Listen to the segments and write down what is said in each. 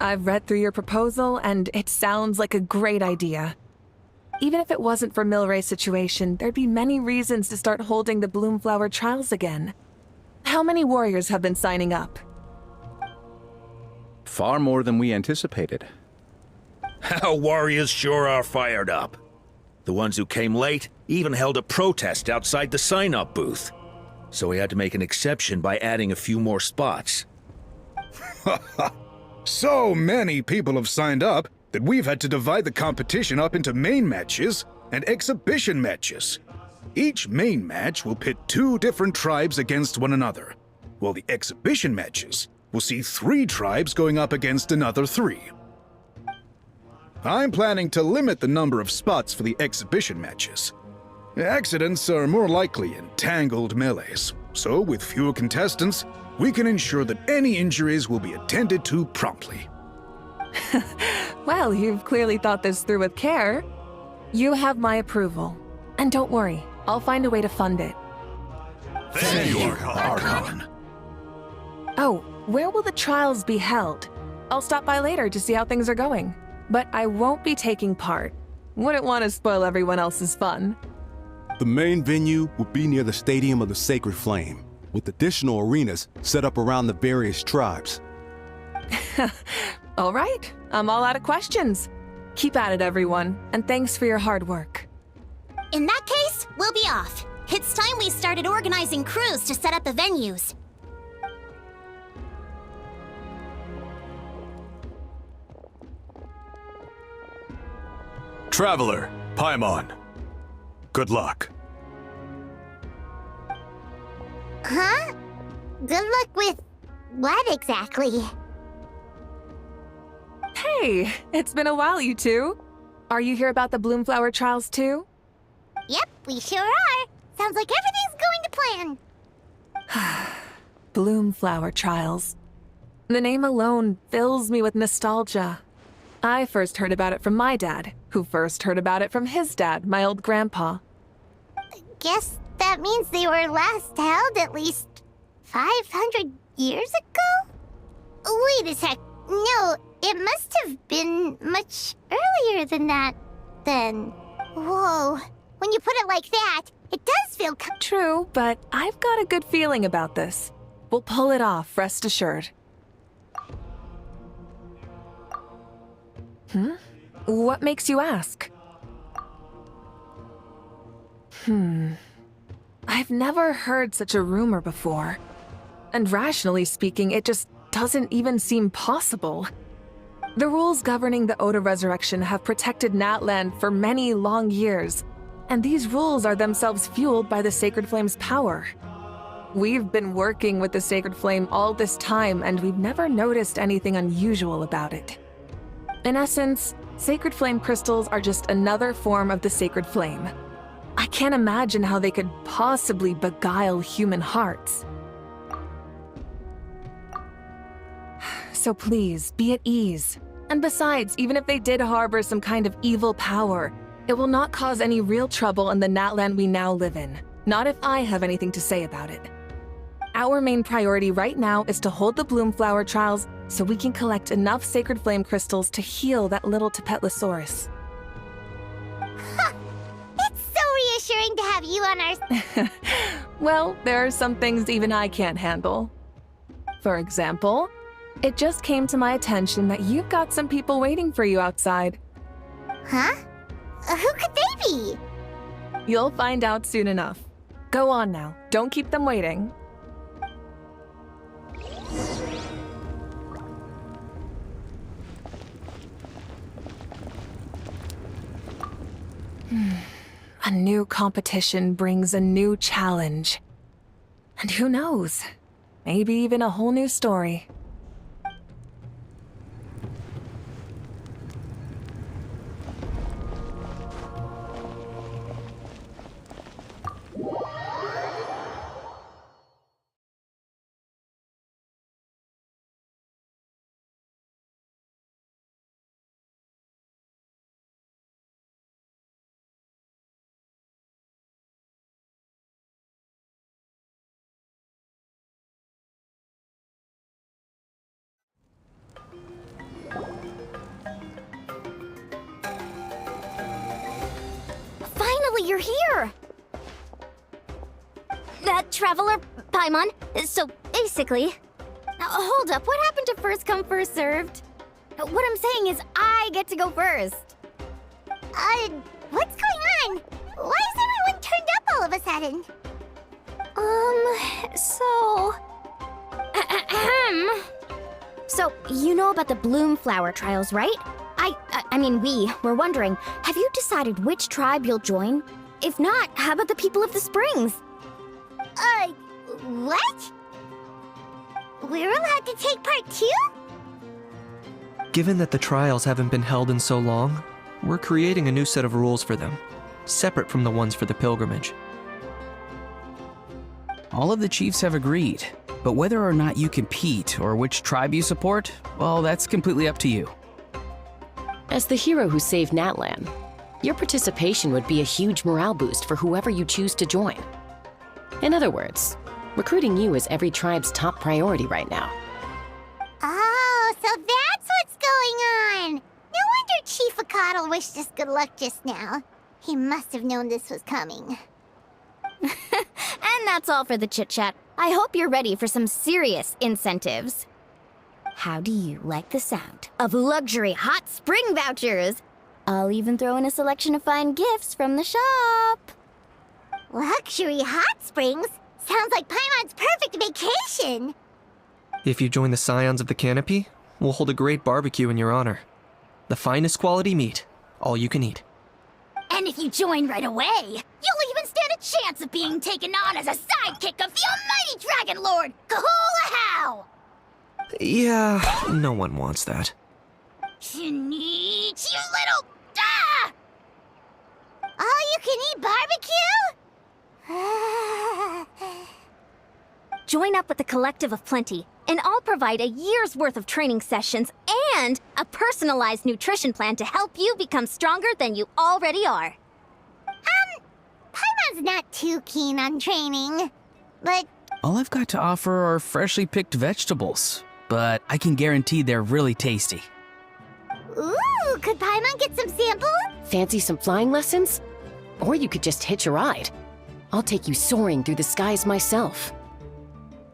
I've read through your proposal, and it sounds like a great idea. Even if it wasn't for Milray's situation, there'd be many reasons to start holding the Bloomflower Trials again. How many warriors have been signing up? Far more than we anticipated. Our warriors sure are fired up. The ones who came late even held a protest outside the sign-up booth. So we had to make an exception by adding a few more spots. So many people have signed up that we've had to divide the competition up into main matches and exhibition matches. Each main match will pit 2 different tribes against one another, while the exhibition matches will see 3 tribes going up against another 3. I'm planning to limit the number of spots for the exhibition matches. Accidents are more likely in tangled melees, so with fewer contestants, we can ensure that any injuries will be attended to promptly. Well, you've clearly thought this through with care. You have my approval. And don't worry, I'll find a way to fund it. Thank you, Archon. Oh, where will the trials be held? I'll stop by later to see how things are going. But I won't be taking part. Wouldn't want to spoil everyone else's fun. The main venue will be near the Stadium of the Sacred Flame, with additional arenas set up around the various tribes. All right, I'm all out of questions. Keep at it, everyone, and thanks for your hard work. In that case, we'll be off. It's time we started organizing crews to set up the venues. Traveler, Paimon. Good luck. Huh? Good luck with what exactly? Hey, it's been a while, you two. Are you here about the Bloomflower Trials too? Yep, we sure are. Sounds like everything's going to plan. Bloomflower Trials. The name alone fills me with nostalgia. I first heard about it from my dad, who first heard about it from his dad, my old grandpa. Guess that means they were last held at least 500 years ago? Wait a sec. No, it must have been much earlier than that, then. Whoa. When you put it like that, it does feel True, but I've got a good feeling about this. We'll pull it off, rest assured. What makes you ask? I've never heard such a rumor before. And rationally speaking, it just doesn't even seem possible. The rules governing the Oda resurrection have protected Natland for many long years, and these rules are themselves fueled by the Sacred Flame's power. We've been working with the Sacred Flame all this time, and we've never noticed anything unusual about it. In essence, Sacred Flame crystals are just another form of the Sacred Flame. I can't imagine how they could possibly beguile human hearts. So please, be at ease. And besides, even if they did harbor some kind of evil power, it will not cause any real trouble in the Natland we now live in. Not if I have anything to say about it. Our main priority right now is to hold the Bloomflower Trials so we can collect enough Sacred Flame crystals to heal that little Tapetlosaurus. It's so reassuring to have you on our... Well, there are some things even I can't handle. For example, it just came to my attention that you've got some people waiting for you outside. Huh? Who could they be? You'll find out soon enough. Go on now, don't keep them waiting. A new competition brings a new challenge. And who knows? Maybe even a whole new story. you're here! Traveler Paimon, so basically... Now, hold up, what happened to first come, first served? What I'm saying is I get to go first. What's going on? Why is everyone turned up all of a sudden? So, you know about the Bloom Flower trials, right? I mean, we were wondering, have you decided which tribe you'll join? If not, how about the people of the Springs? What? We're allowed to take part too? Given that the trials haven't been held in so long, we're creating a new set of rules for them, separate from the ones for the pilgrimage. All of the chiefs have agreed, but whether or not you compete or which tribe you support, well, that's completely up to you. As the hero who saved Natlan, your participation would be a huge morale boost for whoever you choose to join. In other words, recruiting you is every tribe's top priority right now. Oh, so that's what's going on! No wonder Chief Akatl wished us good luck just now. He must have known this was coming. And that's all for the chit-chat. I hope you're ready for some serious incentives. How do you like the sound of luxury hot spring vouchers? I'll even throw in a selection of fine gifts from the shop. Luxury hot springs? Sounds like Paimon's perfect vacation! If you join the Scions of the Canopy, we'll hold a great barbecue in your honor. The finest quality meat, all you can eat. And if you join right away, you'll even stand a chance of being taken on as a sidekick of the almighty Dragon Lord, Kahula! Yeah, no one wants that. You little... Ah! All-you-can-eat barbecue? Join up with the Collective of Plenty, and I'll provide a year's worth of training sessions and a personalized nutrition plan to help you become stronger than you already are. Paimon's not too keen on training, but... All I've got to offer are freshly picked vegetables, but I can guarantee they're really tasty. Ooh, could Paimon get some samples? Fancy some flying lessons? Or you could just hitch a ride. I'll take you soaring through the skies myself.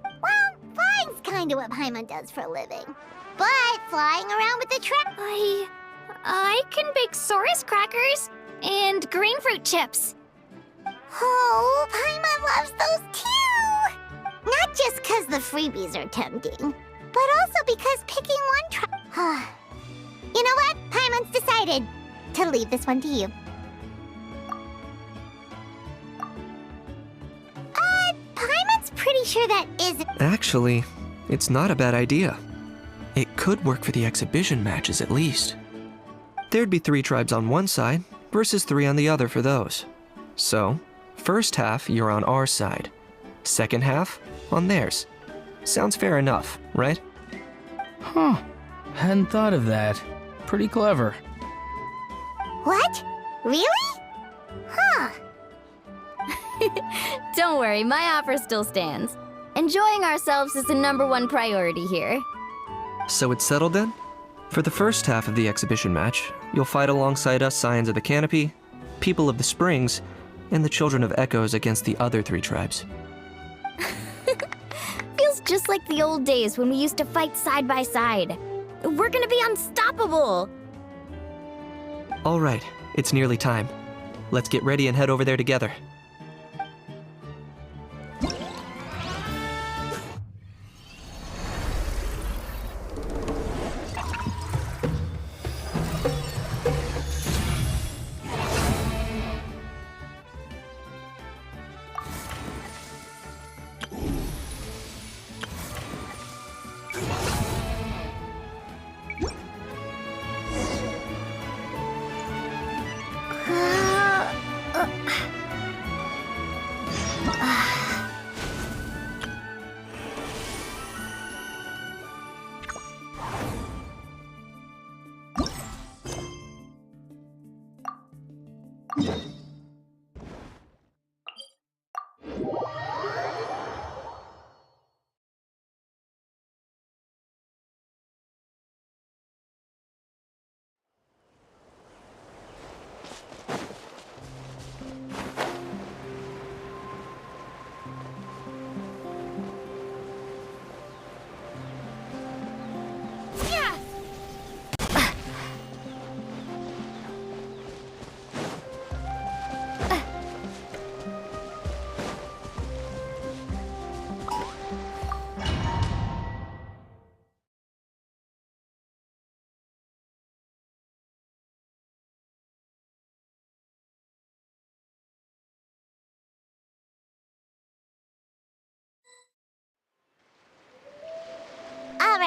Well, flying's kinda what Paimon does for a living. But flying around with the truck... I can bake Saurus crackers and green fruit chips. Oh, Paimon loves those too! Not just 'cause the freebies are tempting, but also because picking one truck... You know what? Paimon's decided to leave this one to you. Paimon's pretty sure that isn't... Actually, it's not a bad idea. It could work for the exhibition matches at least. There'd be 3 tribes on one side versus 3 on the other for those. So, first half you're on our side, second half on theirs. Sounds fair enough, right? Huh. Hadn't thought of that. Pretty clever. What? Really? Huh. Don't worry, my offer still stands. Enjoying ourselves is the #1 priority here. So it's settled then? For the first half of the exhibition match, you'll fight alongside us Scions of the Canopy, People of the Springs, and the Children of Echoes against the other 3 tribes. Feels just like the old days when we used to fight side by side. We're gonna be unstoppable! All right, it's nearly time. Let's get ready and head over there together.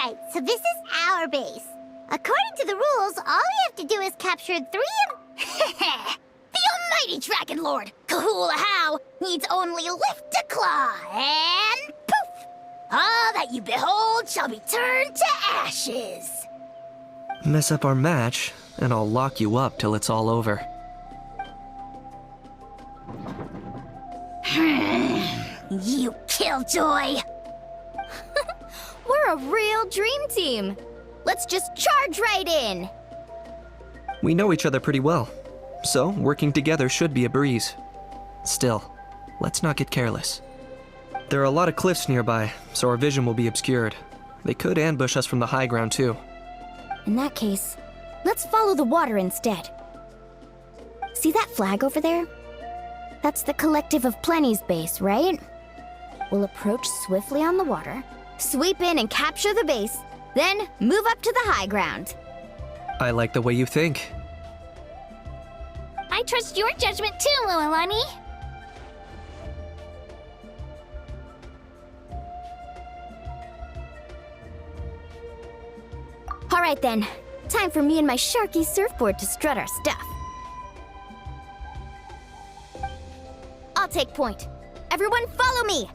Alright, so this is our base. According to the rules, all we have to do is capture 3 of... The almighty Dragon Lord, Kahula How, needs only lift a claw, and poof! All that you behold shall be turned to ashes. Mess up our match, and I'll lock you up till it's all over. You killjoy! We're a real dream team. Let's just charge right in. We know each other pretty well, so working together should be a breeze. Still, let's not get careless. There are a lot of cliffs nearby, so our vision will be obscured. They could ambush us from the high ground too. In that case, let's follow the water instead. See that flag over there? That's the Collective of Plenty's base, right? We'll approach swiftly on the water, sweep in and capture the base, then move up to the high ground. I like the way you think. I trust your judgment too, Lualani. Alright then, time for me and my Sharky surfboard to strut our stuff. I'll take point. Everyone follow me!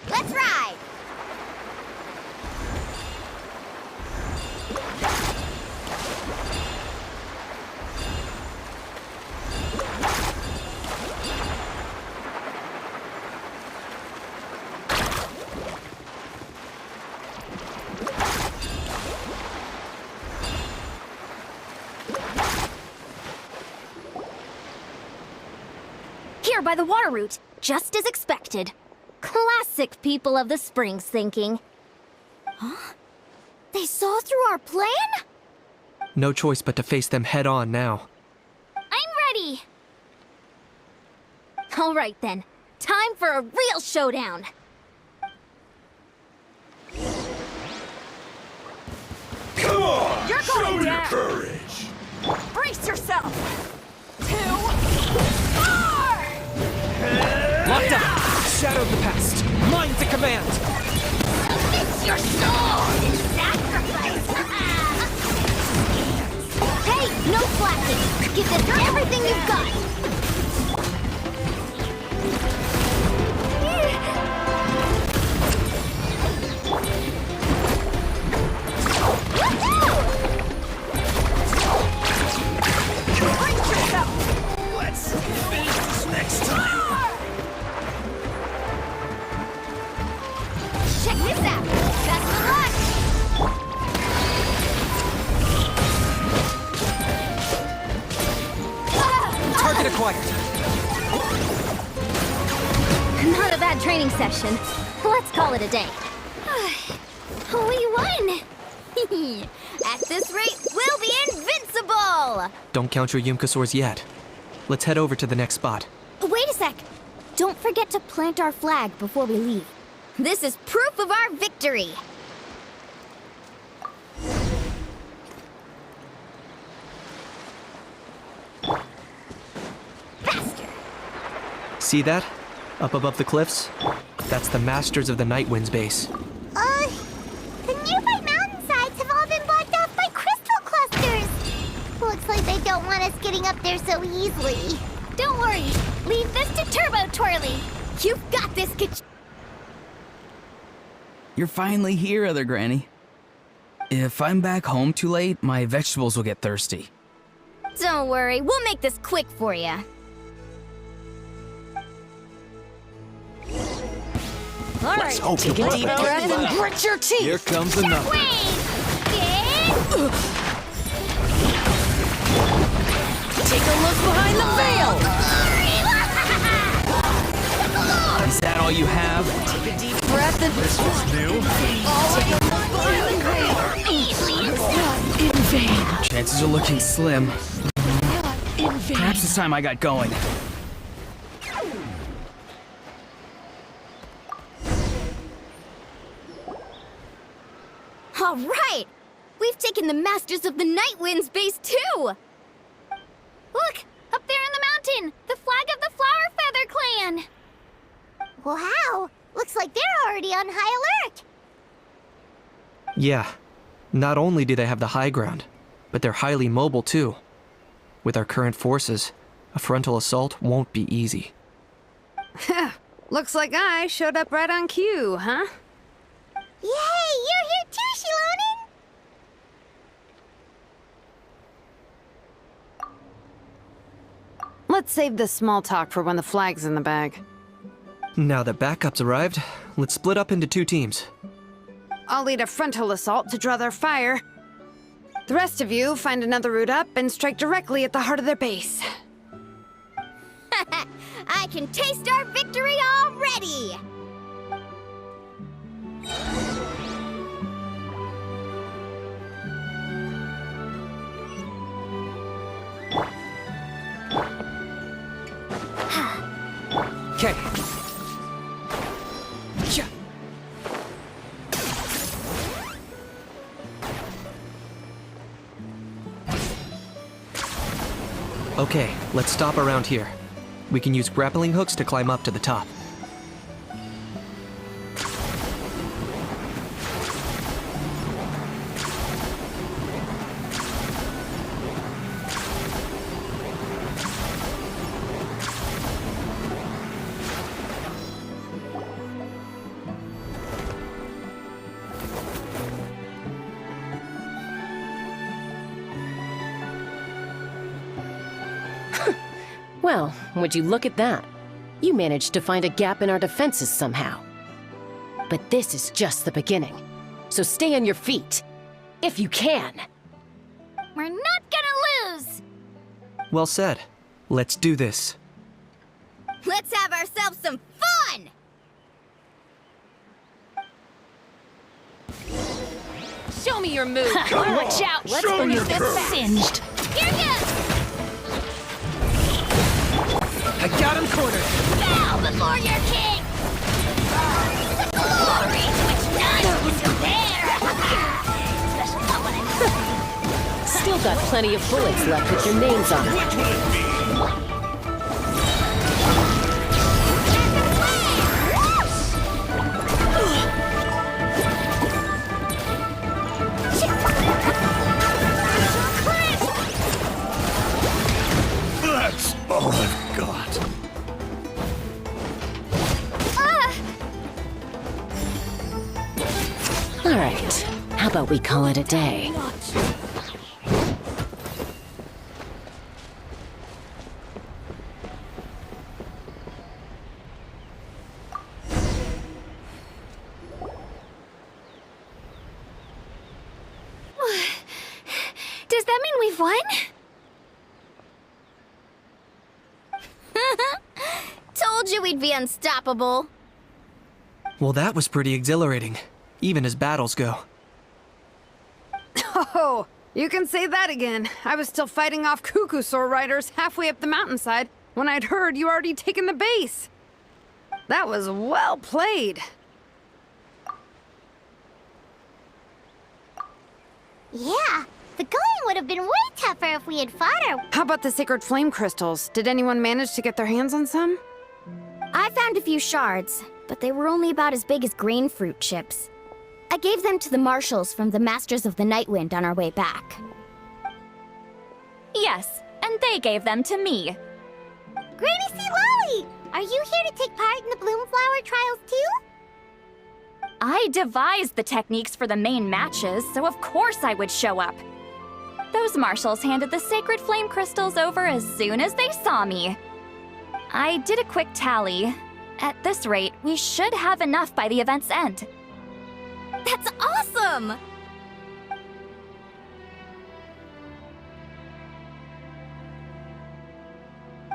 Let's ride! Here by the water route, just as expected. Classic people of the Springs thinking. Huh? They saw through our plan? No choice but to face them head on now. I'm ready! Alright then, time for a real showdown! Come on! You're Show going your down. courage! Brace yourself! 2, 4! Locked up! Shadow the past! Mind the command! It's your soul in sacrifice! Hey, no slacking! Give this everything you've got! Brace yourself! Let's finish this next time! Check this out! Best of luck! Target acquired! Not a bad training session. Let's call it a day. We won! At this rate, we'll be invincible! Don't count your Yumkasaurs yet. Let's head over to the next spot. Wait a sec! Don't forget to plant our flag before we leave. This is proof of our victory! Faster! See that? Up above the cliffs? That's the Masters of the Night Wind's base. The nearby mountainsides have all been blocked off by crystal clusters. Looks like they don't want us getting up there so easily. Don't worry, leave this to Turbo Twirly! You've got this, You're finally here, Other Granny. If I'm back home too late, my vegetables will get thirsty. Don't worry, we'll make this quick for you. All right, hope take a deep breath and grit your teeth! Here comes another. Take a look behind the veil! Is that all you have? Take a deep breath and... This was new. In vain. Chances are looking slim. In vain. Perhaps it's time I got going. All right! We've taken the Masters of the Night Wind's base too! Look! Up there in the mountain! The flag of the Flower Feather Clan! Wow! Looks like they're already on high alert! Yeah. Not only do they have the high ground, but they're highly mobile too. With our current forces, a frontal assault won't be easy. Looks like I showed up right on cue, huh? Yay! You're here too, Shilonen! Let's save this small talk for when the flag's in the bag. Now that backup's arrived, let's split up into 2 teams. I'll lead a frontal assault to draw their fire. The rest of you find another route up and strike directly at the heart of their base. I can taste our victory already! Okay. Okay, let's stop around here. We can use grappling hooks to climb up to the top. Well, would you look at that? You managed to find a gap in our defenses somehow. But this is just the beginning. So stay on your feet. If you can. We're not gonna lose! Well said. Let's do this. Let's have ourselves some fun! Show me your move. Watch out. Let's finish this singed. Here goes! I got him cornered. Bow before your king! The glory to which none can compare! Special covenant. Still got plenty of bullets left with your names on them. That's all I've got. All right, how about we call it a day? Does that mean we've won? Told you we'd be unstoppable. Well, that was pretty exhilarating, even as battles go. Oh, you can say that again. I was still fighting off Cuckoosaur riders halfway up the mountainside when I'd heard you already taken the base. That was well played. Yeah, the going would have been way tougher if we had fought her. How about the sacred flame crystals? Did anyone manage to get their hands on some? I found a few shards, but they were only about as big as grain fruit chips. I gave them to the marshals from the Masters of the Nightwind on our way back. Yes, and they gave them to me. Granny C. Lolly! Are you here to take part in the Bloomflower trials too? I devised the techniques for the main matches, so of course I would show up. Those marshals handed the sacred flame crystals over as soon as they saw me. I did a quick tally. At this rate, we should have enough by the event's end. That's awesome!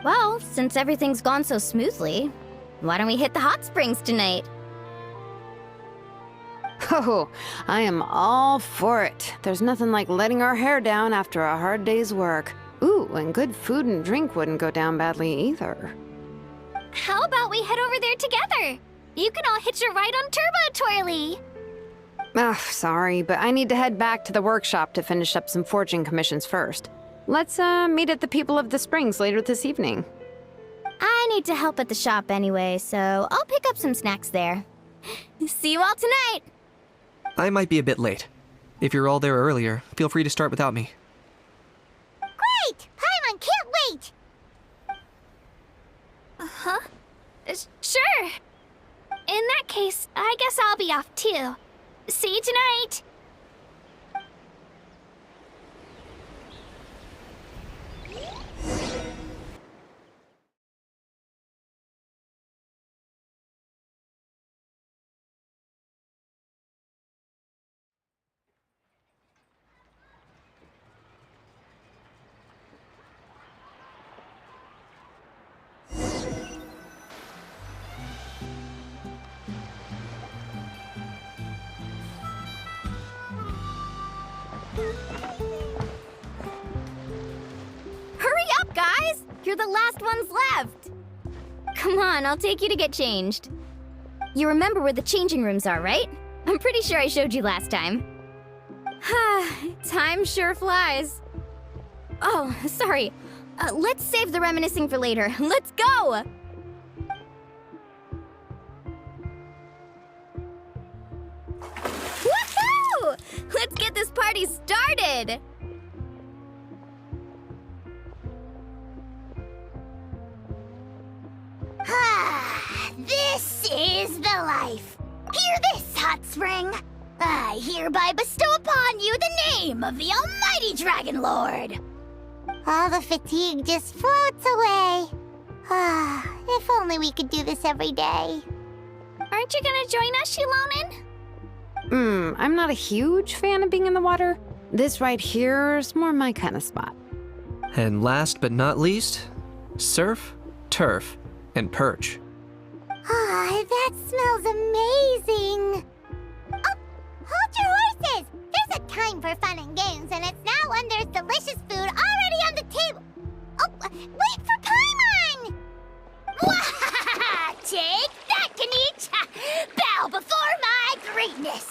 Well, since everything's gone so smoothly, Why don't we hit the hot springs tonight? Oh, I am all for it. There's nothing like letting our hair down after a hard day's work. Ooh, and good food and drink wouldn't go down badly either. How about we head over there together? You can all hitch a ride on Turbo Twirly. Ugh, sorry, but I need to head back to the workshop to finish up some forging commissions first. Let's, meet at the People of the Springs later this evening. I need to help at the shop anyway, so I'll pick up some snacks there. See you all tonight! I might be a bit late. If you're all there earlier, feel free to start without me. Great! Paimon can't wait! Huh? Sure. In that case, I guess I'll be off too. See you tonight! Hurry up, guys! You're the last ones left! Come on, I'll take you to get changed. You remember where the changing rooms are, right? I'm pretty sure I showed you last time. Time sure flies. Oh, sorry. Let's save the reminiscing for later. Let's go! Woohoo! Let's get this party started! This is the life. Hear this, Hot Spring. I hereby bestow upon you the name of the Almighty Dragon Lord. All the fatigue just floats away. If only we could do this every day. Aren't you gonna join us, Shilonen? I'm not a huge fan of being in the water. This right here's more my kind of spot. And last but not least, surf, turf, and perch. That smells amazing. Oh, hold your horses. There's a time for fun and games, and it's now when there's delicious food already on the table. Oh, wait for Paimon! Take that, Kanich! Bow before my greatness!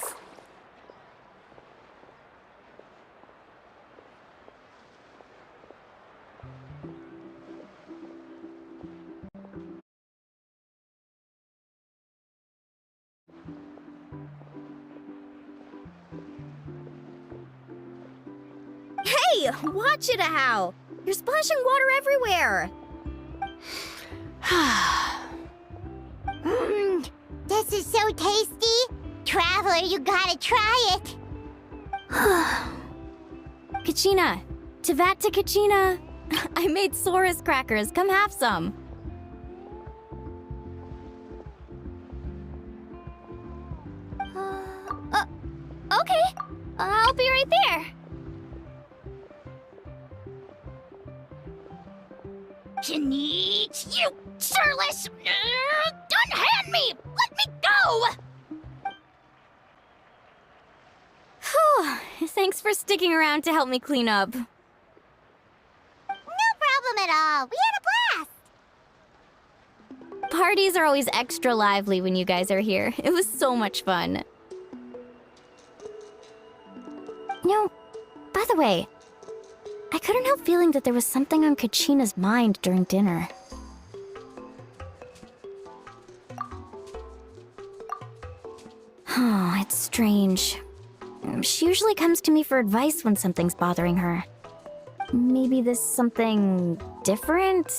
Hey, watch it, How! You're splashing water everywhere! This is so tasty. Traveler, you gotta try it. Kachina! Tevat to Kachina! I made Sora's crackers. Come have some. Okay. I'll be right there. Kanich, you sureless! Unhand me! Let me go! Whew. Thanks for sticking around to help me clean up. No problem at all. We had a blast. Parties are always extra lively when you guys are here. It was so much fun. You know, by the way, I couldn't help feeling that there was something on Kachina's mind during dinner. Oh, it's strange. She usually comes to me for advice when something's bothering her. Maybe this something different?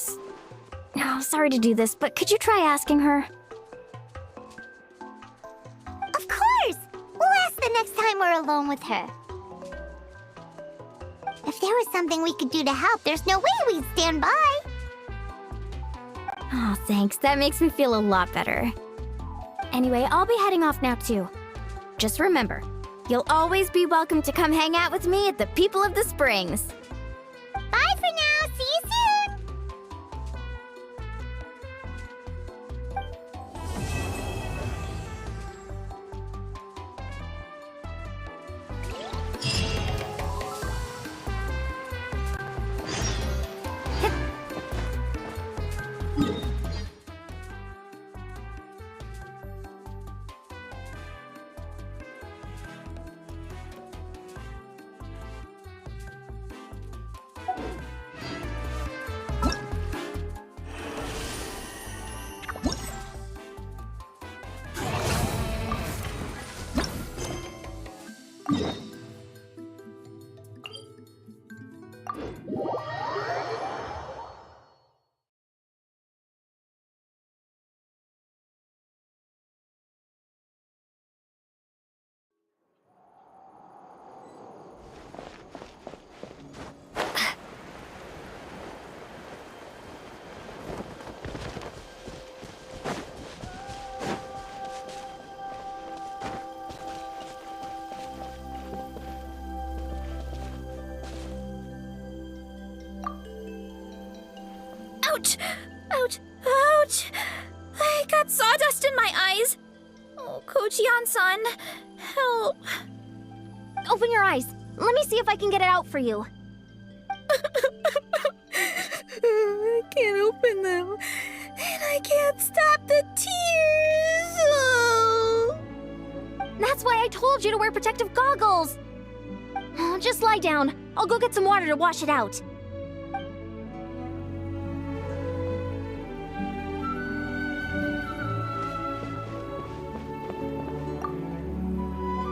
Oh, sorry to do this, but could you try asking her? Of course! We'll ask the next time we're alone with her. If there was something we could do to help, there's no way we'd stand by. Oh, thanks. That makes me feel a lot better. Anyway, I'll be heading off now, too. Just remember, you'll always be welcome to come hang out with me at the People of the Springs. Bye for now. See you soon. Ouch! Ouch! Ouch! I got sawdust in my eyes. Oh, Kojian-san, help. Open your eyes. Let me see if I can get it out for you. I can't open them. And I can't stop the tears. Oh. That's why I told you to wear protective goggles. Just lie down. I'll go get some water to wash it out.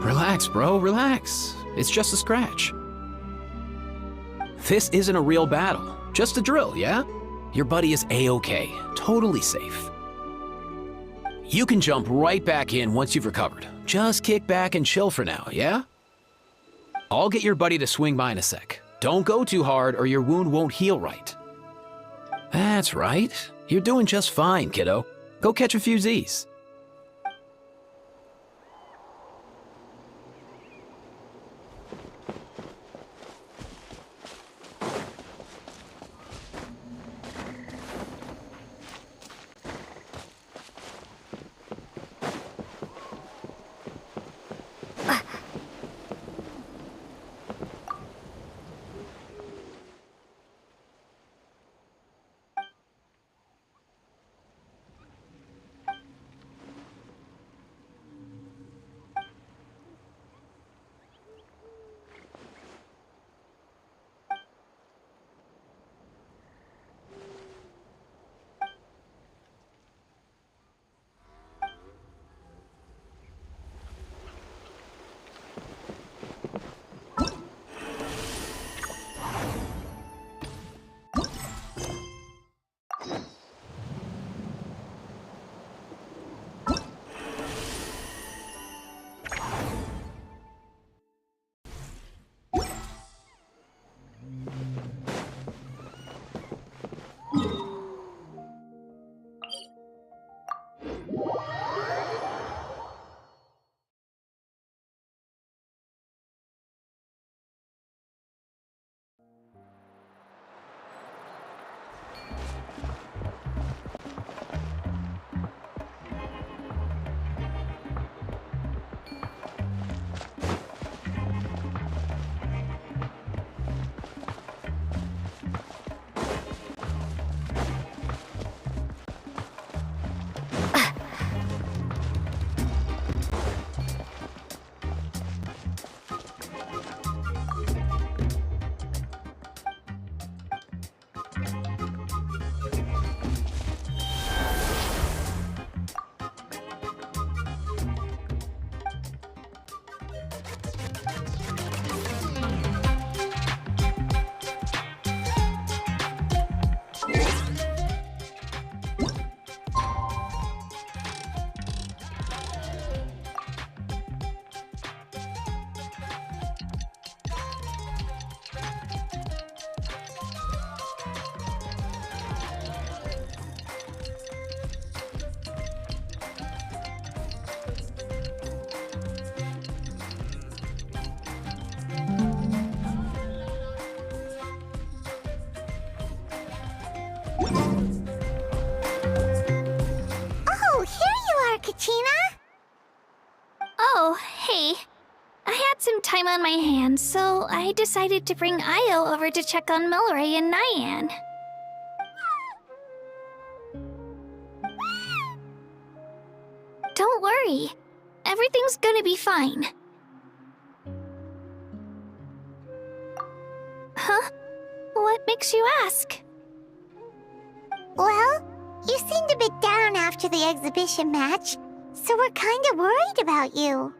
Relax, bro, relax. It's just a scratch. This isn't a real battle, just a drill, yeah? Your buddy is A-okay, totally safe. You can jump right back in once you've recovered. Just kick back and chill for now, yeah? I'll get your buddy to swing by in a sec. Don't go too hard or your wound won't heal right. That's right. You're doing just fine, kiddo. Go catch a few Z's. Oh, hey. I had some time on my hands, so I decided to bring Io over to check on Melray and Nyan. Don't worry. Everything's gonna be fine. Huh? What makes you ask? Well, you seemed a bit down after the exhibition match, so we're kinda worried about you.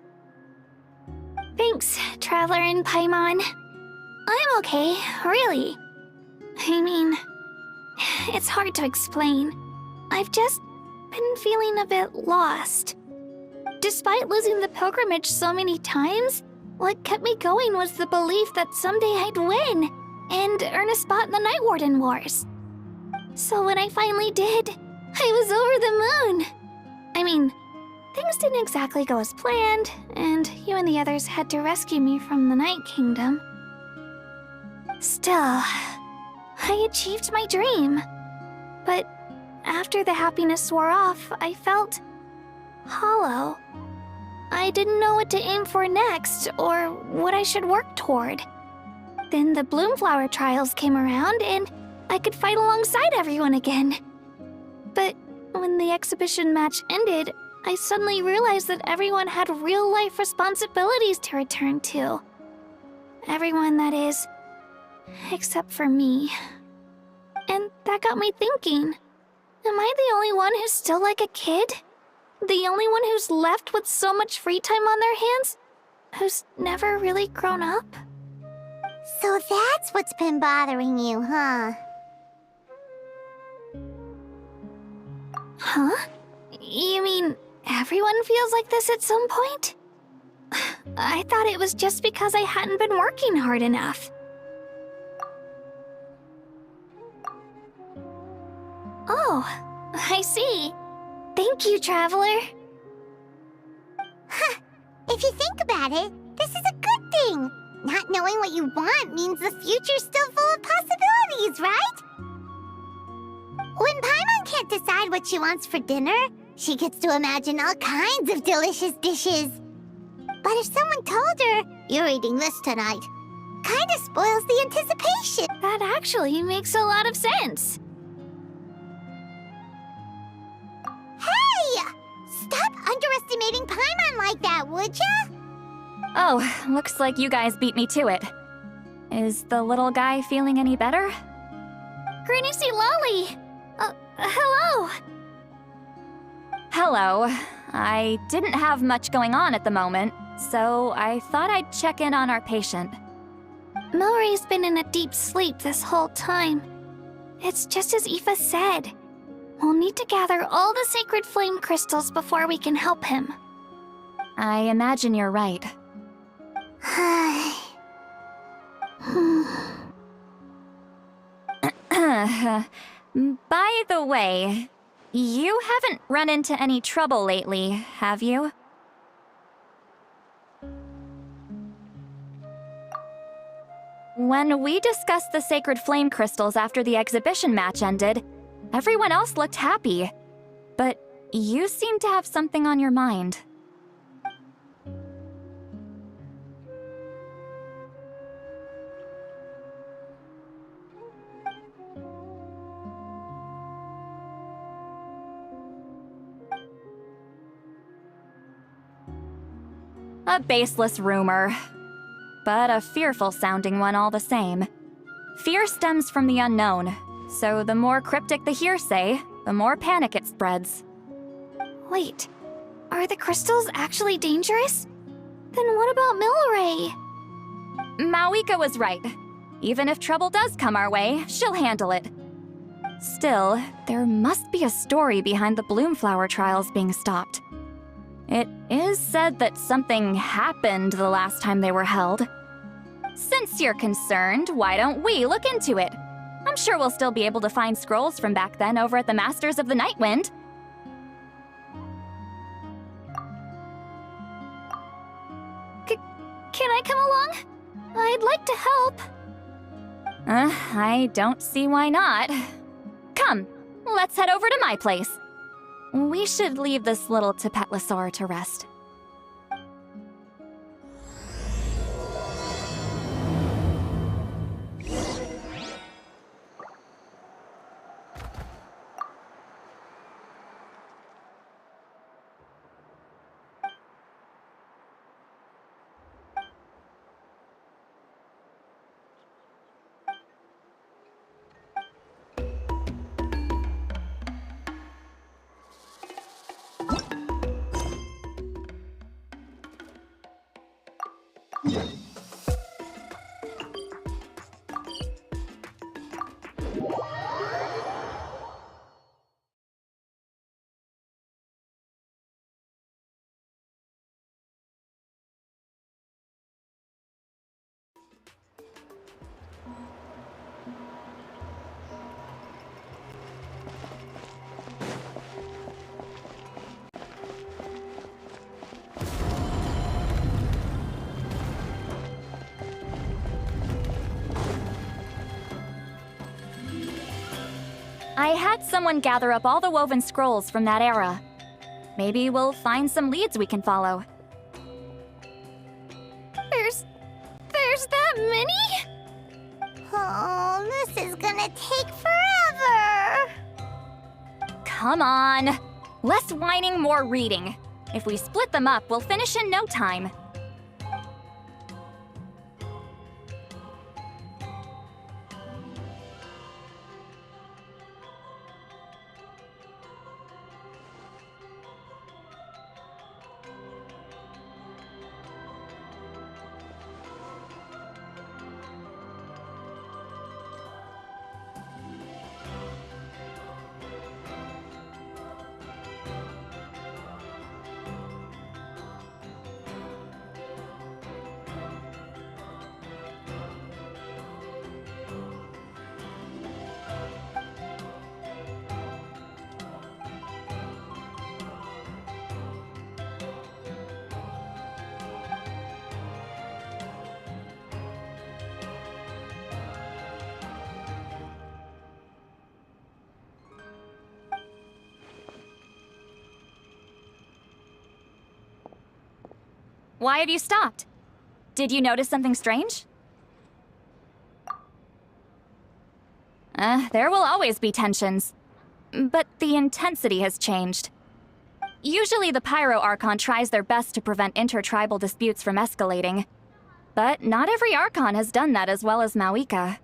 Thanks, Traveler and Paimon. I'm okay, really. I mean, it's hard to explain. I've just been feeling a bit lost. Despite losing the pilgrimage so many times, what kept me going was the belief that someday I'd win and earn a spot in the Night Warden Wars. So when I finally did, I was over the moon. I mean, things didn't exactly go as planned, and you and the others had to rescue me from the Night Kingdom. Still, I achieved my dream. But after the happiness wore off, I felt hollow. I didn't know what to aim for next, or what I should work toward. Then the Bloomflower trials came around, and I could fight alongside everyone again. But when the exhibition match ended, I suddenly realized that everyone had real-life responsibilities to return to. Everyone, that is. Except for me. And that got me thinking. Am I the only one who's still like a kid? The only one who's left with so much free time on their hands? Who's never really grown up? So that's what's been bothering you, huh? Huh? You mean everyone feels like this at some point? I thought it was just because I hadn't been working hard enough. Oh, I see. Thank you, Traveler. Huh. If you think about it, this is a good thing. Not knowing what you want means the future's still full of possibilities, right? When Paimon can't decide what she wants for dinner, she gets to imagine all kinds of delicious dishes. But if someone told her, "You're eating this tonight," kinda spoils the anticipation. That actually makes a lot of sense. Hey! Stop underestimating Paimon like that, would ya? Oh, looks like you guys beat me to it. Is the little guy feeling any better? Granny C. Lolly! Hello! Hello. I didn't have much going on at the moment, so I thought I'd check in on our patient. Milray's been in a deep sleep this whole time. It's just as Aoife said. We'll need to gather all the sacred flame crystals before we can help him. I imagine you're right. By the way, you haven't run into any trouble lately, have you? When we discussed the sacred flame crystals after the exhibition match ended, everyone else looked happy. But you seem to have something on your mind. A baseless rumor, but a fearful-sounding one all the same. Fear stems from the unknown, so the more cryptic the hearsay, the more panic it spreads. Wait, are the crystals actually dangerous? Then what about Milray? Mawika was right. Even if trouble does come our way, she'll handle it. Still, there must be a story behind the Bloomflower trials being stopped. It is said that something happened the last time they were held. Since you're concerned, why don't we look into it? I'm sure we'll still be able to find scrolls from back then over at the Masters of the Nightwind. Can I come along? I'd like to help. I don't see why not. Come, let's head over to my place. We should leave this little Tepetlosaur to rest. I had someone gather up all the woven scrolls from that era. Maybe we'll find some leads we can follow. There's that many? Oh, this is gonna take forever. Come on. Less whining, more reading. If we split them up, we'll finish in no time. Why have you stopped? Did you notice something strange? There will always be tensions. But the intensity has changed. Usually the Pyro Archon tries their best to prevent intertribal disputes from escalating. But not every Archon has done that as well as Mauika.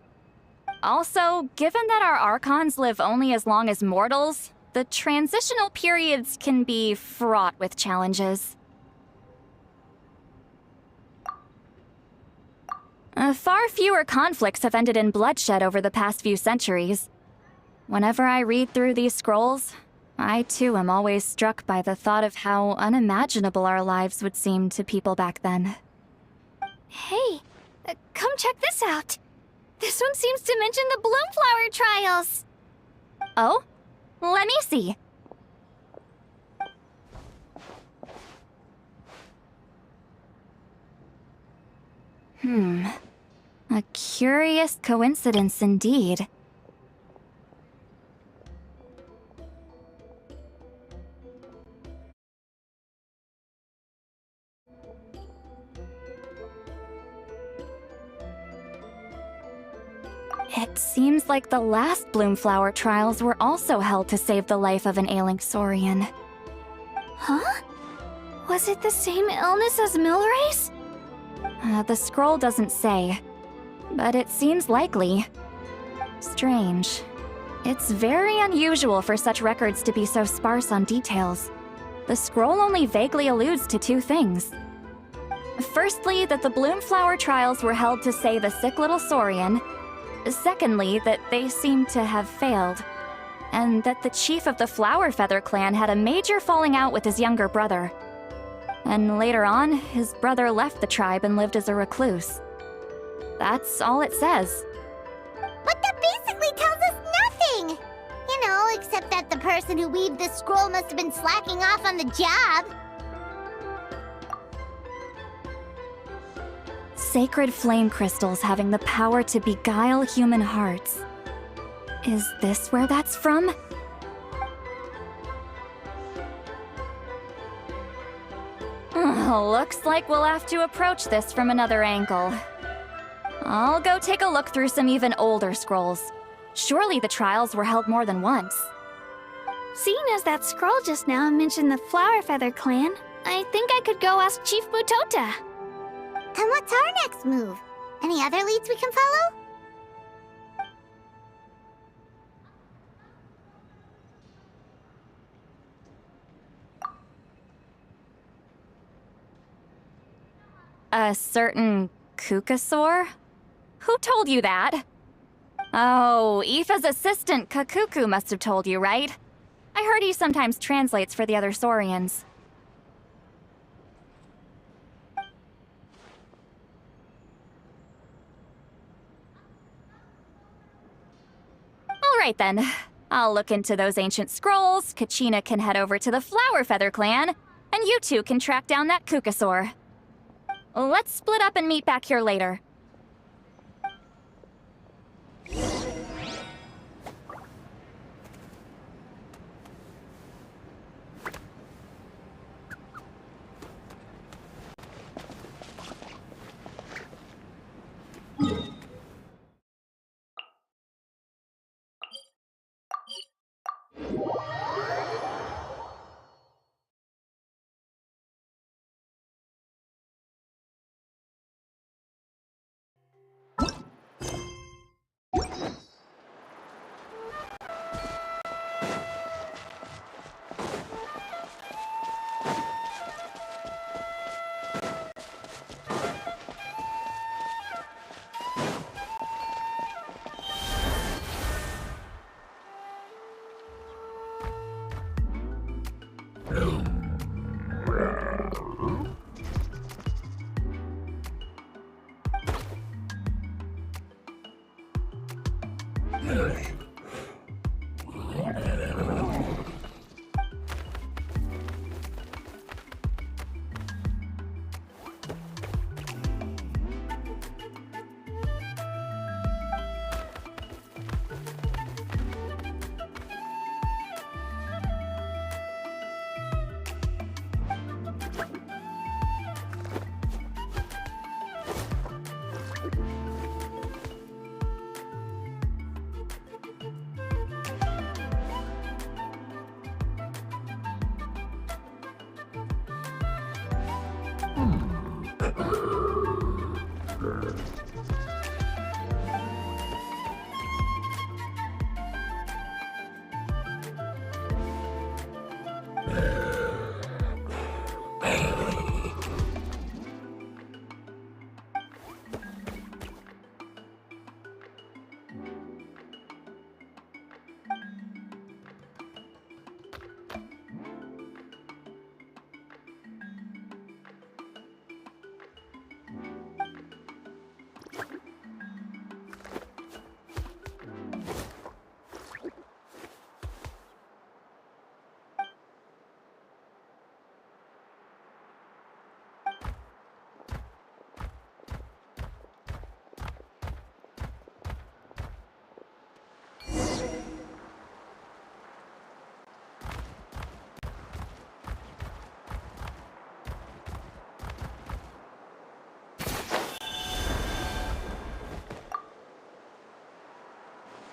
Also, given that our Archons live only as long as mortals, the transitional periods can be fraught with challenges. Far fewer conflicts have ended in bloodshed over the past few centuries. Whenever I read through these scrolls, I too am always struck by the thought of how unimaginable our lives would seem to people back then. Hey, come check this out. This one seems to mention the Bloomflower trials. Oh? Let me see. A curious coincidence indeed. It seems like the last Bloomflower trials were also held to save the life of an ailing Saurian. Huh? Was it the same illness as Milrace? The scroll doesn't say, but it seems likely. Strange. It's very unusual for such records to be so sparse on details. The scroll only vaguely alludes to two things. Firstly, that the Bloomflower trials were held to save a sick little Saurian. Secondly, that they seem to have failed. And that the chief of the Flower Feather clan had a major falling out with his younger brother. And later on, his brother left the tribe and lived as a recluse. That's all it says. But that basically tells us nothing! You know, except that the person who weaved this scroll must have been slacking off on the job. Sacred flame crystals having the power to beguile human hearts. Is this where that's from? Looks like we'll have to approach this from another angle. I'll go take a look through some even older scrolls. Surely the trials were held more than once. Seeing as that scroll just now mentioned the Flower Feather clan, I think I could go ask Chief Mutota. And what's our next move? Any other leads we can follow? A certain Kukasaur? Who told you that? Oh, Aoife's assistant, Kakuku, must have told you, right? I heard he sometimes translates for the other Saurians. Alright then. I'll look into those ancient scrolls, Kachina can head over to the Flower Feather clan, and you two can track down that Kukasaur. Let's split up and meet back here later.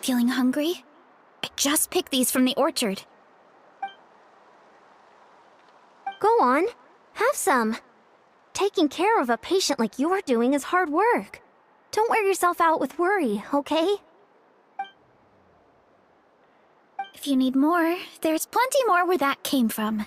Feeling hungry? I just picked these from the orchard. Go on, have some. Taking care of a patient like you're doing is hard work. Don't wear yourself out with worry, okay? If you need more, there's plenty more where that came from.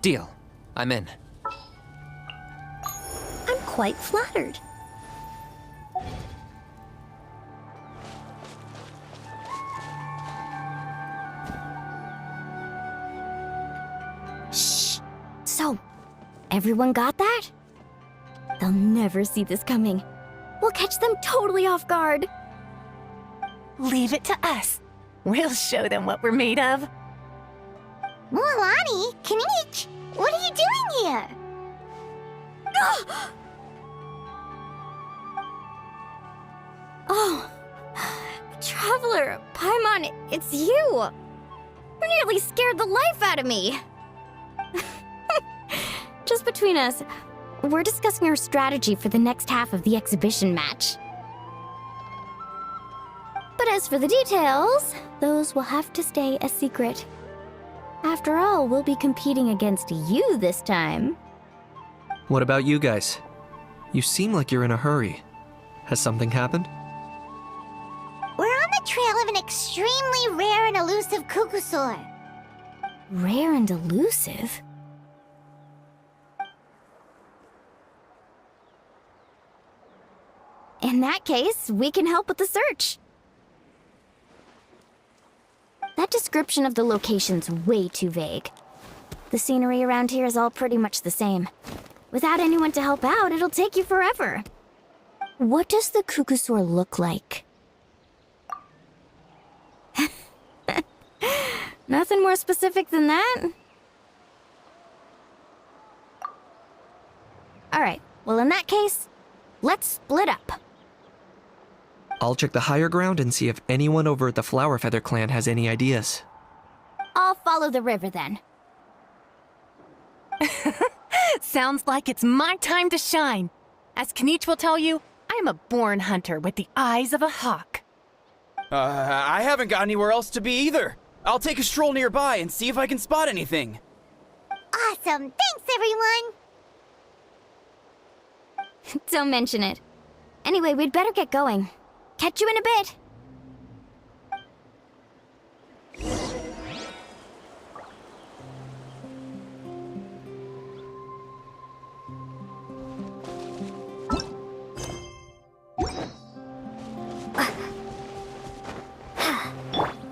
Deal. I'm in. I'm quite flattered. Shh. So, everyone got that? They'll never see this coming. We'll catch them totally off guard. Leave it to us. We'll show them what we're made of. Mualani, Kinich, what are you doing here? Oh, Traveler, Paimon, it's you! You nearly scared the life out of me! Just between us, we're discussing our strategy for the next half of the exhibition match. But as for the details, those will have to stay a secret. After all, we'll be competing against you this time. What about you guys? You seem like you're in a hurry. Has something happened? We're on the trail of an extremely rare and elusive Kukusaur. Rare and elusive? In that case, we can help with the search. That description of the location's way too vague. The scenery around here is all pretty much the same. Without anyone to help out, it'll take you forever. What does the Kukusaur look like? Nothing more specific than that? Alright, well in that case, let's split up. I'll check the higher ground and see if anyone over at the Flower Feather clan has any ideas. I'll follow the river then. Sounds like it's my time to shine. As Kniech will tell you, I'm a born hunter with the eyes of a hawk. I haven't got anywhere else to be either. I'll take a stroll nearby and see if I can spot anything. Awesome! Thanks, everyone! Don't mention it. Anyway, we'd better get going. Catch you in a bit.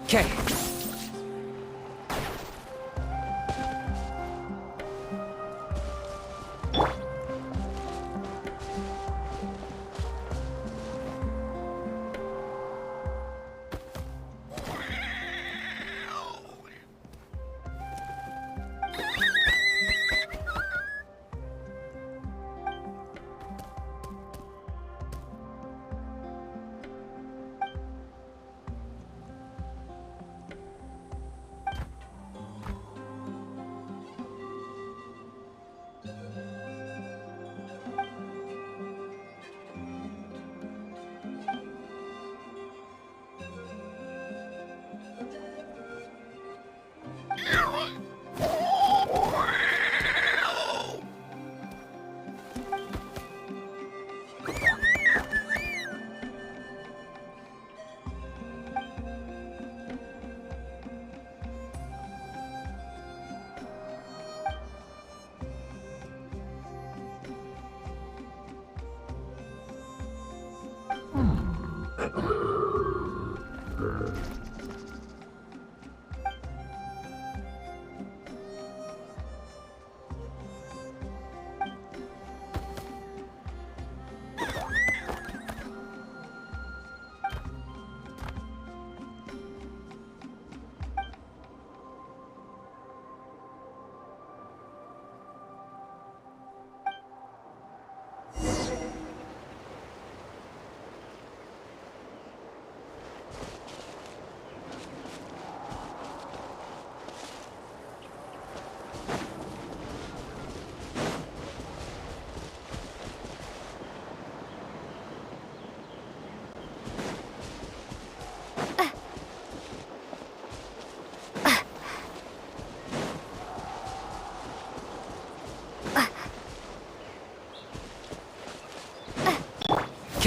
Okay.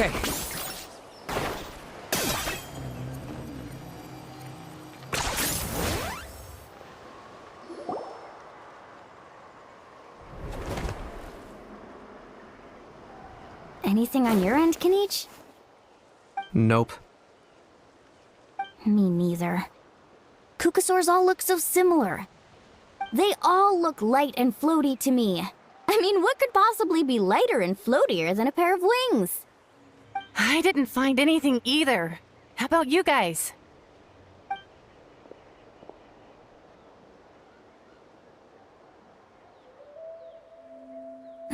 Okay. Anything on your end, Kniech? Nope. Me neither. Kukasaurs all look so similar. They all look light and floaty to me. I mean, what could possibly be lighter and floatier than a pair of wings? I didn't find anything either. How about you guys?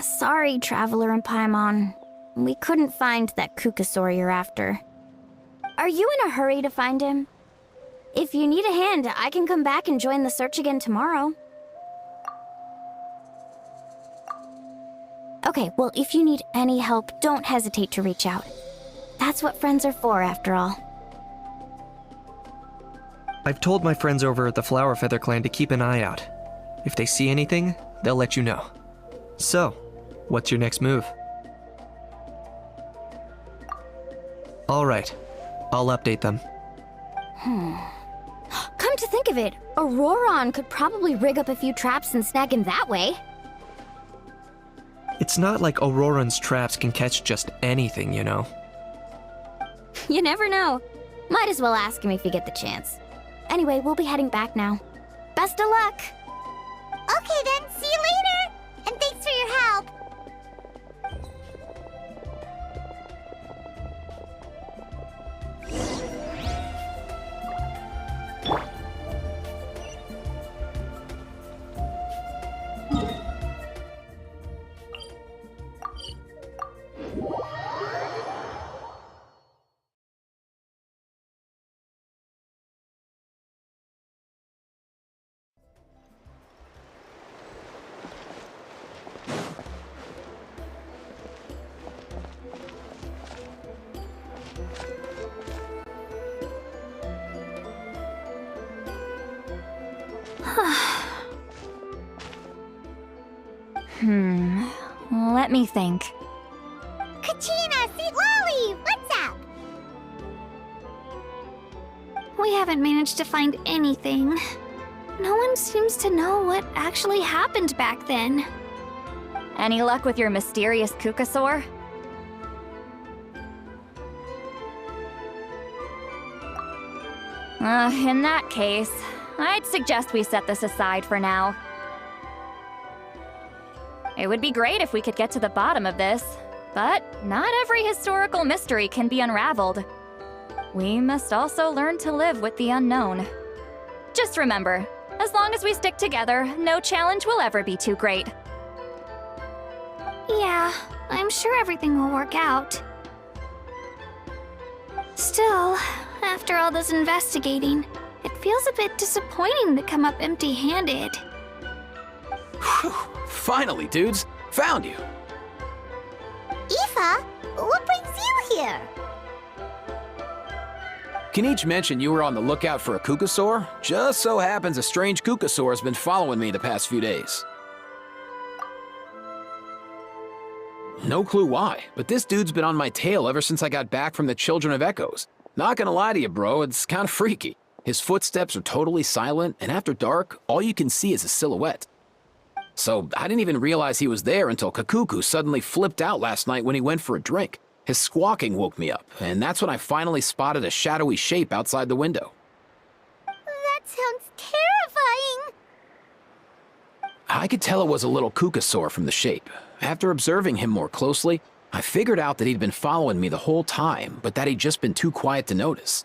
Sorry, Traveler and Paimon. We couldn't find that Kukasaur you're after. Are you in a hurry to find him? If you need a hand, I can come back and join the search again tomorrow. Okay, well, if you need any help, don't hesitate to reach out. That's what friends are for, after all. I've told my friends over at the Flower Feather Clan to keep an eye out. If they see anything, they'll let you know. So, what's your next move? Alright, I'll update them. Come to think of it, Auroron could probably rig up a few traps and snag him that way. It's not like Auroran's traps can catch just anything, you know. You never know. Might as well ask him if you get the chance. Anyway, we'll be heading back now. Best of luck! Okay then, see you later! And thanks for your help! Let me think. Kachina, Sweet Lolly, what's up? We haven't managed to find anything. No one seems to know what actually happened back then. Any luck with your mysterious Kukasaur? In that case, I'd suggest we set this aside for now. It would be great if we could get to the bottom of this, but not every historical mystery can be unraveled. We must also learn to live with the unknown. Just remember, as long as we stick together, no challenge will ever be too great. Yeah, I'm sure everything will work out. Still, after all this investigating, it feels a bit disappointing to come up empty-handed. Finally, dudes. Found you. Aoife, what brings you here? Can each mention you were on the lookout for a Kukasaur? Just so happens a strange Kukasaur has been following me the past few days. No clue why, but this dude's been on my tail ever since I got back from the Children of Echoes. Not gonna lie to you, bro, it's kinda freaky. His footsteps are totally silent, and after dark, all you can see is a silhouette. So I didn't even realize he was there until Kakuku suddenly flipped out last night when he went for a drink. His squawking woke me up, and that's when I finally spotted a shadowy shape outside the window. That sounds terrifying. I could tell it was a little Kukasaur from the shape. After observing him more closely, I figured out that he'd been following me the whole time, but that he'd just been too quiet to notice.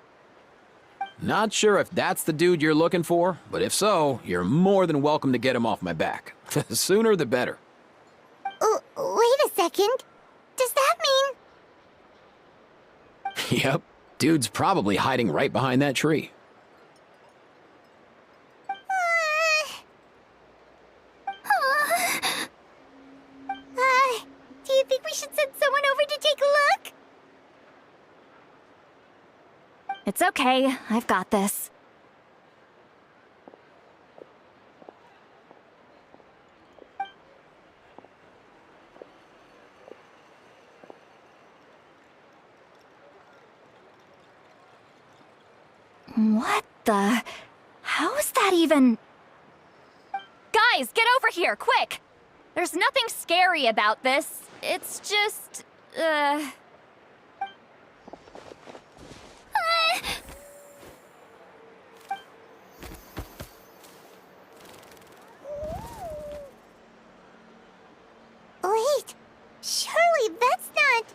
Not sure if that's the dude you're looking for, but if so, you're more than welcome to get him off my back. The sooner the better. Wait a second. Does that mean... Yep, dude's probably hiding right behind that tree. Do you think we should send someone over to take a look? It's okay, I've got this. What the... How's that even... Guys, get over here, quick! There's nothing scary about this. It's just... Wait, surely that's not...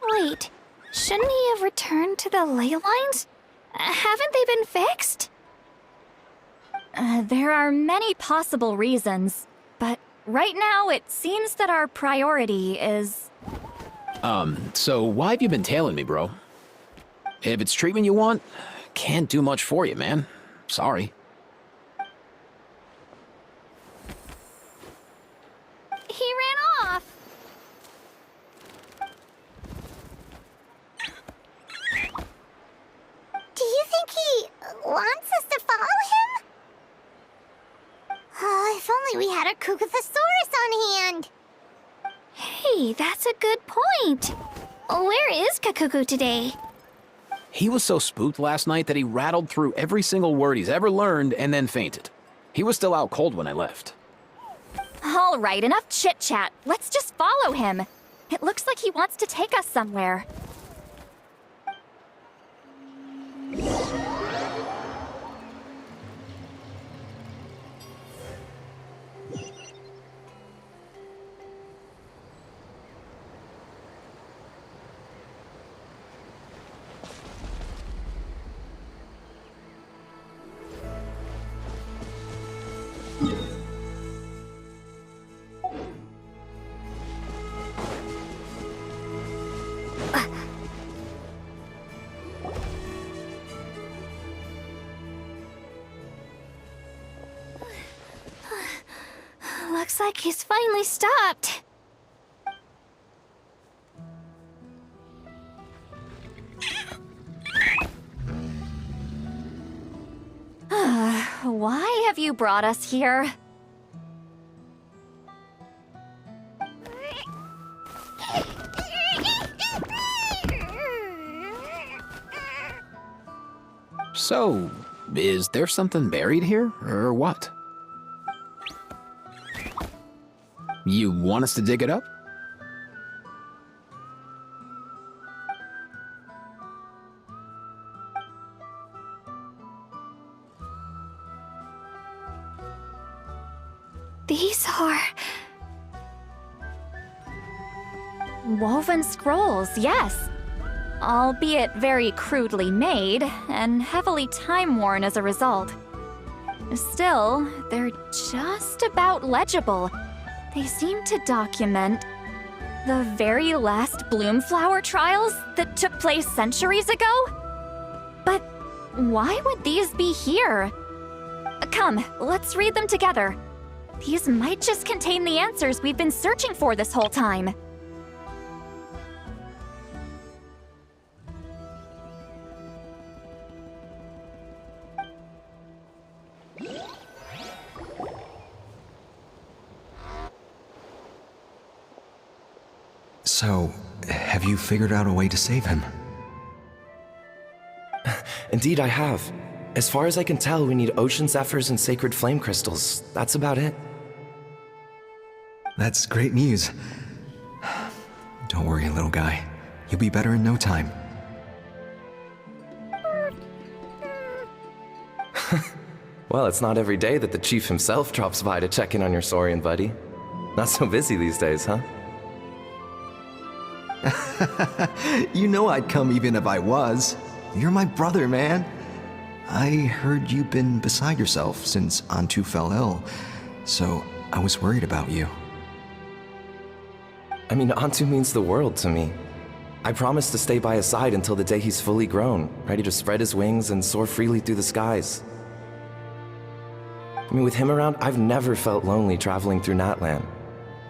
Wait, shouldn't he have returned to the ley lines? Haven't they been fixed? There are many possible reasons, but right now it seems that our priority is... So why have you been tailing me, bro? If it's treatment you want, can't do much for you, man. Sorry. He ran off. Do you think he wants us to follow him? Oh, if only we had a Kukathosaurus on hand. Hey, that's a good point. Where is Kakuku today? He was so spooked last night that he rattled through every single word he's ever learned and then fainted. He was still out cold when I left. All right, enough chit-chat. Let's just follow him. It looks like he wants to take us somewhere. Looks like he's finally stopped. Why have you brought us here? So, is there something buried here, or what? You want us to dig it up? These are... Woven scrolls, yes. Albeit very crudely made, and heavily time-worn as a result. Still, they're just about legible. They seem to document the very last Bloomflower trials that took place centuries ago? But why would these be here? Come, let's read them together. These might just contain the answers we've been searching for this whole time. So, have you figured out a way to save him? Indeed, I have. As far as I can tell, we need ocean zephyrs and sacred flame crystals. That's about it. That's great news. Don't worry, little guy. You'll be better in no time. Well, it's not every day that the chief himself drops by to check in on your Saurian buddy. Not so busy these days, huh? You know I'd come even if I was. You're my brother, man. I heard you've been beside yourself since Antu fell ill, so I was worried about you. I mean, Antu means the world to me. I promised to stay by his side until the day he's fully grown, ready to spread his wings and soar freely through the skies. I mean, with him around, I've never felt lonely traveling through Natlan.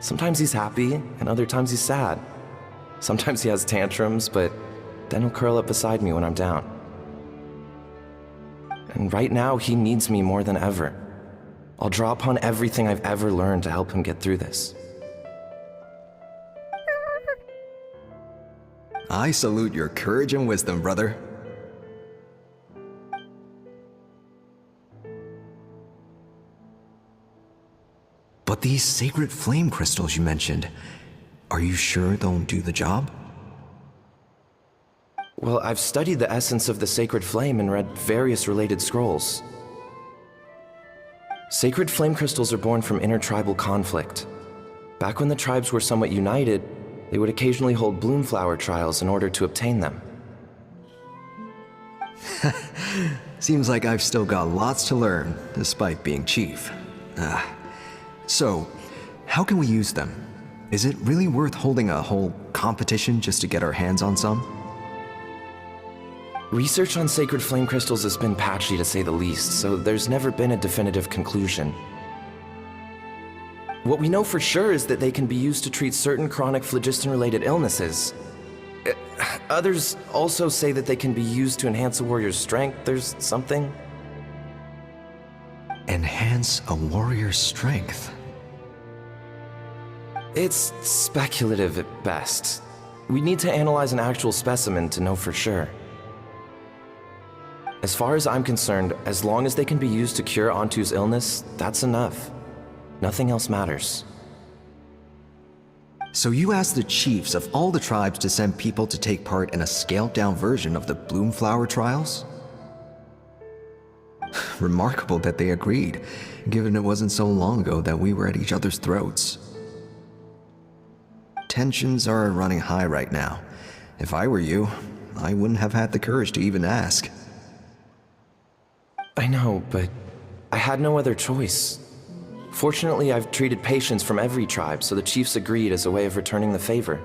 Sometimes he's happy, and other times he's sad. Sometimes he has tantrums, but then he'll curl up beside me when I'm down. And right now, he needs me more than ever. I'll draw upon everything I've ever learned to help him get through this. I salute your courage and wisdom, brother. But these sacred flame crystals you mentioned, are you sure they'll do the job? Well, I've studied the essence of the sacred flame and read various related scrolls. Sacred flame crystals are born from intertribal conflict. Back when the tribes were somewhat united, they would occasionally hold Bloomflower trials in order to obtain them. Seems like I've still got lots to learn, despite being chief. So, how can we use them? Is it really worth holding a whole competition just to get our hands on some? Research on sacred flame crystals has been patchy to say the least, so there's never been a definitive conclusion. What we know for sure is that they can be used to treat certain chronic phlogiston-related illnesses. Others also say that they can be used to enhance a warrior's strength. There's something. Enhance a warrior's strength? It's speculative at best. We need to analyze an actual specimen to know for sure. As far as I'm concerned, as long as they can be used to cure Antu's illness, that's enough. Nothing else matters. So you asked the chiefs of all the tribes to send people to take part in a scaled-down version of the Bloomflower trials? Remarkable that they agreed, given it wasn't so long ago that we were at each other's throats. Tensions are running high right now. If I were you, I wouldn't have had the courage to even ask. I know, but I had no other choice. Fortunately, I've treated patients from every tribe, so the chiefs agreed as a way of returning the favor.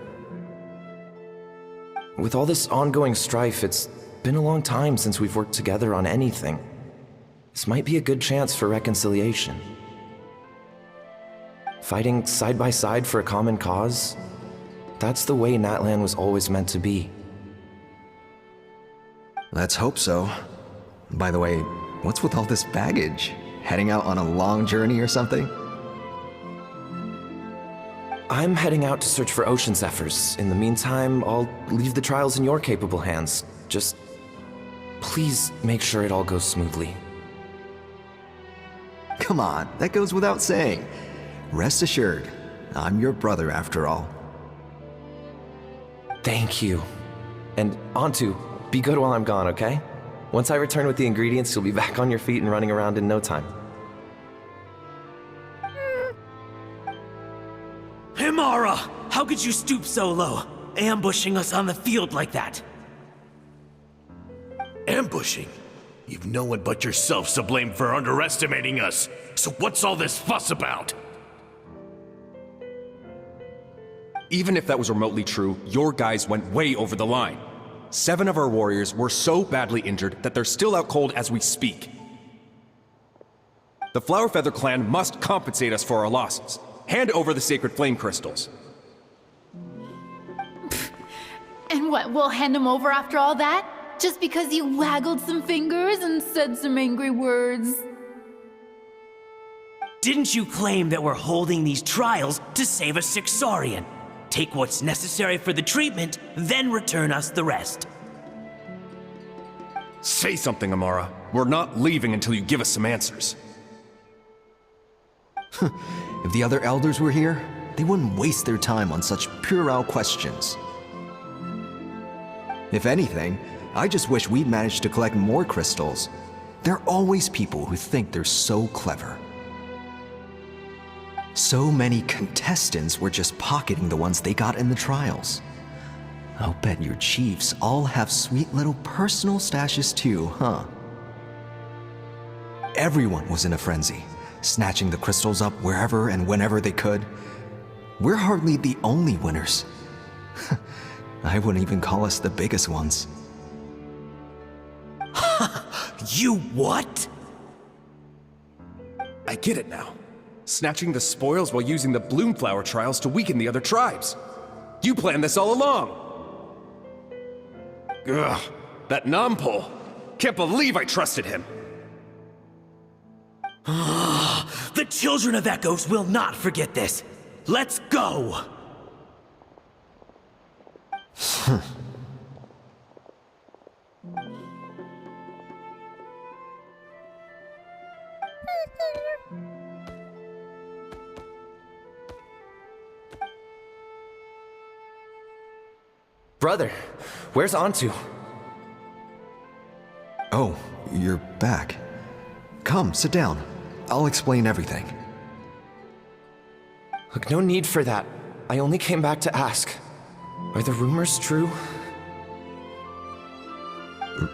With all this ongoing strife, it's been a long time since we've worked together on anything. This might be a good chance for reconciliation. fighting side by side for a common cause. That's the way Natlan was always meant to be. Let's hope so. By the way, what's with all this baggage? Heading out on a long journey or something? I'm heading out to search for Ocean Zephyrs. In the meantime, I'll leave the trials in your capable hands. Just please make sure it all goes smoothly. Come on, that goes without saying. Rest assured, I'm your brother after all. Thank you. And Antu, be good while I'm gone, okay? Once I return with the ingredients, you'll be back on your feet and running around in no time. Himara! How could you stoop so low, ambushing us on the field like that? Ambushing? You've no one but yourself to blame for underestimating us. So what's all this fuss about? Even if that was remotely true, your guys went way over the line. 7 of our warriors were so badly injured that they're still out cold as we speak. The Flower Feather clan must compensate us for our losses. Hand over the sacred flame crystals. And what, we'll hand them over after all that? Just because you waggled some fingers and said some angry words? Didn't you claim that we're holding these trials to save a sick Saurian? Take what's necessary for the treatment, then return us the rest. Say something, Amara. We're not leaving until you give us some answers. If the other elders were here, they wouldn't waste their time on such puerile questions. If anything, I just wish we'd managed to collect more crystals. There are always people who think they're so clever. So many contestants were just pocketing the ones they got in the trials. I'll bet your chiefs all have sweet little personal stashes too, huh? Everyone was in a frenzy, snatching the crystals up wherever and whenever they could. We're hardly the only winners. I wouldn't even call us the biggest ones. You what? I get it now. Snatching the spoils while using the Bloomflower trials to weaken the other tribes. You planned this all along! Ugh, that Nampol. Can't believe I trusted him. The children of Echoes will not forget this. Let's go! Brother, where's Antu? Oh, you're back. Come, sit down. I'll explain everything. Look, no need for that. I only came back to ask. Are the rumors true?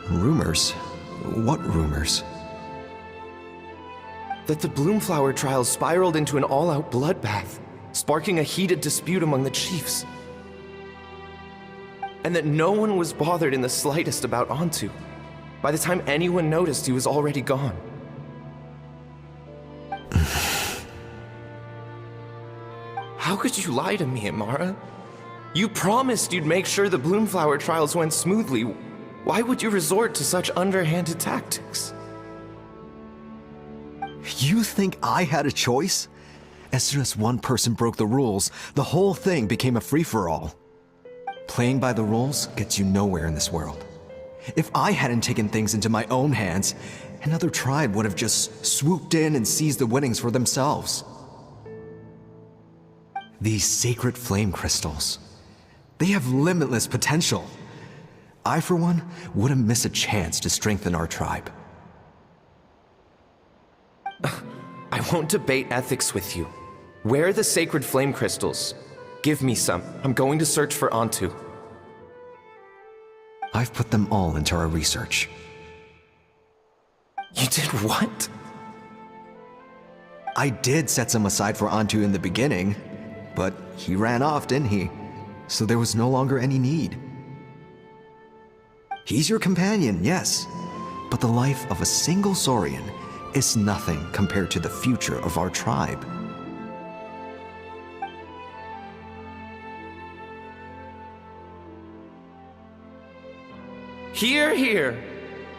Rumors? What rumors? That the Bloomflower trials spiraled into an all-out bloodbath, sparking a heated dispute among the chiefs. And that no one was bothered in the slightest about Antu. By the time anyone noticed, he was already gone. How could you lie to me, Amara? You promised you'd make sure the Bloomflower trials went smoothly. Why would you resort to such underhanded tactics? You think I had a choice? As soon as one person broke the rules, the whole thing became a free-for-all. Playing by the rules gets you nowhere in this world. If I hadn't taken things into my own hands, another tribe would have just swooped in and seized the winnings for themselves. These sacred flame crystals, they have limitless potential. I, for one, wouldn't miss a chance to strengthen our tribe. I won't debate ethics with you. Where are the sacred flame crystals? Give me some. I'm going to search for Antu. I've put them all into our research. You did what? I did set some aside for Antu in the beginning, but he ran off, didn't he? So there was no longer any need. He's your companion, yes, but the life of a single Saurian is nothing compared to the future of our tribe. Hear, hear.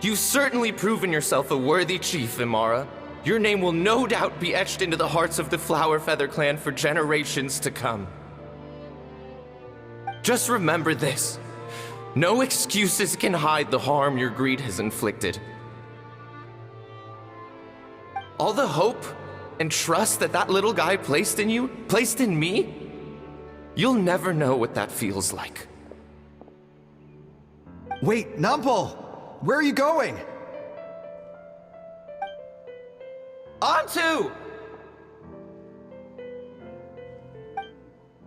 You've certainly proven yourself a worthy chief, Imara. Your name will no doubt be etched into the hearts of the Flower Feather clan for generations to come. Just remember this. No excuses can hide the harm your greed has inflicted. All the hope and trust that that little guy placed in you, placed in me, you'll never know what that feels like. Wait, Numpel! Where are you going? Onto!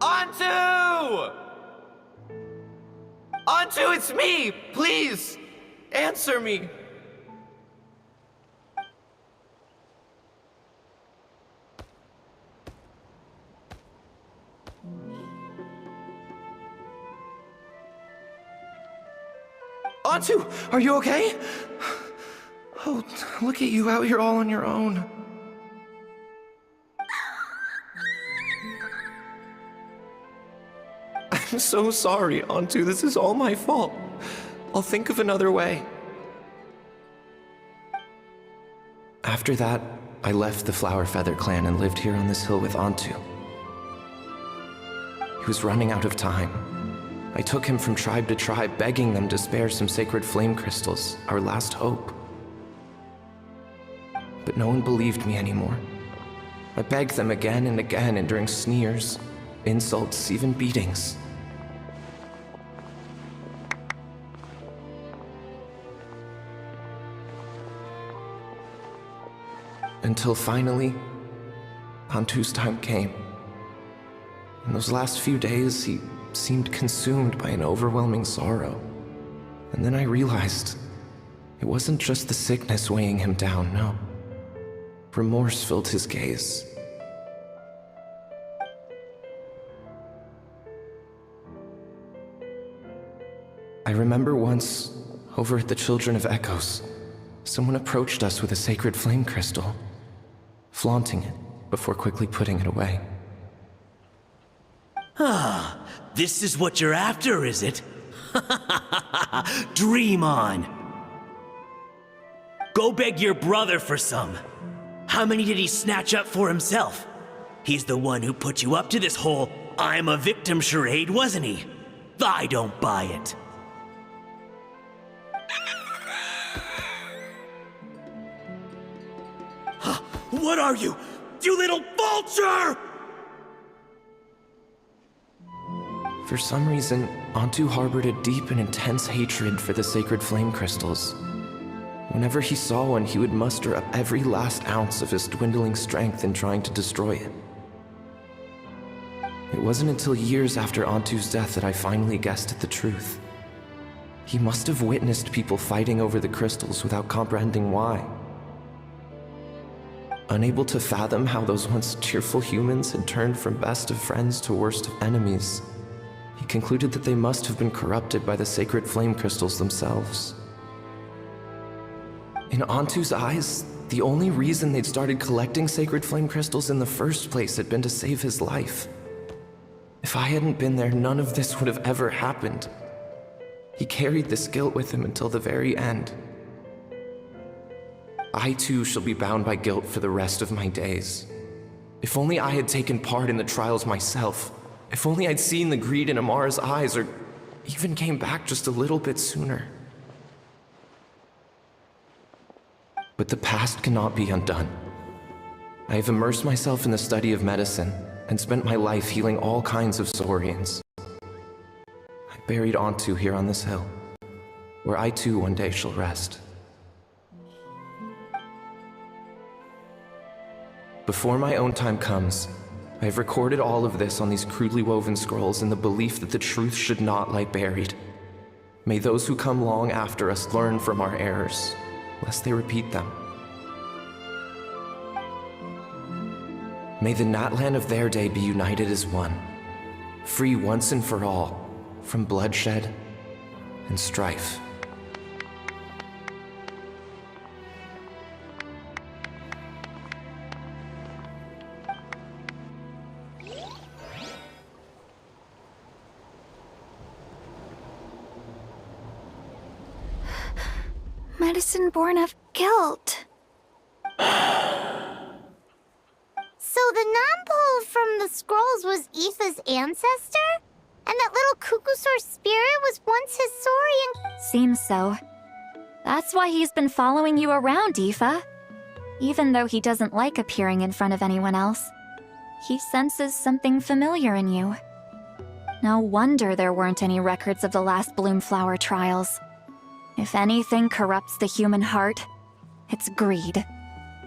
Onto! Onto, it's me! Please! Answer me! Onto, are you okay? Oh, look at you out here all on your own. I'm so sorry, Onto. This is all my fault. I'll think of another way. After that, I left the Flower Feather clan and lived here on this hill with Onto. He was running out of time. I took him from tribe to tribe, begging them to spare some sacred flame crystals, our last hope. But no one believed me anymore. I begged them again and again, enduring sneers, insults, even beatings. Until finally, Ontu's time came. In those last few days, he seemed consumed by an overwhelming sorrow. And then I realized it wasn't just the sickness weighing him down, no. Remorse filled his gaze. I remember once, over at the Children of Echoes, someone approached us with a sacred flame crystal, flaunting it before quickly putting it away. Ah, this is what you're after, is it? Dream on. Go beg your brother for some. How many did he snatch up for himself? He's the one who put you up to this whole I'm a victim charade, wasn't he? I don't buy it. What are you? You little vulture! For some reason, Ontu harbored a deep and intense hatred for the sacred flame crystals. Whenever he saw one, he would muster up every last ounce of his dwindling strength in trying to destroy it. It wasn't until years after Ontu's death that I finally guessed at the truth. He must have witnessed people fighting over the crystals without comprehending why. Unable to fathom how those once cheerful humans had turned from best of friends to worst of enemies, he concluded that they must have been corrupted by the sacred flame crystals themselves. In Ontu's eyes, the only reason they'd started collecting sacred flame crystals in the first place had been to save his life. If I hadn't been there, none of this would have ever happened. He carried this guilt with him until the very end. I too shall be bound by guilt for the rest of my days. If only I had taken part in the trials myself. If only I'd seen the greed in Amara's eyes, or even came back just a little bit sooner. But the past cannot be undone. I have immersed myself in the study of medicine and spent my life healing all kinds of Saurians. I buried Ontu here on this hill, where I too one day shall rest. Before my own time comes, I have recorded all of this on these crudely woven scrolls in the belief that the truth should not lie buried. May those who come long after us learn from our errors, lest they repeat them. May the Natlan of their day be united as one, free once and for all from bloodshed and strife. Medicine born of guilt. So the non-pole from the scrolls was Aoife's ancestor? And that little Cuckoosaur spirit was once his Saurian... Seems so. That's why he's been following you around, Aoife. Even though he doesn't like appearing in front of anyone else, he senses something familiar in you. No wonder there weren't any records of the last Bloomflower trials. If anything corrupts the human heart, it's greed.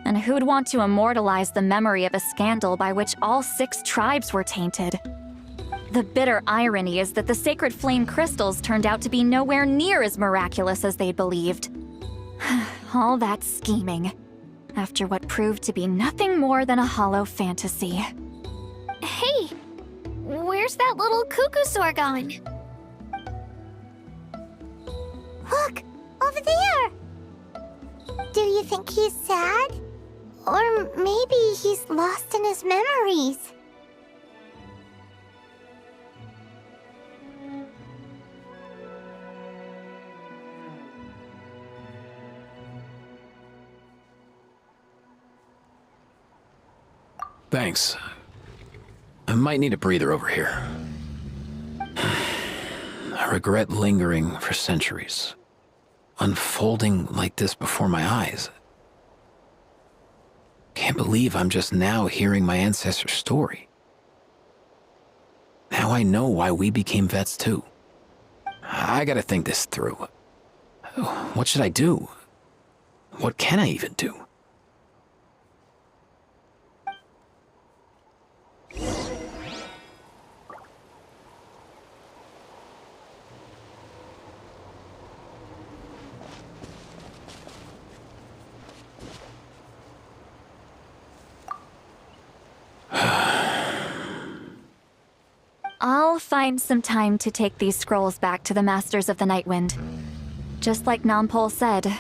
And who'd want to immortalize the memory of a scandal by which all 6 tribes were tainted? The bitter irony is that the sacred flame crystals turned out to be nowhere near as miraculous as they'd believed. All that scheming, after what proved to be nothing more than a hollow fantasy. Hey! Where's that little Cuckoosaur gone? Look! Over there! Do you think he's sad? Or maybe he's lost in his memories? Thanks. I might need a breather over here. I regret lingering for centuries, unfolding like this before my eyes. Can't believe I'm just now hearing my ancestor's story. Now I know why we became vets too. I gotta think this through. What should I do? What can I even do? I'll find some time to take these scrolls back to the Masters of the Nightwind. Just like Nampol said,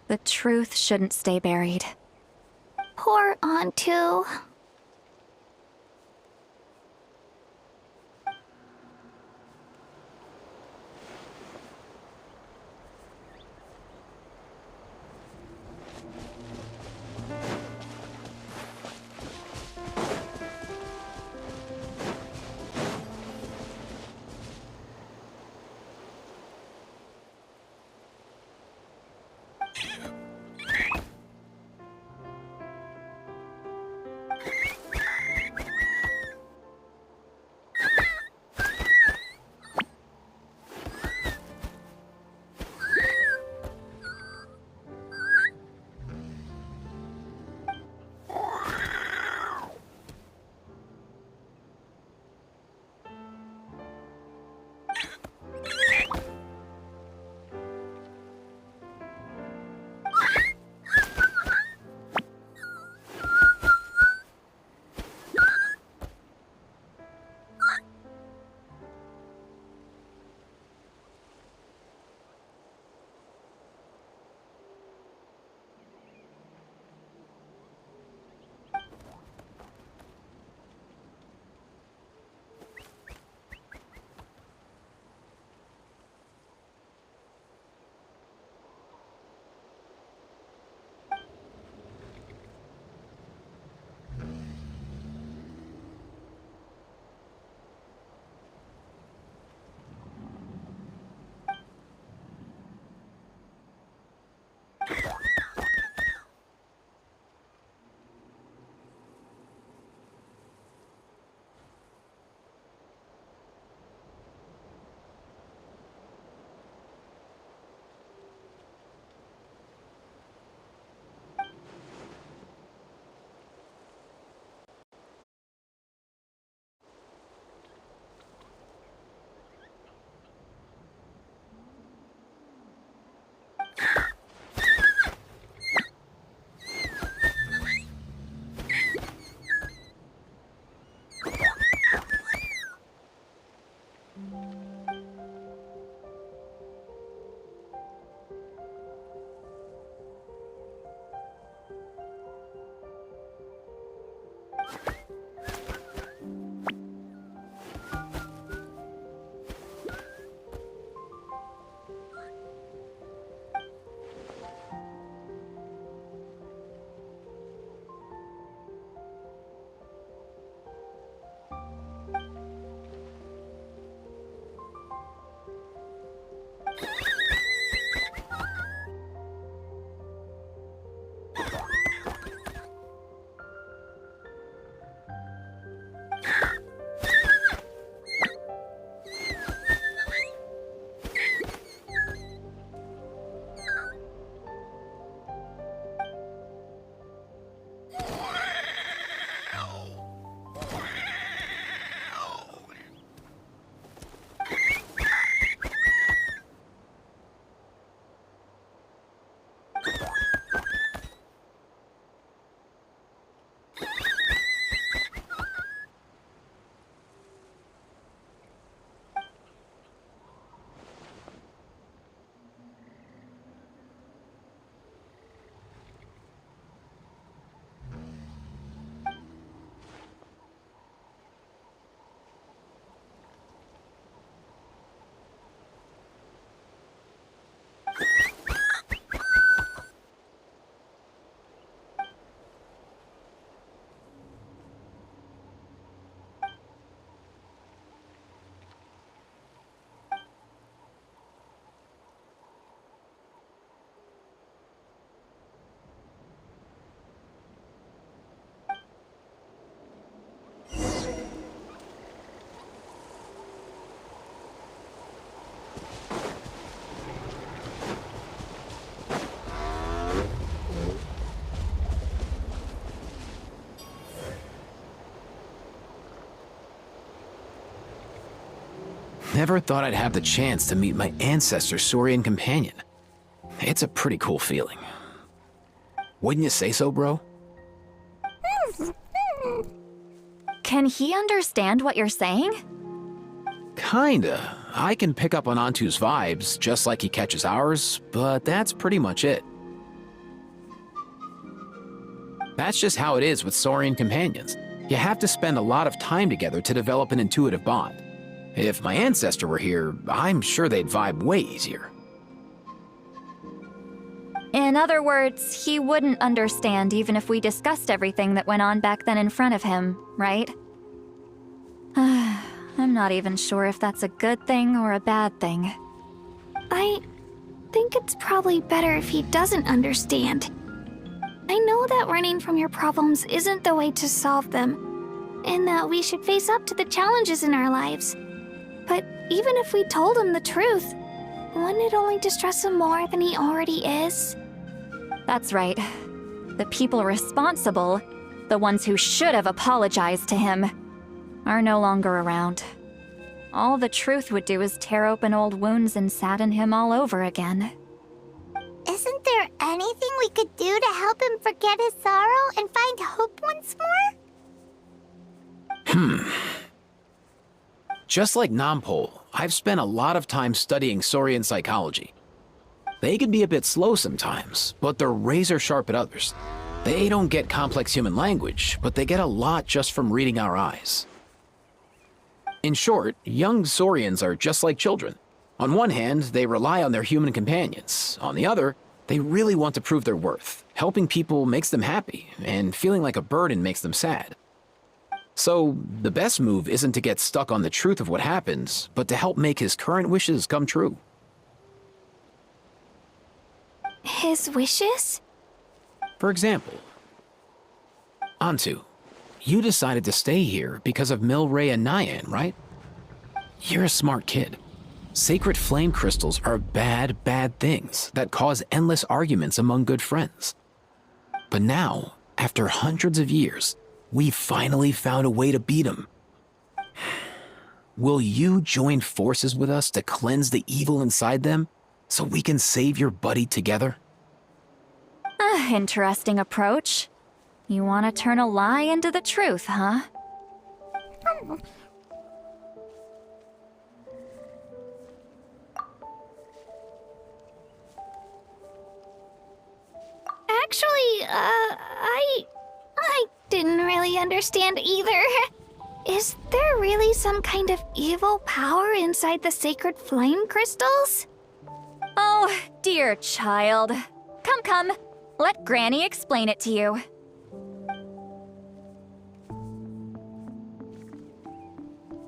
the truth shouldn't stay buried. Poor Antu. Never thought I'd have the chance to meet my ancestor Saurian companion. It's a pretty cool feeling. Wouldn't you say so, bro? Can he understand what you're saying? Kinda. I can pick up on Antu's vibes, just like he catches ours, but that's pretty much it. That's just how it is with Saurian companions. You have to spend a lot of time together to develop an intuitive bond. If my ancestor were here, I'm sure they'd vibe way easier. In other words, he wouldn't understand even if we discussed everything that went on back then in front of him, right? I'm not even sure if that's a good thing or a bad thing. I think it's probably better if he doesn't understand. I know that running from your problems isn't the way to solve them, and that we should face up to the challenges in our lives. But even if we told him the truth, wouldn't it only distress him more than he already is? That's right. The people responsible, the ones who should have apologized to him, are no longer around. All the truth would do is tear open old wounds and sadden him all over again. Isn't there anything we could do to help him forget his sorrow and find hope once more? Just like Nampol, I've spent a lot of time studying Saurian psychology. They can be a bit slow sometimes, but they're razor sharp at others. They don't get complex human language, but they get a lot just from reading our eyes. In short, young Saurians are just like children. On one hand, they rely on their human companions. On the other, they really want to prove their worth. Helping people makes them happy, and feeling like a burden makes them sad. So, the best move isn't to get stuck on the truth of what happened, but to help make his current wishes come true. His wishes? For example, Antu, you decided to stay here because of Milray and Nyan, right? You're a smart kid. Sacred flame crystals are bad, bad things that cause endless arguments among good friends. But now, after hundreds of years, we finally found a way to beat them. Will you join forces with us to cleanse the evil inside them so we can save your buddy together? Interesting approach. You want to turn a lie into the truth, huh? Actually, I didn't really understand either. Is there really some kind of evil power inside the sacred flame crystals? Oh, dear child. Come. Let Granny explain it to you.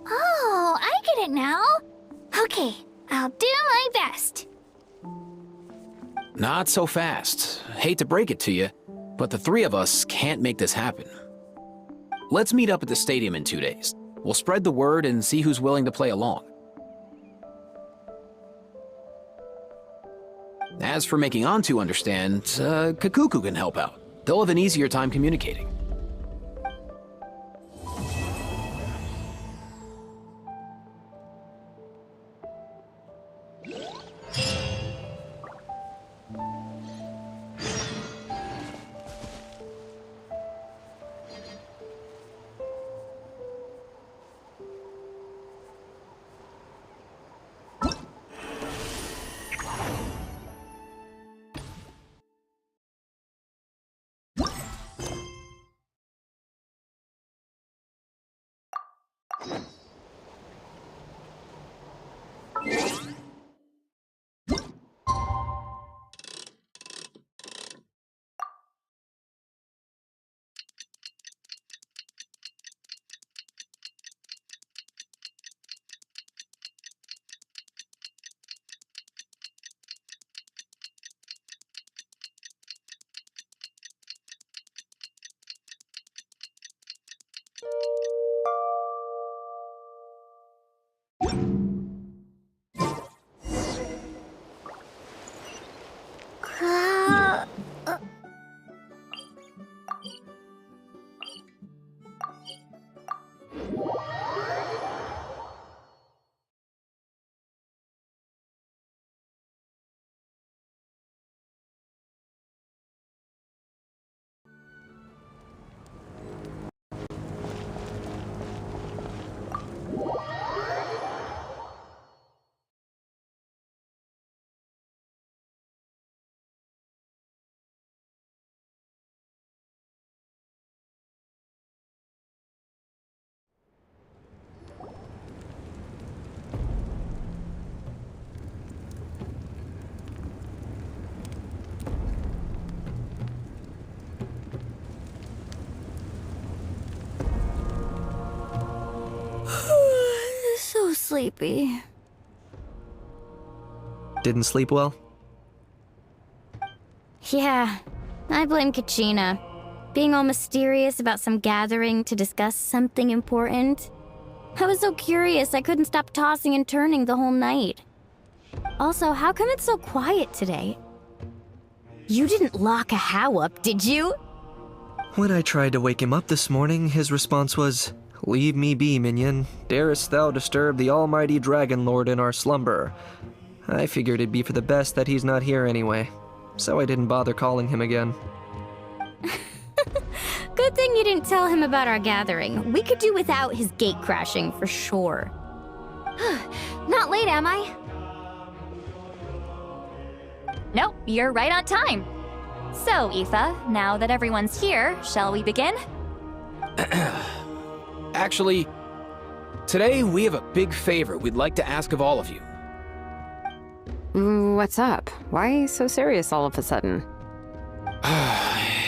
Oh, I get it now. Okay, I'll do my best. Not so fast. Hate to break it to you, but the three of us can't make this happen. Let's meet up at the stadium in 2 days. We'll spread the word and see who's willing to play along. As for making Antu understand, Kakuku can help out. They'll have an easier time communicating. sleepy. Didn't sleep well? Yeah, I blame Kachina. Being all mysterious about some gathering to discuss something important. I was so curious I couldn't stop tossing and turning the whole night. Also, how come it's so quiet today? You didn't lock a How up, did you? When I tried to wake him up this morning, his response was, "Leave me be, minion. Darest thou disturb the almighty Dragon Lord in our slumber?" I figured it'd be for the best that he's not here anyway, so I didn't bother calling him again. Good thing you didn't tell him about our gathering. We could do without his gate crashing for sure. Not late, am I? Nope, you're right on time. So, Aoife, now that everyone's here, shall we begin? Actually, today we have a big favor we'd like to ask of all of you. What's up? Why so serious all of a sudden?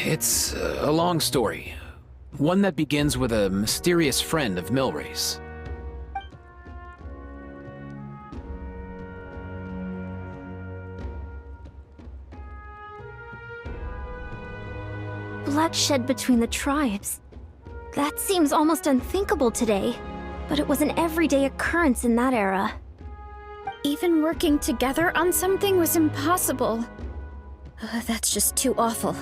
It's a long story. One that begins with a mysterious friend of Milray's. Bloodshed between the tribes. That seems almost unthinkable today, but it was an everyday occurrence in that era. Even working together on something was impossible. That's just too awful.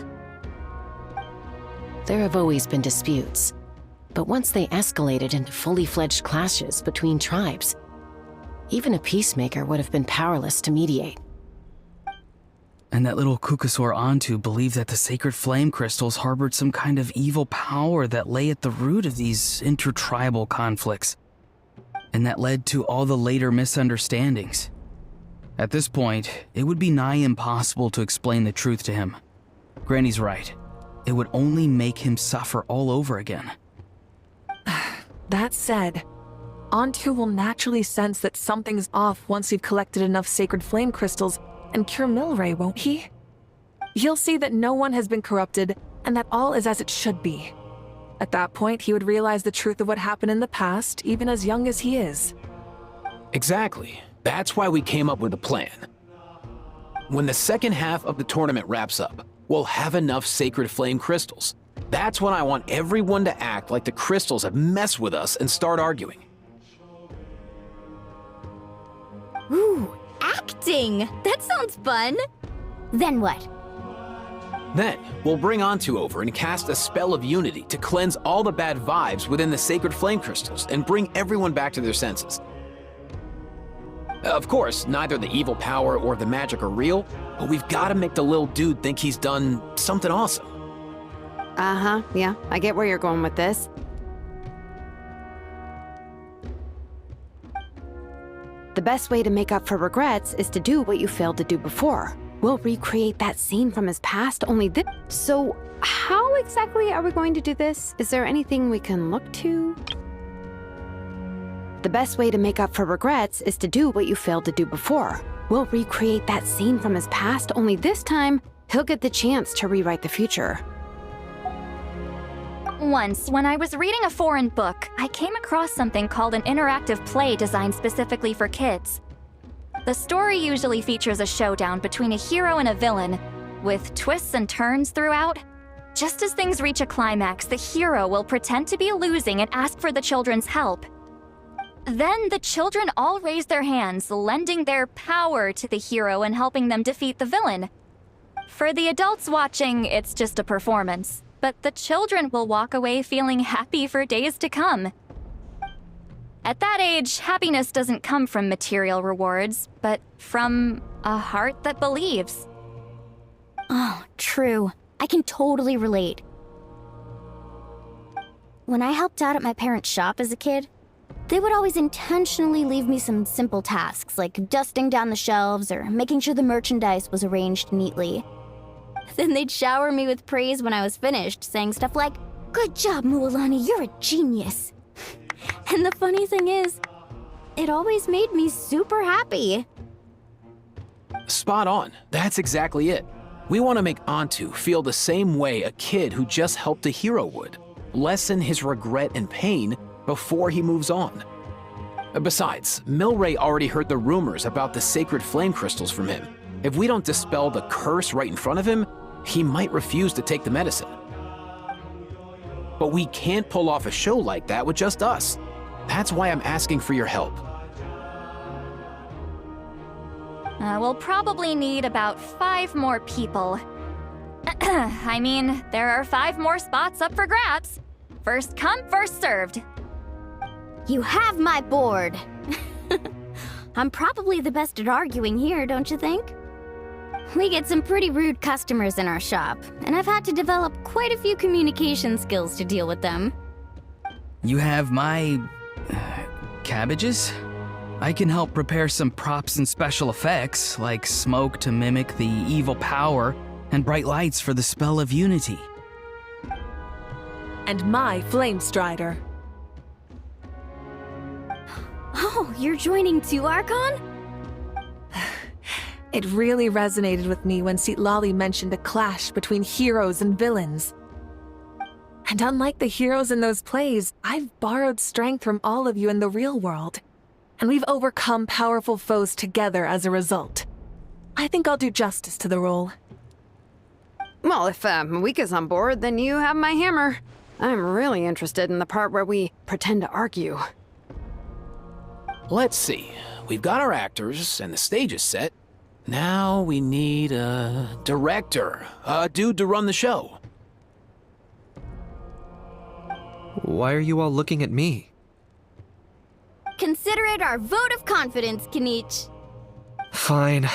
There have always been disputes, but once they escalated into fully fledged clashes between tribes, even a peacemaker would have been powerless to mediate. And that little Kukusor Antu believed that the sacred flame crystals harbored some kind of evil power that lay at the root of these intertribal conflicts. And that led to all the later misunderstandings. At this point, it would be nigh impossible to explain the truth to him. Granny's right. It would only make him suffer all over again. That said, Antu will naturally sense that something's off once you've collected enough sacred flame crystals and cure Milray, won't he? He'll see that no one has been corrupted and that all is as it should be. At that point, he would realize the truth of what happened in the past, even as young as he is. Exactly. That's why we came up with a plan. When the second half of the tournament wraps up, we'll have enough sacred flame crystals. That's when I want everyone to act like the crystals have messed with us and start arguing. Ooh, acting! That sounds fun! Then what? Then, we'll bring Antu over and cast a spell of unity to cleanse all the bad vibes within the sacred flame crystals and bring everyone back to their senses. Of course, neither the evil power or the magic are real, but we've got to make the little dude think he's done something awesome. Uh-huh, yeah, I get where you're going with this. The best way to make up for regrets is to do what you failed to do before. We'll recreate that scene from his past, only this. So, how exactly are we going to do this? Is there anything we can look to? The best way to make up for regrets is to do what you failed to do before. We'll recreate that scene from his past, only this time, he'll get the chance to rewrite the future. Once, when I was reading a foreign book, I came across something called an interactive play designed specifically for kids. The story usually features a showdown between a hero and a villain, with twists and turns throughout. Just as things reach a climax, the hero will pretend to be losing and ask for the children's help. Then the children all raise their hands, lending their power to the hero and helping them defeat the villain. For the adults watching, it's just a performance, but the children will walk away feeling happy for days to come. At that age, happiness doesn't come from material rewards, but from a heart that believes. Oh, true. I can totally relate. When I helped out at my parents' shop as a kid, they would always intentionally leave me some simple tasks, like dusting down the shelves or making sure the merchandise was arranged neatly. Then they'd shower me with praise when I was finished, saying stuff like, "Good job, Mualani, you're a genius." And the funny thing is, it always made me super happy. Spot on. That's exactly it. We want to make Antu feel the same way a kid who just helped a hero would. Lessen his regret and pain before he moves on. Besides, Milray already heard the rumors about the sacred flame crystals from him. If we don't dispel the curse right in front of him, he might refuse to take the medicine. But we can't pull off a show like that with just us. That's why I'm asking for your help. We'll probably need about 5 more people. I mean, there are 5 more spots up for grabs. First come, first served. You have my board. I'm probably the best at arguing here, don't you think? We get some pretty rude customers in our shop, and I've had to develop quite a few communication skills to deal with them. You have my... cabbages? I can help prepare some props and special effects, like smoke to mimic the evil power, and bright lights for the spell of unity. And my flame strider. Oh, you're joining too, Archon? It really resonated with me when Citlali mentioned a clash between heroes and villains. And unlike the heroes in those plays, I've borrowed strength from all of you in the real world. And we've overcome powerful foes together as a result. I think I'll do justice to the role. Well, if Mawika's on board, then you have my hammer. I'm really interested in the part where we pretend to argue. Let's see. We've got our actors, and the stage is set. Now we need a director, a dude to run the show. Why are you all looking at me? Consider it our vote of confidence, Kinich. Fine.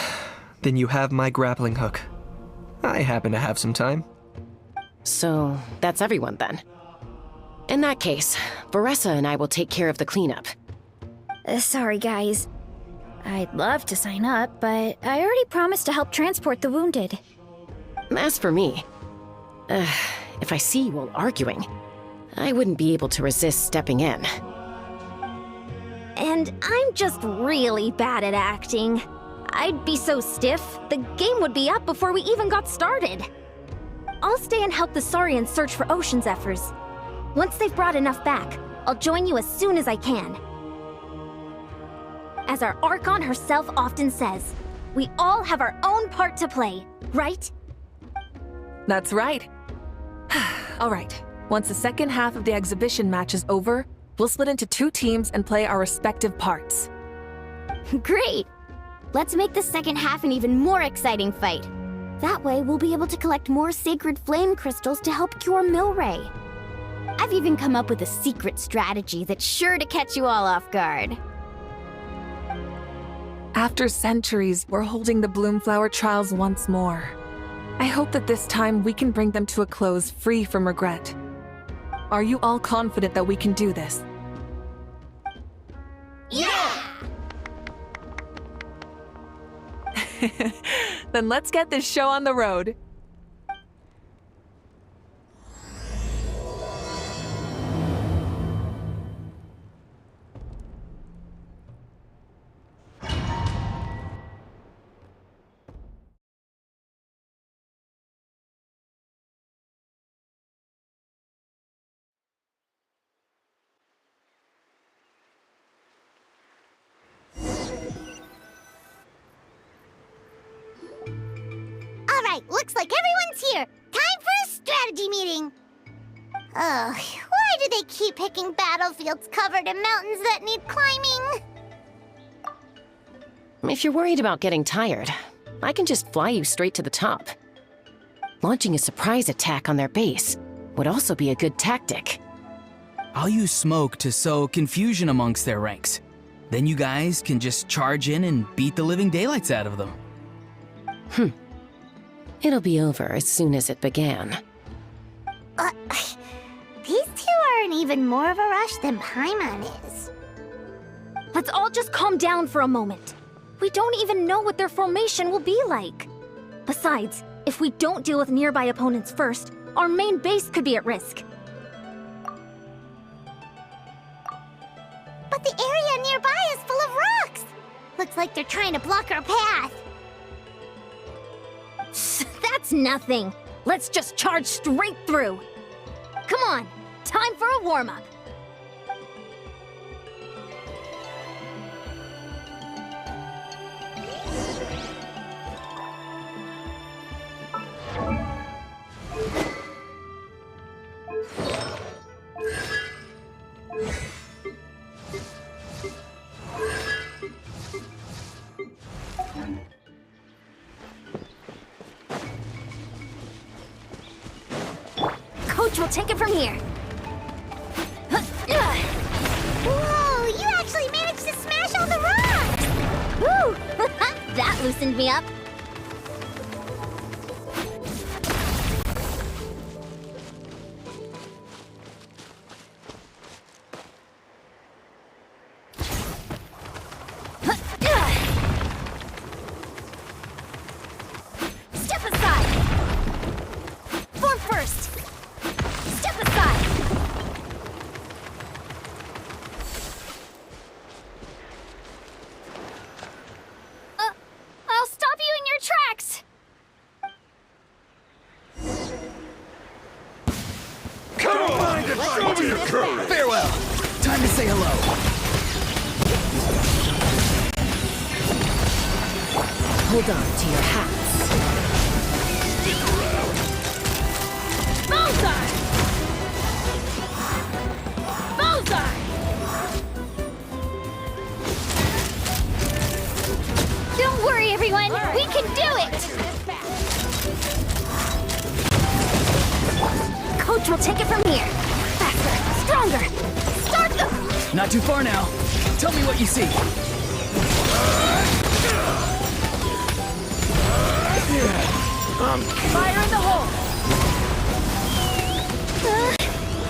Then you have my grappling hook. I happen to have some time. So, that's everyone then. In that case, Varessa and I will take care of the cleanup. Sorry, guys. I'd love to sign up, but I already promised to help transport the wounded. As for me, if I see you all arguing, I wouldn't be able to resist stepping in. And I'm just really bad at acting. I'd be so stiff, the game would be up before we even got started. I'll stay and help the Saurians search for Ocean Zephyrs. Once they've brought enough back, I'll join you as soon as I can. As our Archon herself often says, we all have our own part to play, right? That's right. All right, once the second half of the exhibition match is over, we'll split into 2 teams and play our respective parts. Great! Let's make the second half an even more exciting fight. That way, we'll be able to collect more sacred flame crystals to help cure Milray. I've even come up with a secret strategy that's sure to catch you all off guard. After centuries, we're holding the Bloomflower trials once more. I hope that this time we can bring them to a close free from regret. Are you all confident that we can do this? Yeah! Then let's get this show on the road. Alright, looks like everyone's here. Time for a strategy meeting. Ugh, why do they keep picking battlefields covered in mountains that need climbing? If you're worried about getting tired, I can just fly you straight to the top. Launching a surprise attack on their base would also be a good tactic. I'll use smoke to sow confusion amongst their ranks. Then you guys can just charge in and beat the living daylights out of them. It'll be over as soon as it began. These 2 are in even more of a rush than Paimon is. Let's all just calm down for a moment. We don't even know what their formation will be like. Besides, if we don't deal with nearby opponents first, our main base could be at risk. But the area nearby is full of rocks! Looks like they're trying to block our path. That's nothing. Let's just charge straight through. Come on, time for a warm-up. Coach will take it from here. Whoa, you actually managed to smash all the rocks! Woo! That loosened me up. Step aside! Form first! Step aside! I'll stop you in your tracks! Come on, show me your courage! Farewell! Time to say hello. Hold on to your hats. Stick around! Bullseye! Bullseye! Don't worry, everyone! We can do it! Coach will take it from here. Faster, stronger! Start the... Not too far now. Tell me what you see. Fire in the hole!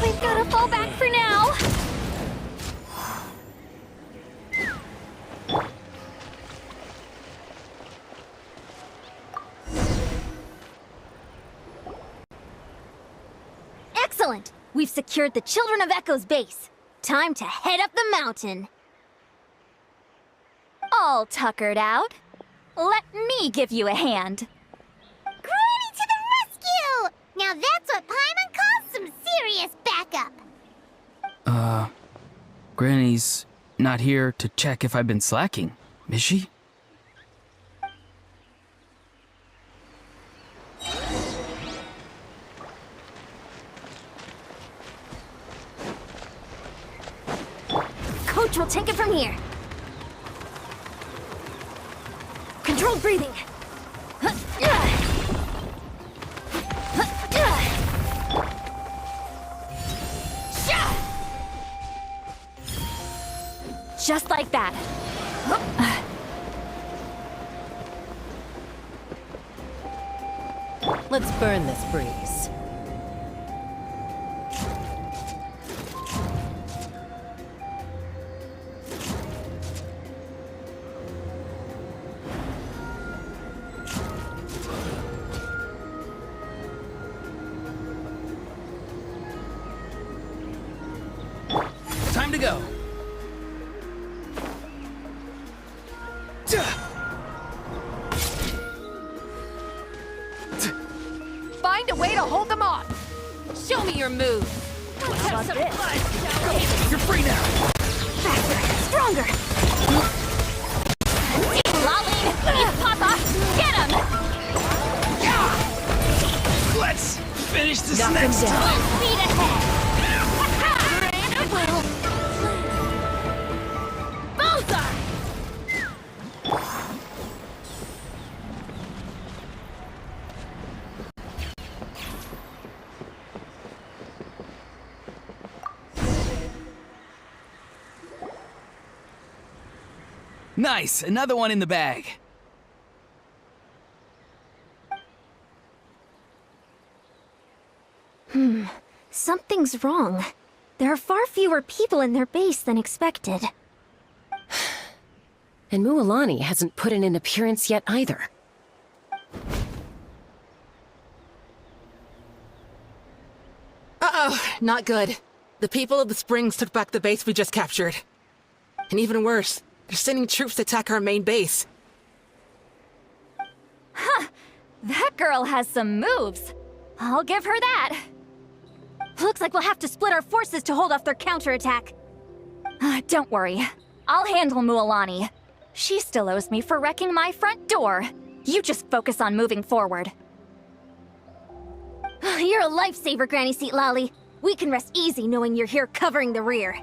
We've gotta fall back for now. Excellent! We've secured the Children of Echo's base. Time to head up the mountain. All tuckered out. Let me give you a hand. Granny to the rescue! Now that's what Paimon calls some serious backup. Granny's not here to check if I've been slacking, is she? Coach will take it from here. Controlled breathing. Just like that. Let's burn this breeze. Time to go. Find a way to hold them off! Show me your move! How about this? You're free now. Faster, stronger. Lolly, he's Papa. Get him! Let's finish this Knock next him down. time. Speed ahead. Bullseye! Nice, another one in the bag. Something's wrong. There are far fewer people in their base than expected. And Mualani hasn't put in an appearance yet either. Uh-oh, not good. The people of the Springs took back the base we just captured. And even worse, they're sending troops to attack our main base. Huh! That girl has some moves. I'll give her that. Looks like we'll have to split our forces to hold off their counterattack. Don't worry. I'll handle Mualani. She still owes me for wrecking my front door. You just focus on moving forward. You're a lifesaver, Granny Seat Lolly. We can rest easy knowing you're here covering the rear.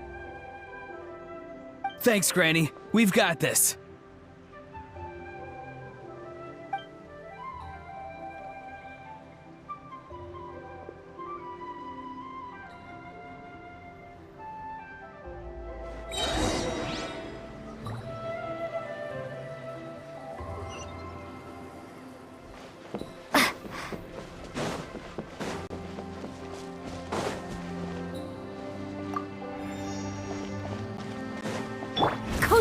Thanks, Granny. We've got this.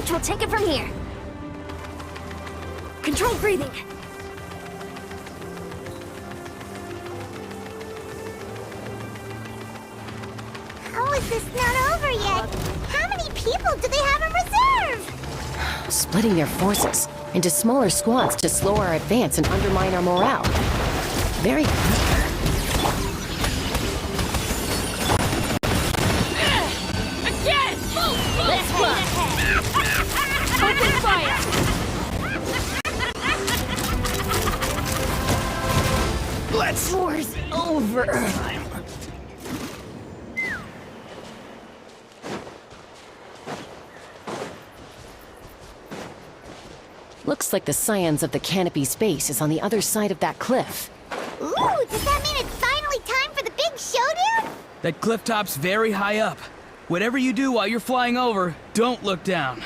Coach, we'll take it from here. Controlled breathing. How is this not over yet? How many people do they have in reserve? Splitting their forces into smaller squads to slow our advance and undermine our morale. Very clever. Again! Let's fly! Open fire! Let's... War's over. Looks like the Scions of the Canopy Space is on the other side of that cliff. Ooh, does that mean it's finally time for the big showdown? That cliff top's very high up. Whatever you do while you're flying over, don't look down.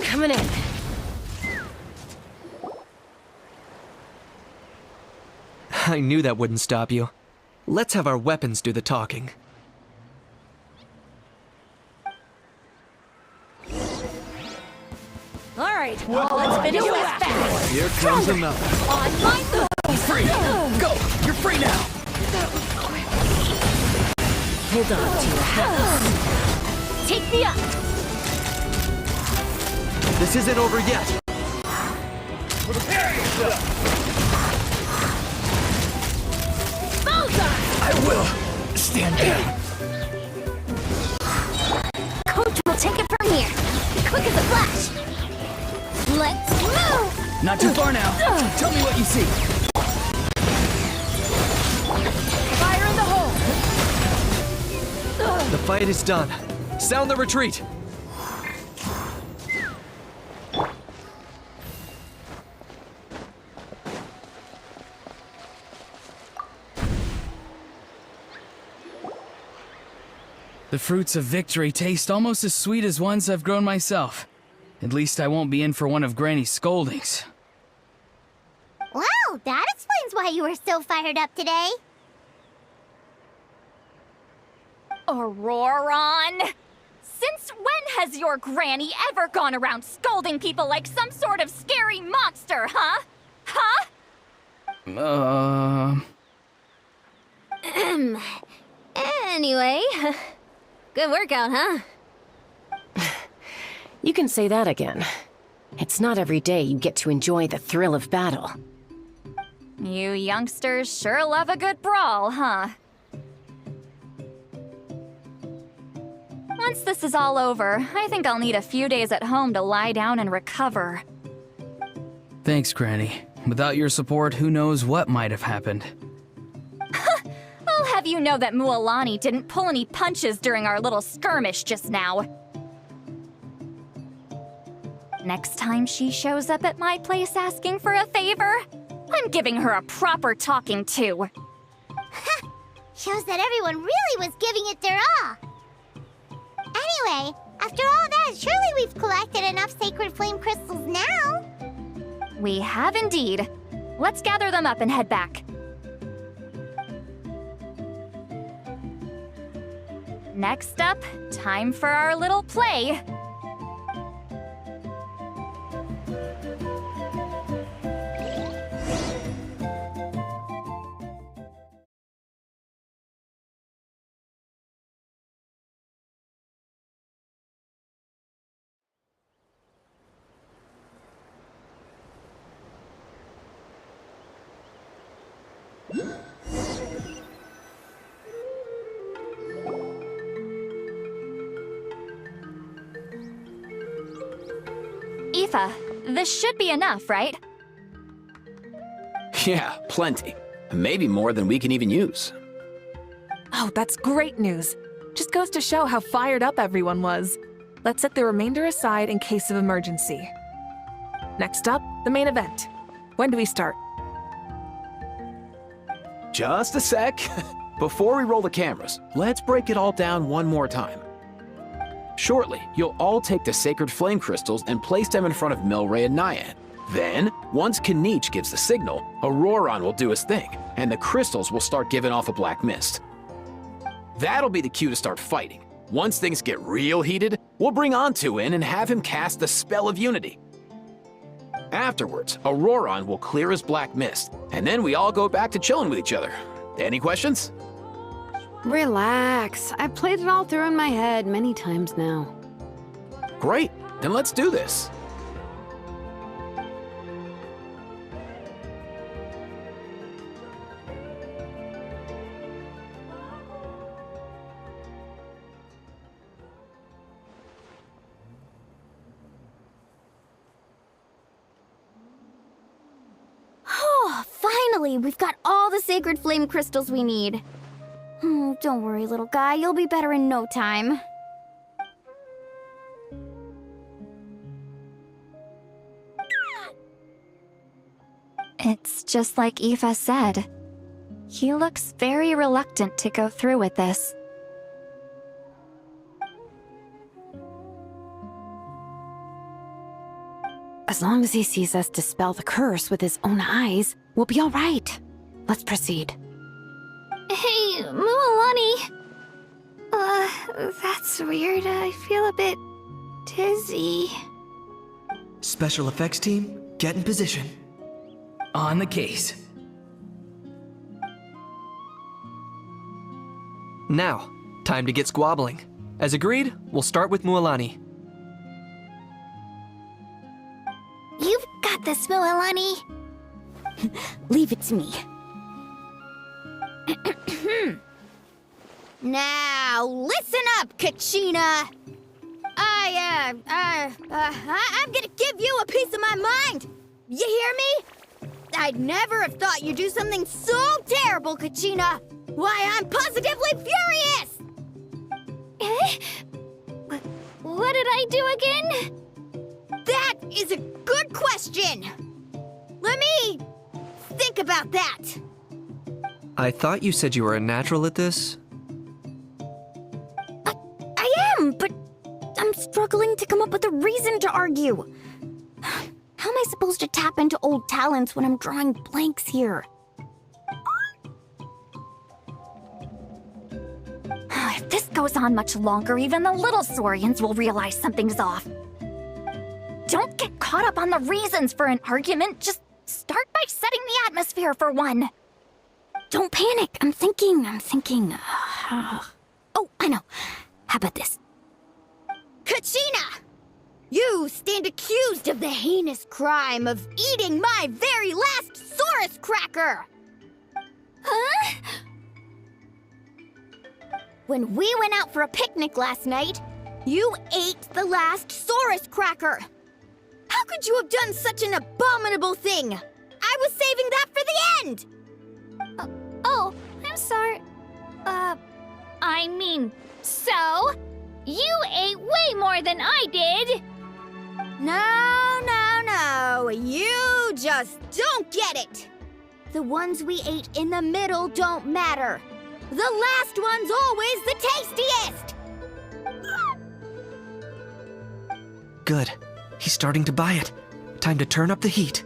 Coming in. I knew that wouldn't stop you. Let's have our weapons do the talking. All right, let's finish this fast. Here comes another. On my move. He's free! Go! You're free now! Hold on to your hats. Take me up. This isn't over yet. Prepare yourself! I will! Stand down! Coach will take it from here. Quick as a flash. Let's move. Not too far now. Tell me what you see. Fire in the hole. The fight is done. Sound the retreat. The fruits of victory taste almost as sweet as ones I've grown myself. At least I won't be in for one of Granny's scoldings. Wow, that explains why you were so fired up today. Auroron! Since when has your granny ever gone around scolding people like some sort of scary monster, huh? Huh? Anyway, good workout, huh? You can say that again. It's not every day you get to enjoy the thrill of battle. You youngsters sure love a good brawl, huh? Once this is all over, I think I'll need a few days at home to lie down and recover. Thanks, Granny. Without your support, who knows what might have happened. I'll have you know that Mualani didn't pull any punches during our little skirmish just now. Next time she shows up at my place asking for a favor, I'm giving her a proper talking to. Shows that everyone really was giving it their all. Anyway, after all that, surely we've collected enough sacred flame crystals now. We have indeed. Let's gather them up and head back. Next up, time for our little play. Aoife, this should be enough, right? Yeah, plenty. Maybe more than we can even use. Oh, that's great news. Just goes to show how fired up everyone was. Let's set the remainder aside in case of emergency. Next up, the main event. When do we start? Just a sec. Before we roll the cameras, let's break it all down one more time. Shortly, you'll all take the sacred flame crystals and place them in front of Milray and Nyan. Then, once Kanich gives the signal, Auroron will do his thing, and the crystals will start giving off a black mist. That'll be the cue to start fighting. Once things get real heated, we'll bring Antu in and have him cast the Spell of Unity. Afterwards, Auroron will clear his black mist, and then we all go back to chilling with each other. Any questions? Relax. I've played it all through in my head many times now. Great, then let's do this. Oh, finally! We've got all the sacred flame crystals we need. Don't worry, little guy. You'll be better in no time. It's just like Eva said. He looks very reluctant to go through with this. As long as he sees us dispel the curse with his own eyes, we'll be all right. Let's proceed. Hey, Mualani. That's weird. I feel a bit dizzy. Special effects team, get in position. On the case. Now, time to get squabbling. As agreed, we'll start with Mualani. You've got this, Mualani. Leave it to me. Now, listen up, Kachina. I'm gonna give you a piece of my mind. You hear me? I'd never have thought you'd do something so terrible, Kachina. Why, I'm positively furious! What did I do again? That is a good question. Let me think about that. I thought you said you were a natural at this. I am, but I'm struggling to come up with a reason to argue. How am I supposed to tap into old talents when I'm drawing blanks here? If this goes on much longer, even the little Saurians will realize something's off. Don't get caught up on the reasons for an argument. Just start by setting the atmosphere for one. Don't panic. I'm thinking. Oh, I know. How about this? Kachina! You stand accused of the heinous crime of eating my very last Saurus cracker! Huh? When we went out for a picnic last night, you ate the last Saurus cracker! How could you have done such an abominable thing? I was saving that for the end! Oh, I'm sorry. I mean, so? You ate way more than I did! No. You just don't get it! The ones we ate in the middle don't matter. The last one's always the tastiest! Good. He's starting to buy it. Time to turn up the heat.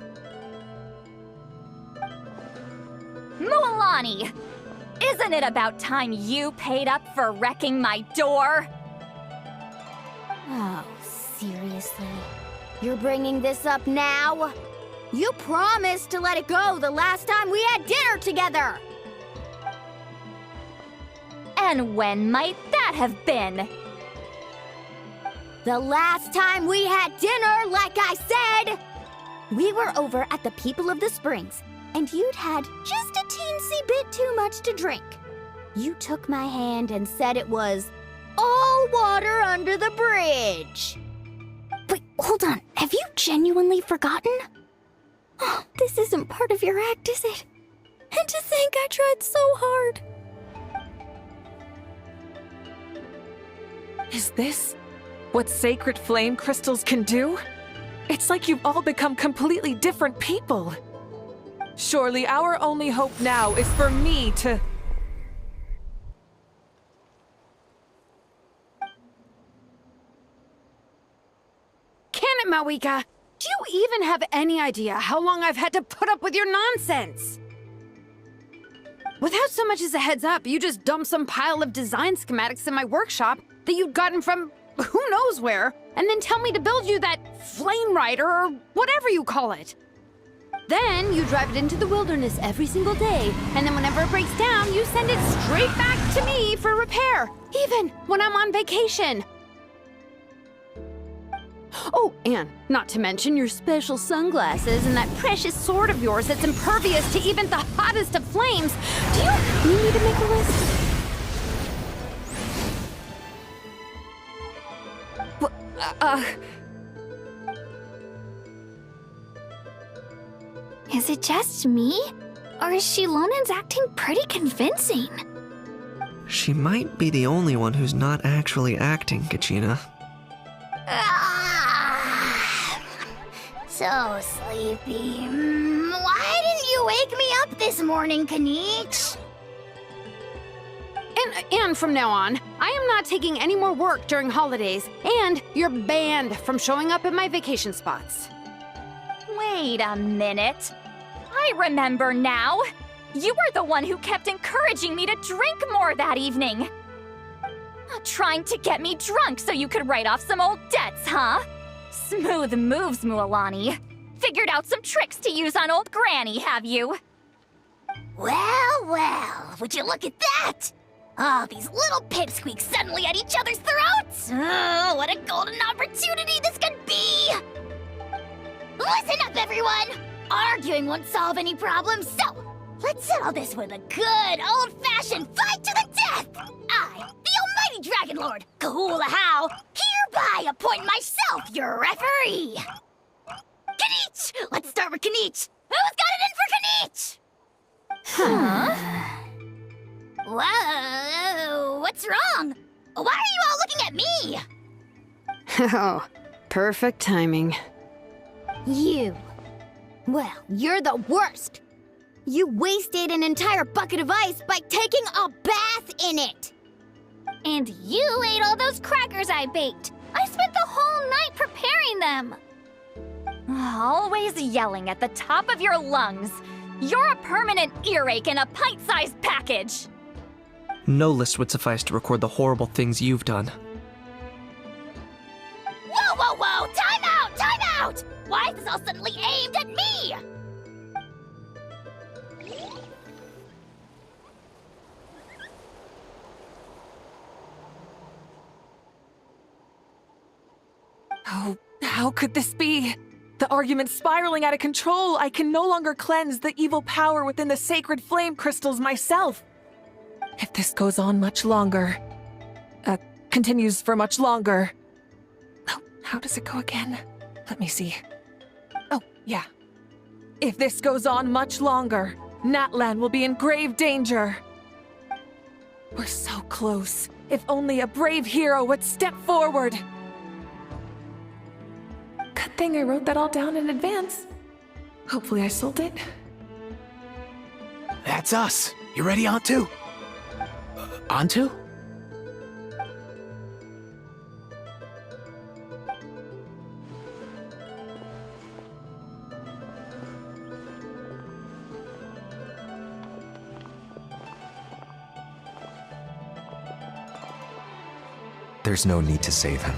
Mualani! Isn't it about time you paid up for wrecking my door? Oh, seriously? You're bringing this up now? You promised to let it go the last time we had dinner together! And when might that have been? The last time we had dinner, like I said! We were over at the People of the Springs, and you'd had just a teensy bit too much to drink. You took my hand and said it was all water under the bridge. Wait, hold on. Have you genuinely forgotten? Oh, this isn't part of your act, is it? And to think I tried so hard. Is this what sacred flame crystals can do? It's like you've all become completely different people. Surely our only hope now is for me to... Can it, Mawika? Do you even have any idea how long I've had to put up with your nonsense? Without so much as a heads up, you just dumped some pile of design schematics in my workshop that you'd gotten from who knows where, and then tell me to build you that flame rider or whatever you call it. Then you drive it into the wilderness every single day, and then whenever it breaks down, you send it straight back to me for repair, even when I'm on vacation. Oh, and not to mention your special sunglasses and that precious sword of yours that's impervious to even the hottest of flames. Do you need me to make a list? Is it just me? Or is Shilonen's acting pretty convincing? She might be the only one who's not actually acting, Kachina. So sleepy. Why didn't you wake me up this morning, Kanich? And from now on, I am not taking any more work during holidays, and you're banned from showing up at my vacation spots. Wait a minute. I remember now. You were the one who kept encouraging me to drink more that evening. Trying to get me drunk so you could write off some old debts, huh? Smooth moves, Mualani. Figured out some tricks to use on old Granny, have you? Well, would you look at that? Oh, these little pipsqueaks suddenly at each other's throats! Oh, what a golden opportunity this could be! Listen up, everyone! Arguing won't solve any problems, so let's settle this with a good old-fashioned fight to the death! I, the almighty Dragon Lord, Kahula How, hereby appoint myself your referee! Kanich! Let's start with Kanich! Who's got it in for Kanich? Huh? Whoa, what's wrong? Why are you all looking at me? Oh, perfect timing. You. Well, you're the worst. You wasted an entire bucket of ice by taking a bath in it. And you ate all those crackers I baked. I spent the whole night preparing them. Always yelling at the top of your lungs. You're a permanent earache in a pint-sized package. No list would suffice to record the horrible things you've done. Whoa! Time out! Time out! Why is this all suddenly aimed at me? Oh, how could this be? The argument's spiraling out of control. I can no longer cleanse the evil power within the sacred flame crystals myself. If this goes on much longer, continues for much longer. Oh, how does it go again? Let me see. Oh, yeah. If this goes on much longer, Natlan will be in grave danger. We're so close. If only a brave hero would step forward. Good thing I wrote that all down in advance. Hopefully I sold it. That's us. You ready, Antu? Antu? There's no need to save him.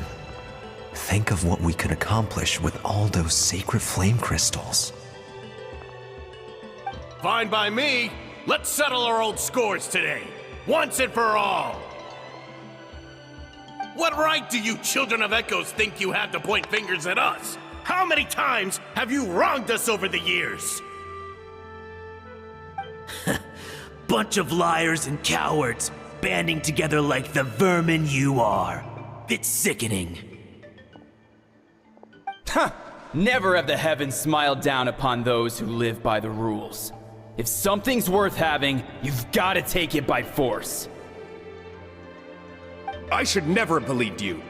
Think of what we could accomplish with all those sacred flame crystals. Fine by me. Let's settle our old scores today. Once and for all. What right do you children of Echoes think you have to point fingers at us? How many times have you wronged us over the years? Bunch of liars and cowards, banding together like the vermin you are. It's sickening. Huh! Never have the heavens smiled down upon those who live by the rules. If something's worth having, you've got to take it by force. I should never have believed you.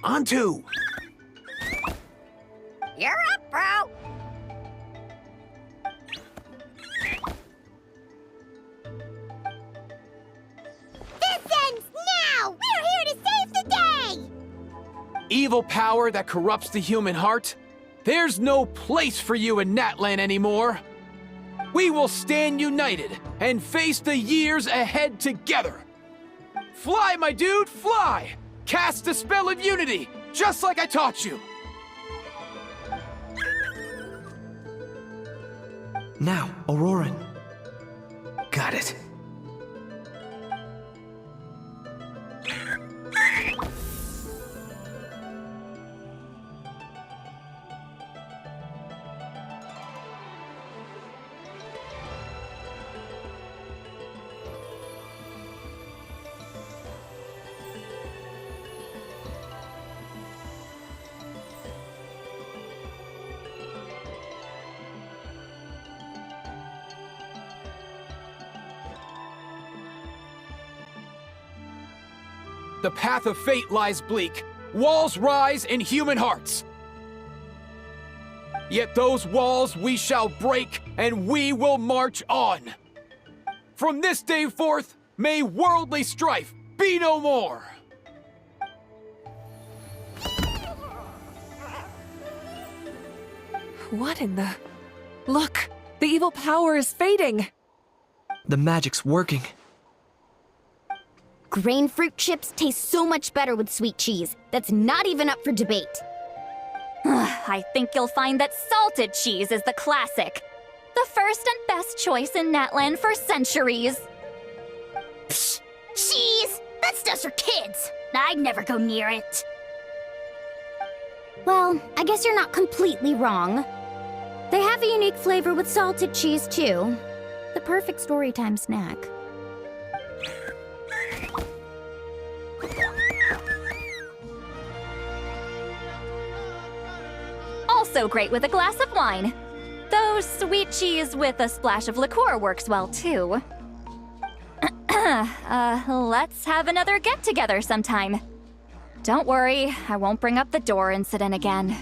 On two. You're up, bro. This ends now! We're here to save the day! Evil power that corrupts the human heart? There's no place for you in Natlan anymore. We will stand united and face the years ahead together. Fly, my dude, fly! Cast the spell of unity, just like I taught you. Now, Auroran. Got it. The path of fate lies bleak. Walls rise in human hearts. Yet those walls we shall break, and we will march on. From this day forth, may worldly strife be no more. What in the... Look! The evil power is fading! The magic's working. Grain fruit chips taste so much better with sweet cheese. That's not even up for debate. I think you'll find that salted cheese is the classic. The first and best choice in Natlan for centuries. Psh! Cheese! That stuff's for kids! I'd never go near it. Well, I guess you're not completely wrong. They have a unique flavor with salted cheese, too. The perfect storytime snack. Also great with a glass of wine. Though sweet cheese with a splash of liqueur works well, too. Let's have another get-together sometime. Don't worry, I won't bring up the door incident again.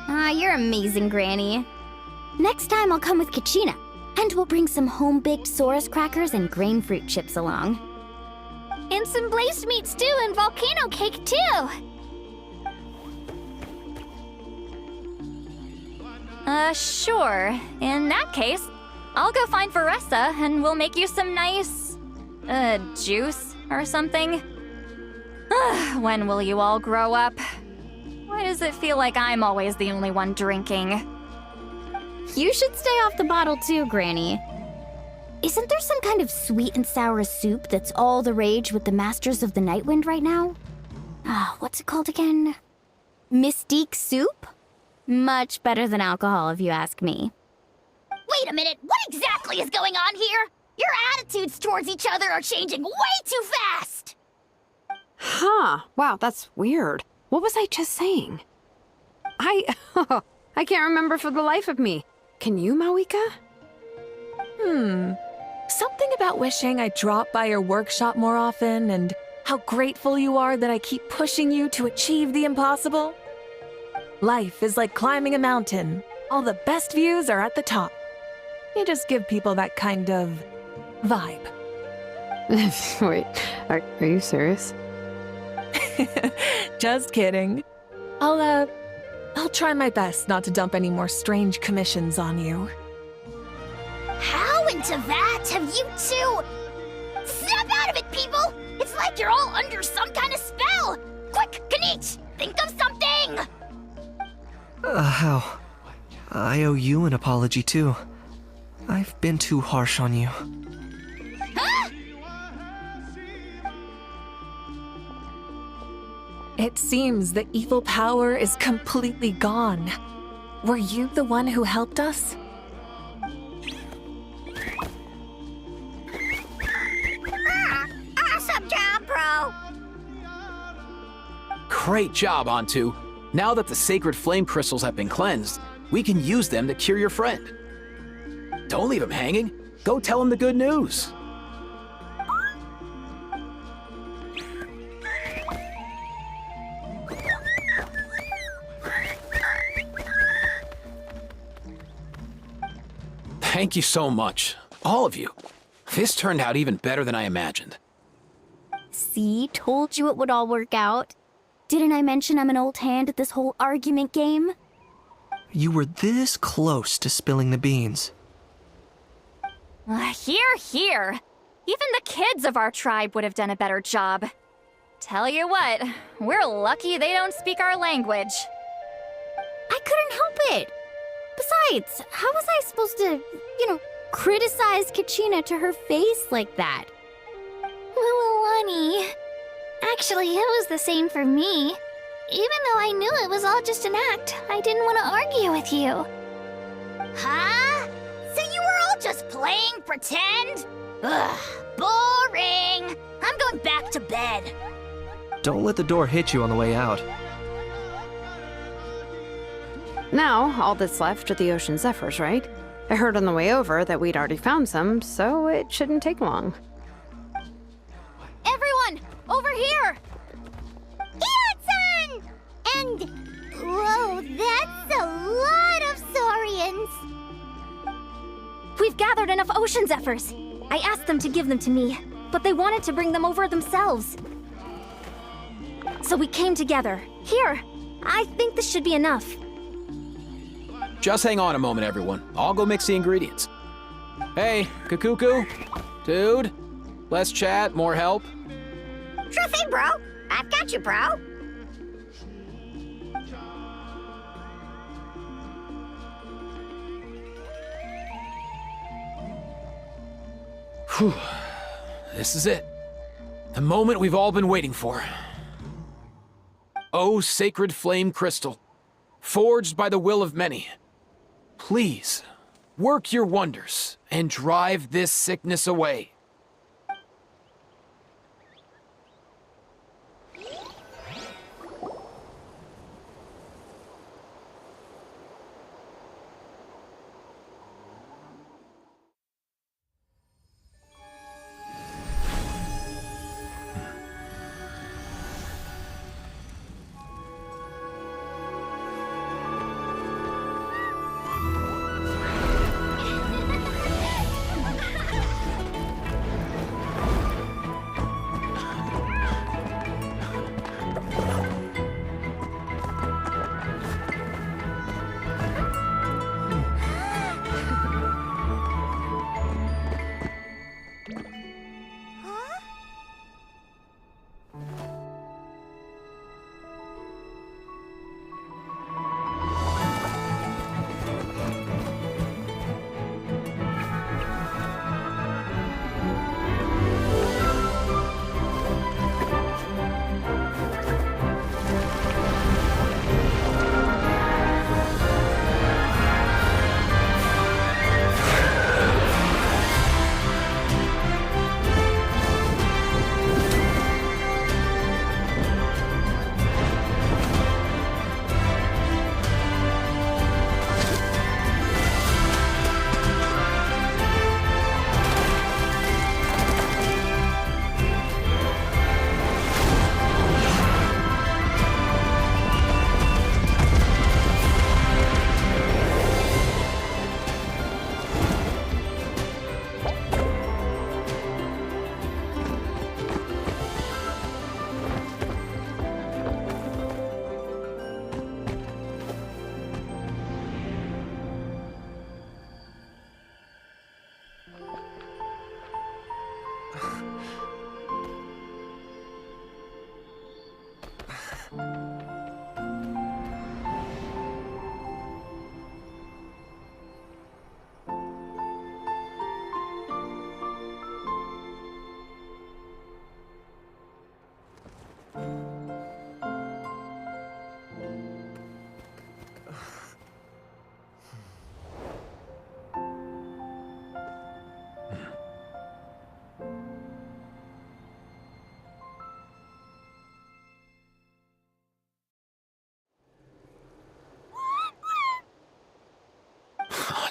You're amazing, Granny. Next time I'll come with Kachina, and we'll bring some home-baked Saurus crackers and grain fruit chips along. And some blazed meat stew and volcano cake, too! Sure. In that case, I'll go find Varessa and we'll make you some nice... juice or something. When will you all grow up? Why does it feel like I'm always the only one drinking? You should stay off the bottle too, Granny. Isn't there some kind of sweet and sour soup that's all the rage with the Masters of the Nightwind right now? What's it called again? Mystique soup? Much better than alcohol, if you ask me. Wait a minute, what exactly is going on here? Your attitudes towards each other are changing way too fast! Huh. Wow, that's weird. What was I just saying? I can't remember for the life of me. Can you, Mawika? Something about wishing I dropped by your workshop more often and how grateful you are that I keep pushing you to achieve the impossible. Life is like climbing a mountain. All the best views are at the top. You just give people that kind of vibe. Wait, are you serious? Just kidding. I'll try my best not to dump any more strange commissions on you. How into that have you two... Snap out of it, people! It's like you're all under some kind of spell! Quick, Kanich, think of something! How? I owe you an apology, too. I've been too harsh on you. Huh? It seems the evil power is completely gone. Were you the one who helped us? Awesome job, bro! Great job, Antu. Now that the sacred flame crystals have been cleansed, we can use them to cure your friend. Don't leave him hanging. Go tell him the good news. Thank you so much. All of you. This turned out even better than I imagined. See, told you it would all work out. Didn't I mention I'm an old hand at this whole argument game? You were this close to spilling the beans. Hear, hear. Even the kids of our tribe would have done a better job. Tell you what, we're lucky they don't speak our language. I couldn't help it. Besides, how was I supposed to, criticize Kachina to her face like that? Lilani. Actually, it was the same for me. Even though I knew it was all just an act, I didn't want to argue with you. Huh? So you were all just playing pretend? Ugh, boring. I'm going back to bed. Don't let the door hit you on the way out. Now, all that's left are the ocean zephyrs, right? I heard on the way over that we'd already found some, so it shouldn't take long. Everyone, over here! Ian-san! And... whoa, that's a lot of saurians. We've gathered enough ocean zephyrs. I asked them to give them to me, but they wanted to bring them over themselves. So we came together. Here, I think this should be enough. Just hang on a moment, everyone. I'll go mix the ingredients. Hey, Kakuku? Dude? Less chat, more help? Sure thing, bro. I've got you, bro. Whew. This is it. The moment we've all been waiting for. Oh, sacred flame crystal, forged by the will of many. Please, work your wonders and drive this sickness away.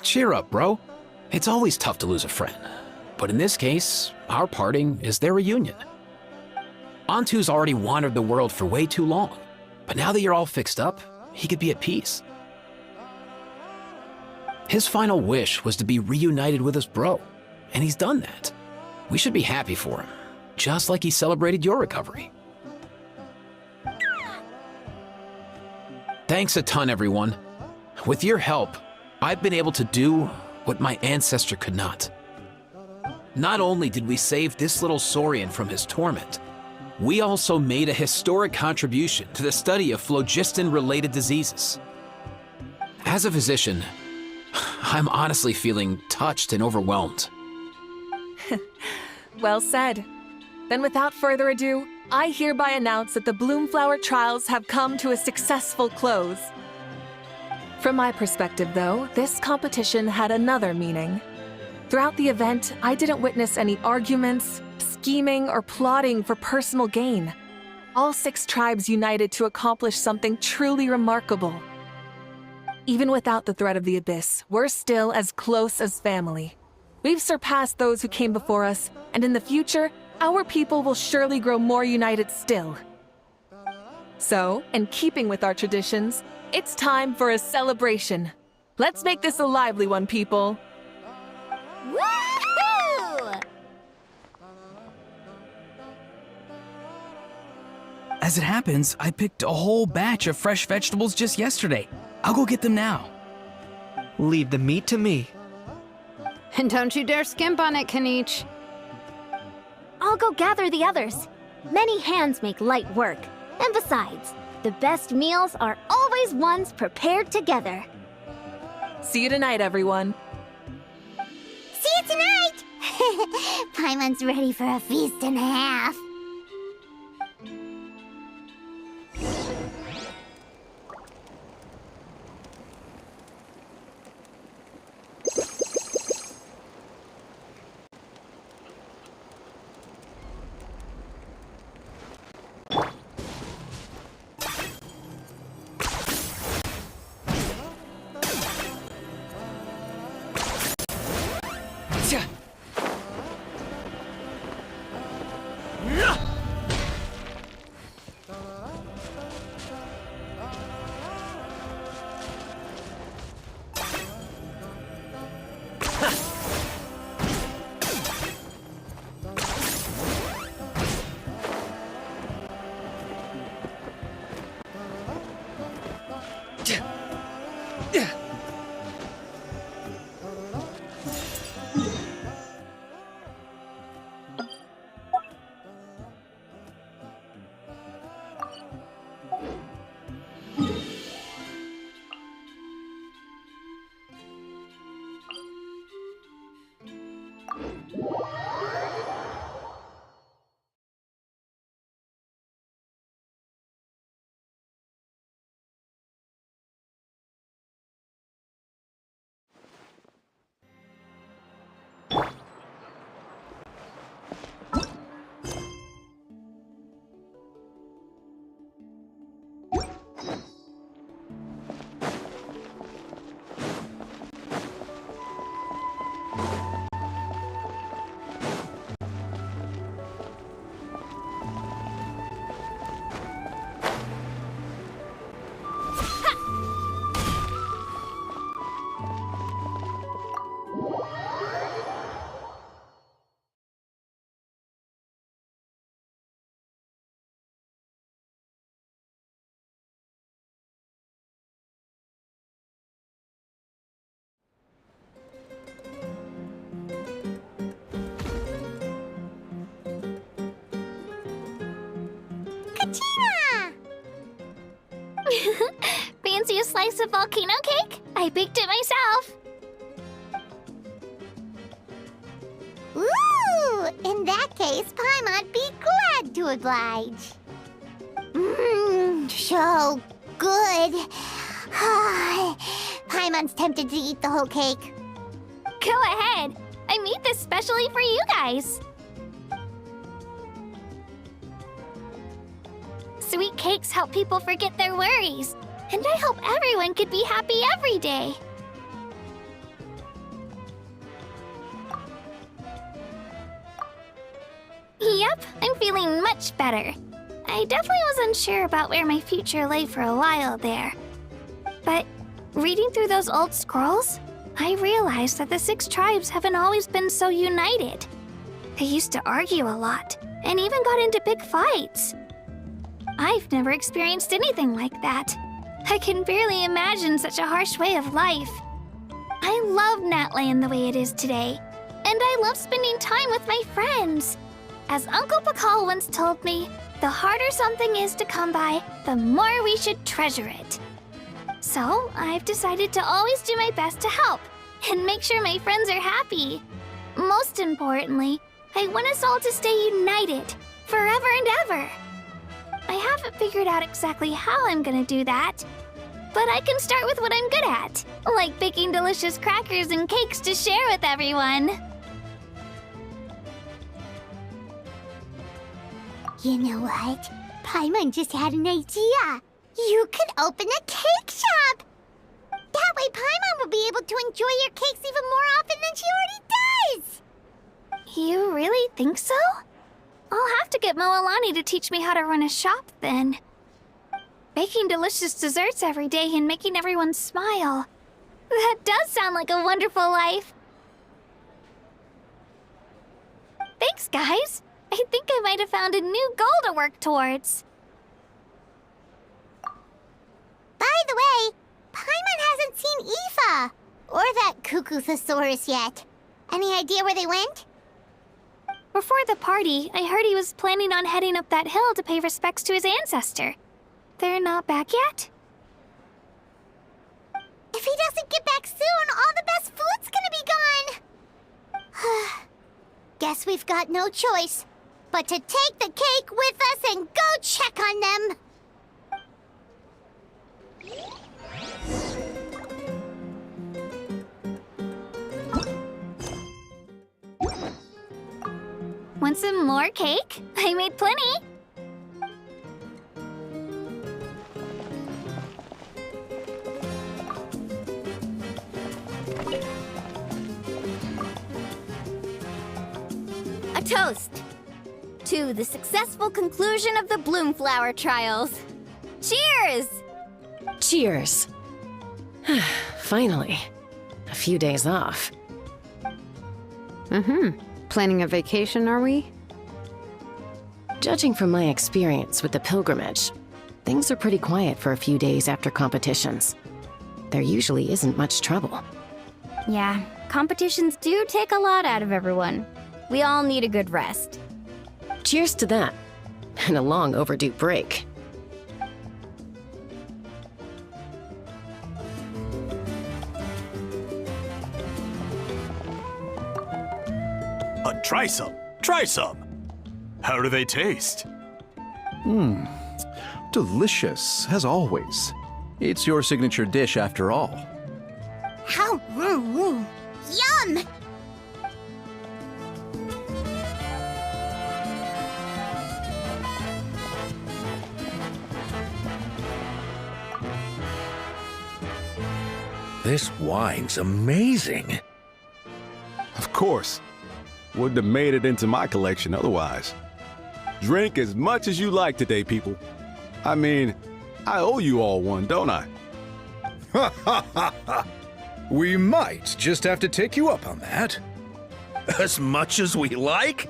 Cheer up, bro. It's always tough to lose a friend. But in this case, our parting is their reunion. Antu's already wandered the world for way too long. But now that you're all fixed up, he could be at peace. His final wish was to be reunited with his bro, and he's done that. We should be happy for him, just like he celebrated your recovery. Thanks a ton, everyone. With your help, I've been able to do what my ancestor could not. Not only did we save this little Saurian from his torment, we also made a historic contribution to the study of phlogiston-related diseases. As a physician, I'm honestly feeling touched and overwhelmed. Well said. Then without further ado, I hereby announce that the Bloomflower trials have come to a successful close. From my perspective, though, this competition had another meaning. Throughout the event, I didn't witness any arguments, scheming, or plotting for personal gain. All 6 tribes united to accomplish something truly remarkable. Even without the threat of the Abyss, we're still as close as family. We've surpassed those who came before us, and in the future, our people will surely grow more united still. So, in keeping with our traditions, it's time for a celebration. Let's make this a lively one, people. Woohoo! As it happens, I picked a whole batch of fresh vegetables just yesterday. I'll go get them now. Leave the meat to me. And don't you dare skimp on it, Kanich. I'll go gather the others. Many hands make light work. And besides, the best meals are always ones prepared together. See you tonight, everyone. See you tonight! Paimon's ready for a feast and a half. Fancy a slice of volcano cake? I baked it myself. Ooh! In that case, Paimon'd be glad to oblige. Mmm, so good. Paimon's tempted to eat the whole cake. Go ahead. I made this specially for you guys. Sweet cakes help people forget their worries. And I hope everyone could be happy every day. Yep, I'm feeling much better. I definitely wasn't sure about where my future lay for a while there. But reading through those old scrolls, I realized that the 6 tribes haven't always been so united. They used to argue a lot, and even got into big fights. I've never experienced anything like that. I can barely imagine such a harsh way of life. I love Natland the way it is today, and I love spending time with my friends. As Uncle Pakal once told me, the harder something is to come by, the more we should treasure it. So, I've decided to always do my best to help, and make sure my friends are happy. Most importantly, I want us all to stay united, forever and ever. I haven't figured out exactly how I'm gonna do that, but I can start with what I'm good at, like baking delicious crackers and cakes to share with everyone. You know what? Paimon just had an idea. You could open a cake shop. That way Paimon will be able to enjoy your cakes even more often than she already does. You really think so? I'll have to get Moalani to teach me how to run a shop then. Baking delicious desserts every day and making everyone smile. That does sound like a wonderful life. Thanks, guys. I think I might have found a new goal to work towards. By the way, Paimon hasn't seen Aoife or that Cuckoo-thosaurus yet. Any idea where they went? Before the party, I heard he was planning on heading up that hill to pay respects to his ancestor. They're not back yet? If he doesn't get back soon, all the best food's gonna be gone. Guess we've got no choice but to take the cake with us and go check on them. Want some more cake? I made plenty. A toast to the successful conclusion of the Bloomflower trials. Cheers! Cheers. Finally. A few days off. Planning a vacation, are we? Judging from my experience with the pilgrimage, things are pretty quiet for a few days after competitions. There usually isn't much trouble. Yeah, competitions do take a lot out of everyone. We all need a good rest. Cheers to that, and a long overdue break. Try some. Try some. How do they taste? Delicious, as always. It's your signature dish after all. How? Yum! This wine's amazing. Of course. Wouldn't have made it into my collection otherwise. Drink as much as you like today, people. I mean, I owe you all one, don't I? Ha ha ha ha! We might just have to take you up on that. As much as we like?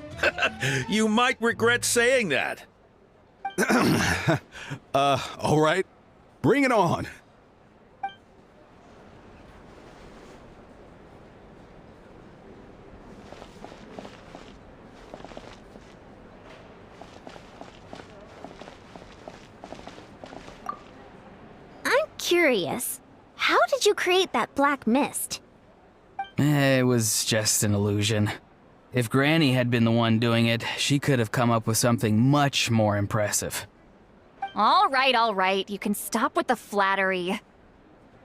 You might regret saying that. All right. Bring it on. Curious, how did you create that black mist? It was just an illusion. If Granny had been the one doing it, she could have come up with something much more impressive. All right, you can stop with the flattery.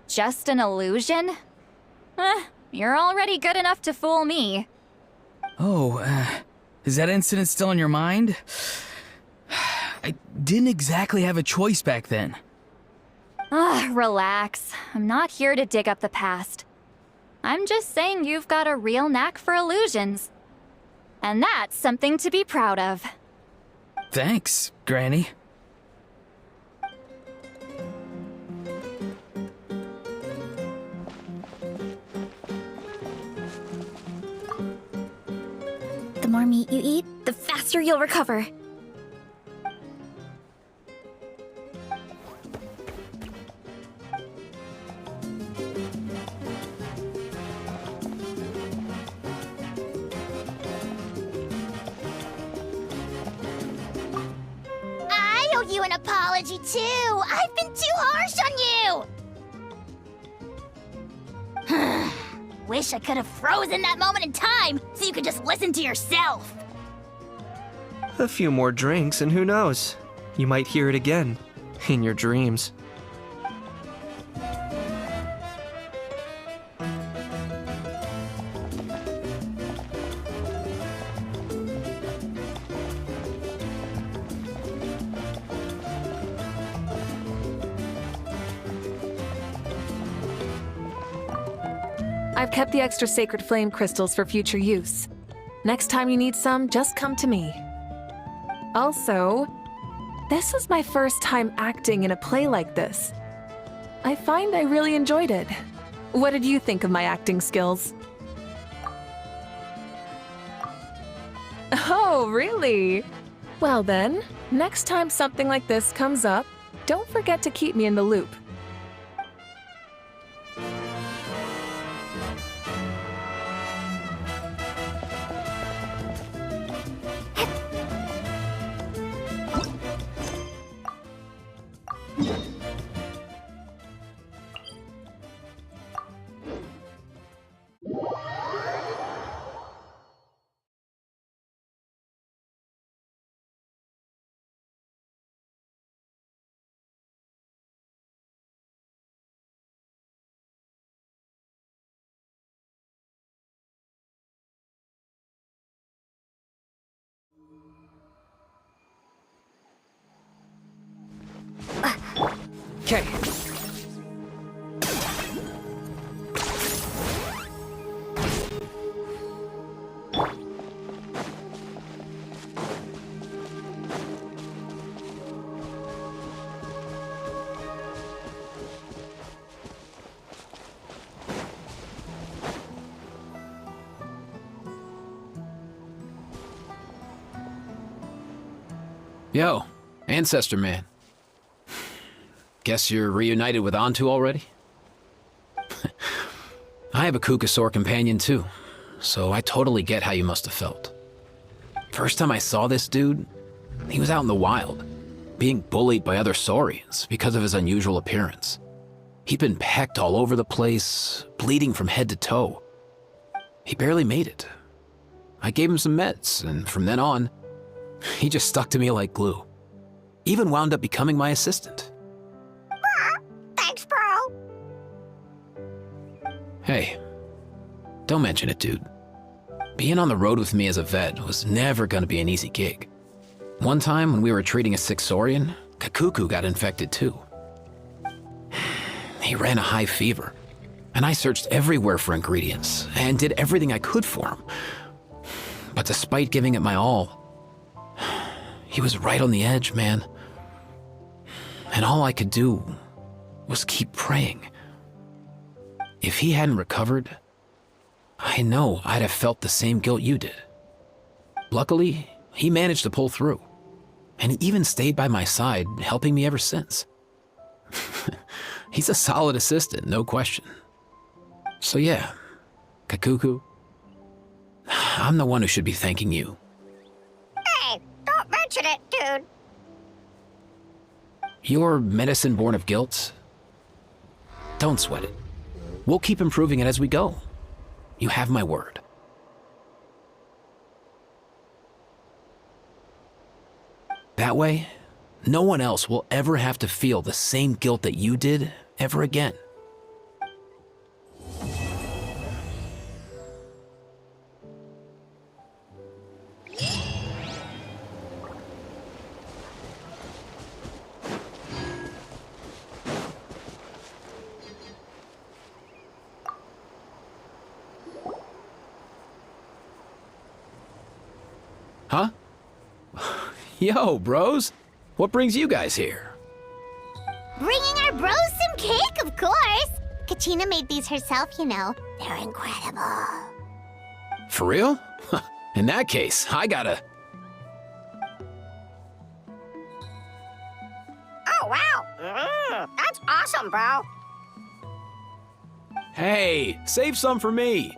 Just an illusion? You're already good enough to fool me. Oh, is that incident still in your mind? I didn't exactly have a choice back then. Relax. I'm not here to dig up the past. I'm just saying you've got a real knack for illusions. And that's something to be proud of. Thanks, Granny. more meat you eat, the faster you'll recover. I owe you an apology too. I've been too harsh on you. Wish I could have frozen that moment in time so you could just listen to yourself. A few more drinks, and who knows? You might hear it again in your dreams. I've kept the extra sacred flame crystals for future use. Next time you need some, just come to me. Also, this was my first time acting in a play like this. I find I really enjoyed it. What did you think of my acting skills? Oh, really? Well then, next time something like this comes up, don't forget to keep me in the loop. Okay. Yo, Ancestor Man. Guess you're reunited with Antu already? I have a Kukasaur companion too, so I totally get how you must have felt. First time I saw this dude, he was out in the wild, being bullied by other Saurians because of his unusual appearance. He'd been pecked all over the place, bleeding from head to toe. He barely made it. I gave him some meds, and from then on, he just stuck to me like glue. Even wound up becoming my assistant. Thanks, bro. Hey, don't mention it, dude. Being on the road with me as a vet was never gonna be an easy gig. One time when we were treating a sick Saurian, Kakuku got infected too. He ran a high fever, and I searched everywhere for ingredients and did everything I could for him. But despite giving it my all, he was right on the edge, man. And all I could do was keep praying. If he hadn't recovered, I know I'd have felt the same guilt you did. Luckily, he managed to pull through, and he even stayed by my side, helping me ever since. He's a solid assistant, no question. So yeah, Kakuku, I'm the one who should be thanking you. Hey, don't mention it, dude. Your medicine born of guilt? Don't sweat it. We'll keep improving it as we go. You have my word. That way, no one else will ever have to feel the same guilt that you did ever again. Huh? Yo, bros. What brings you guys here? Bringing our bros some cake, of course. Kachina made these herself, you know. They're incredible. For real? In that case, I gotta... Oh, wow. That's awesome, bro. Hey, save some for me.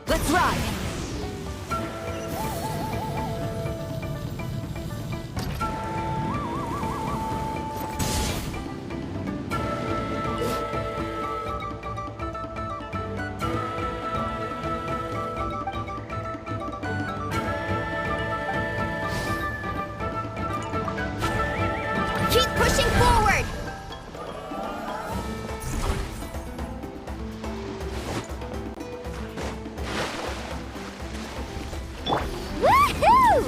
Let's ride! Keep pushing forward! Woohoo!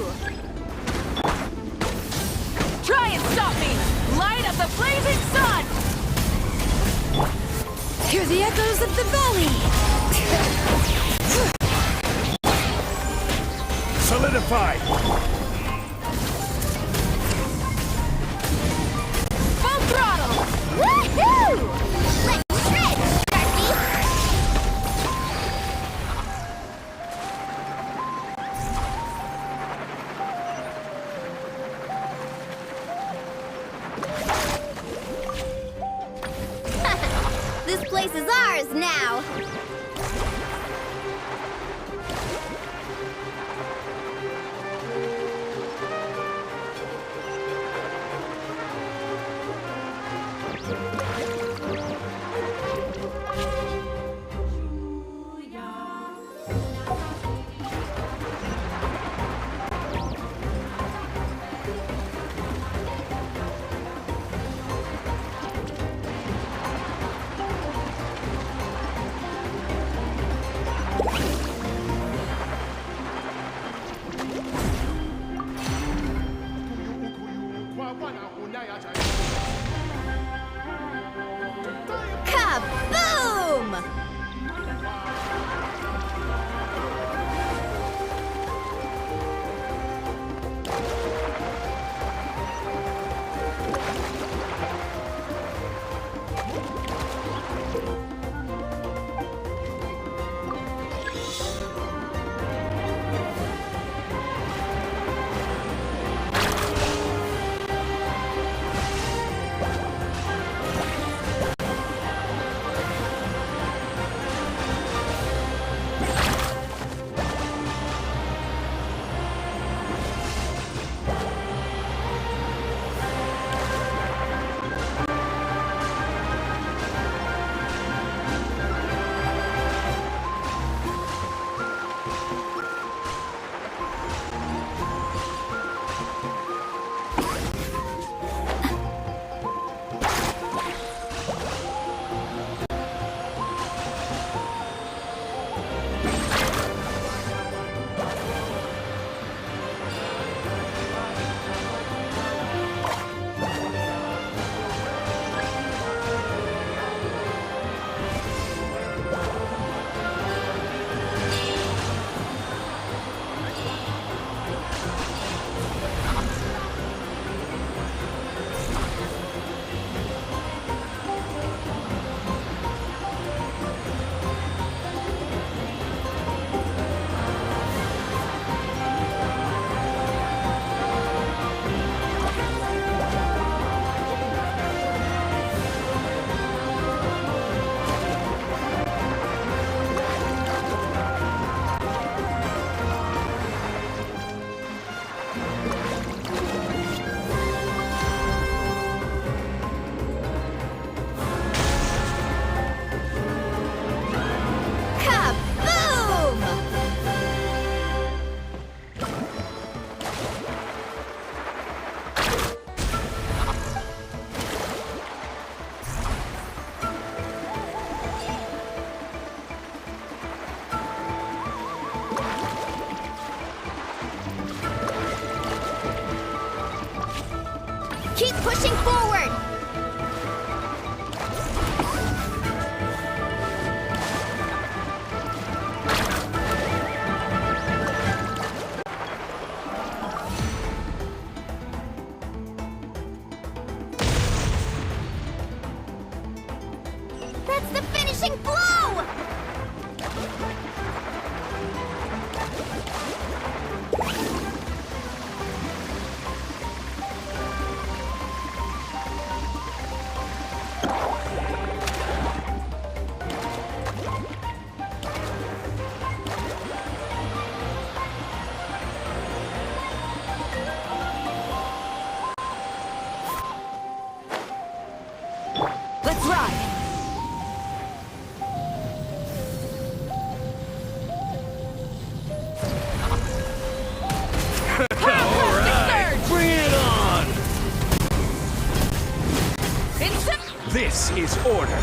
Try and stop me! Light up the blazing sun! Hear the echoes of the valley! Solidify! Full throttle! Woohoo! Let's shred, Sharky! This place is ours now! Kaboom! finishing blow! Let's ride! Bring it on! This is order.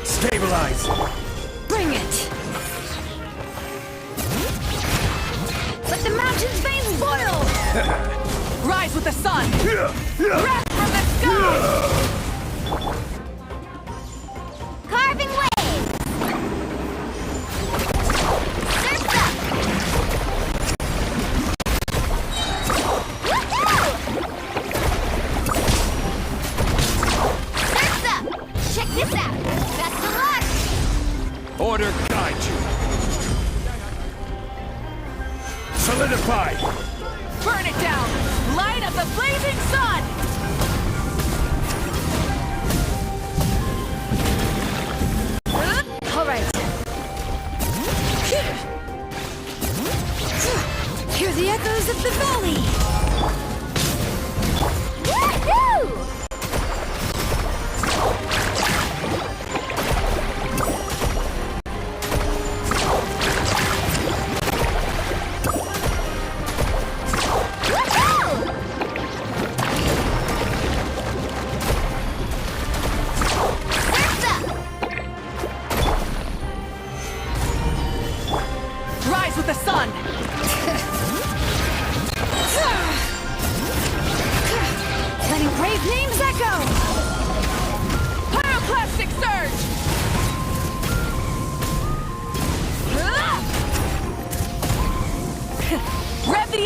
Stabilize. Bring it! Let the mountain's veins boil! Rise with the sun! Breath from the sky! Carving waves! Surf's up! Woohoo! Surf's up! Check this out! Best of luck! Order guide you. Solidify. Burn it down! Light up the blazing sun! All right. Hear the echoes of the valley! Woohoo! Rise with the sun! Letting brave names echo! Pyroclastic surge! Rev the...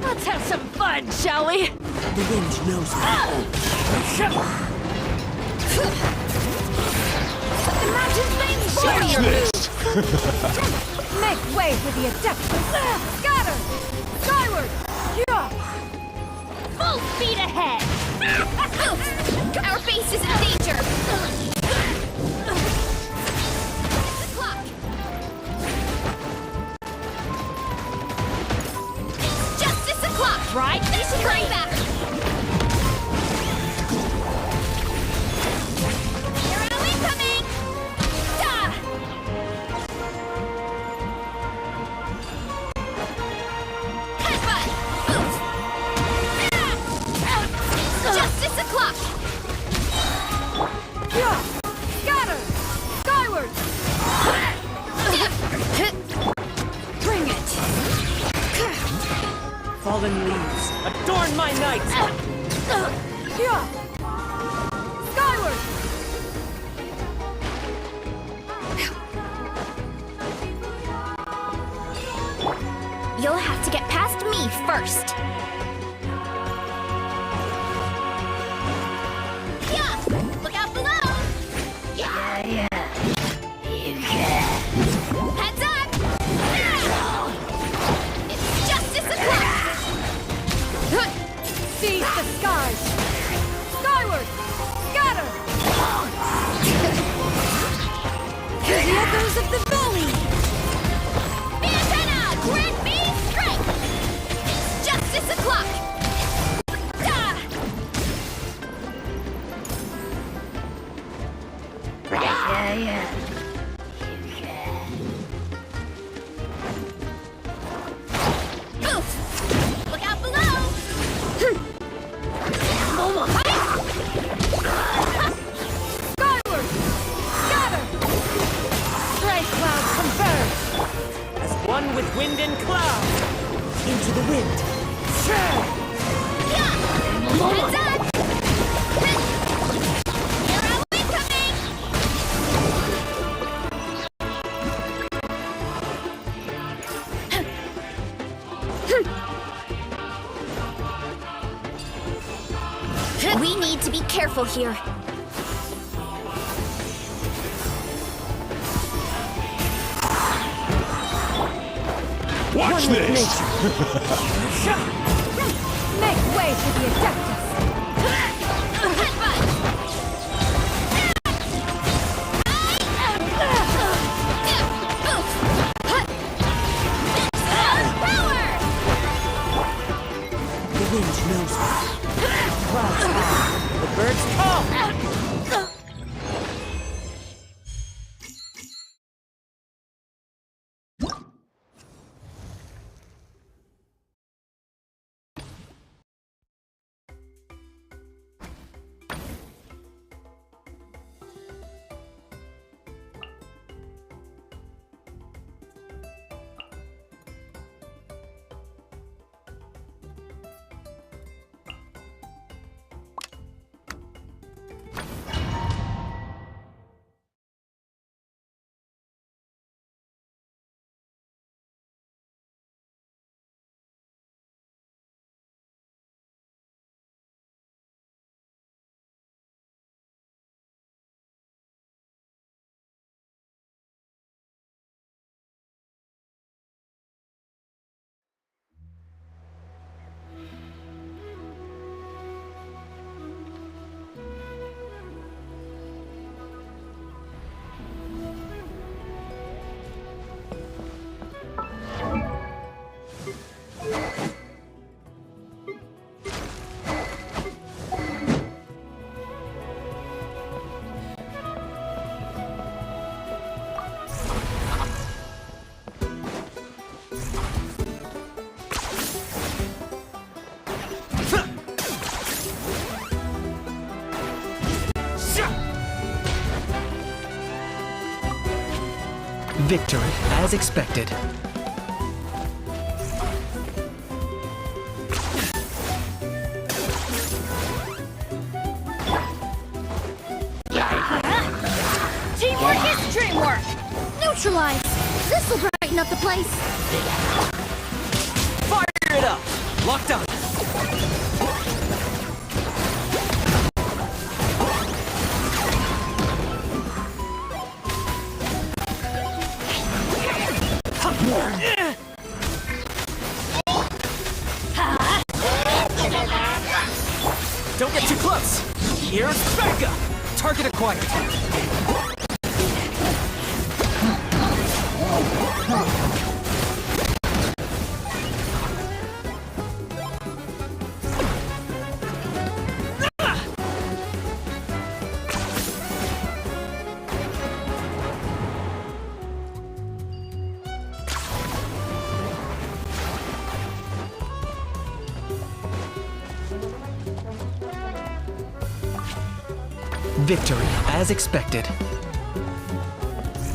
Let's have some fun, shall we? The wind knows me. The mountain's veins boil! Make way for the adept! Scatter! Skyward! Full speed ahead! Our base is in danger! The clock! fallen leaves, adorn my night! Yeah! Skyward! You'll have to get past me first. Yeah! Look out below! Yeah. You can. Heads up! It's justice o'clock! Seize the skies! Skyward! Scatter! To the echoes of the valley! Antenna! Grant me strength! It's justice o'clock! Yeah. Oof! Look out below! Skyward! Scatter! Stray cloud converge! As one with wind and cloud! Into the wind! Heads up! Hero incoming! We need to be careful here. Watch this! Make way for the Adeptus! The wind knows me. Clouds high. The birds call. Victory, as expected. Teamwork is dreamwork! Neutralize! This'll brighten up the place! Fire it up! Locked on! Don't get too close! Here's backup! Target acquired! Victory, as expected.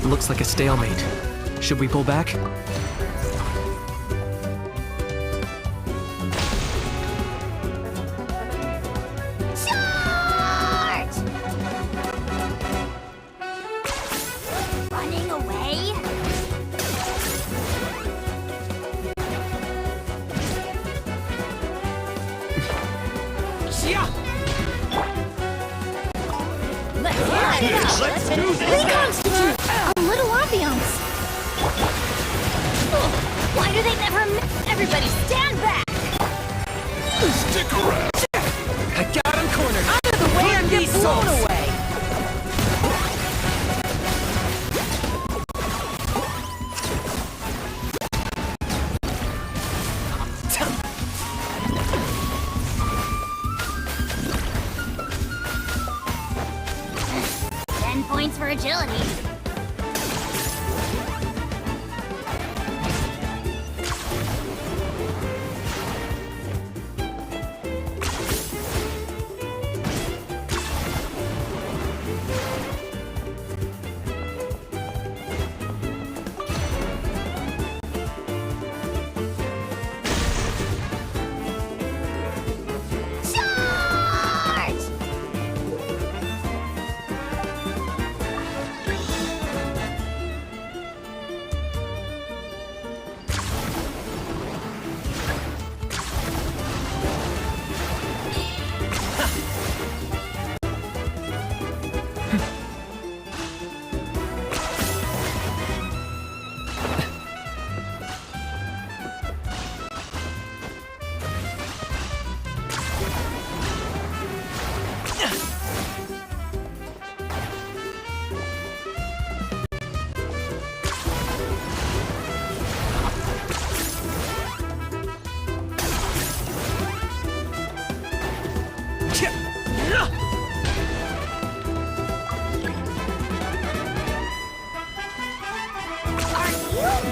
Looks like a stalemate. Should we pull back? Let's do this! Reconstitute! A little ambiance! Ugh, why do they never everybody stand back? Stick around! I got him cornered! Out of the way and get blown away! Points for agility.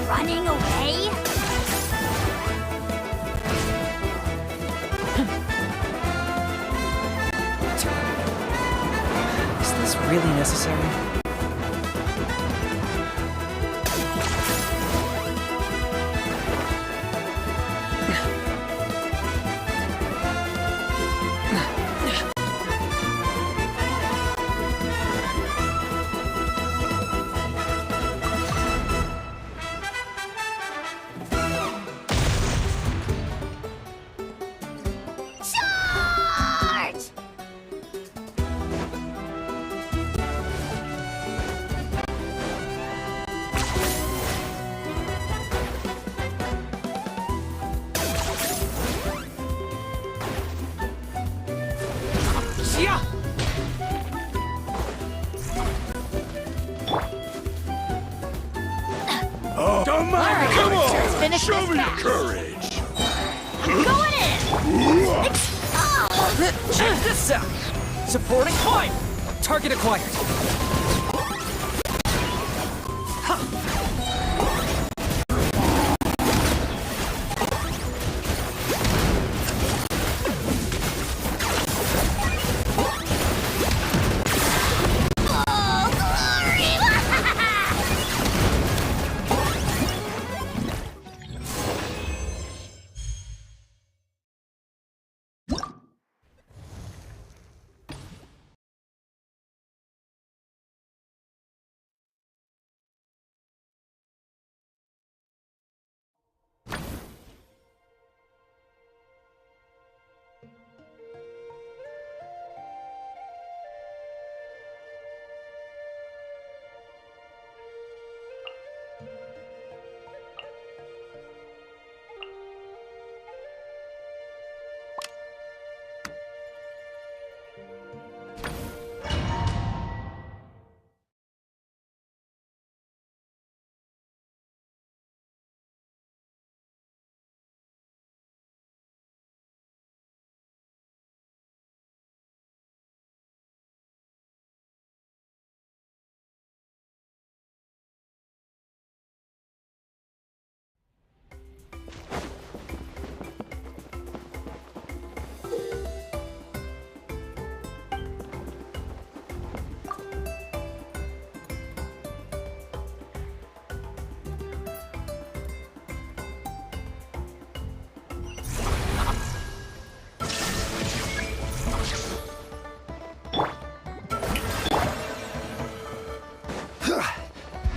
Running away? Is this really necessary? Don't mind me! Come on! Show me your courage! Going in! Check this out! Supporting climb! Target acquired!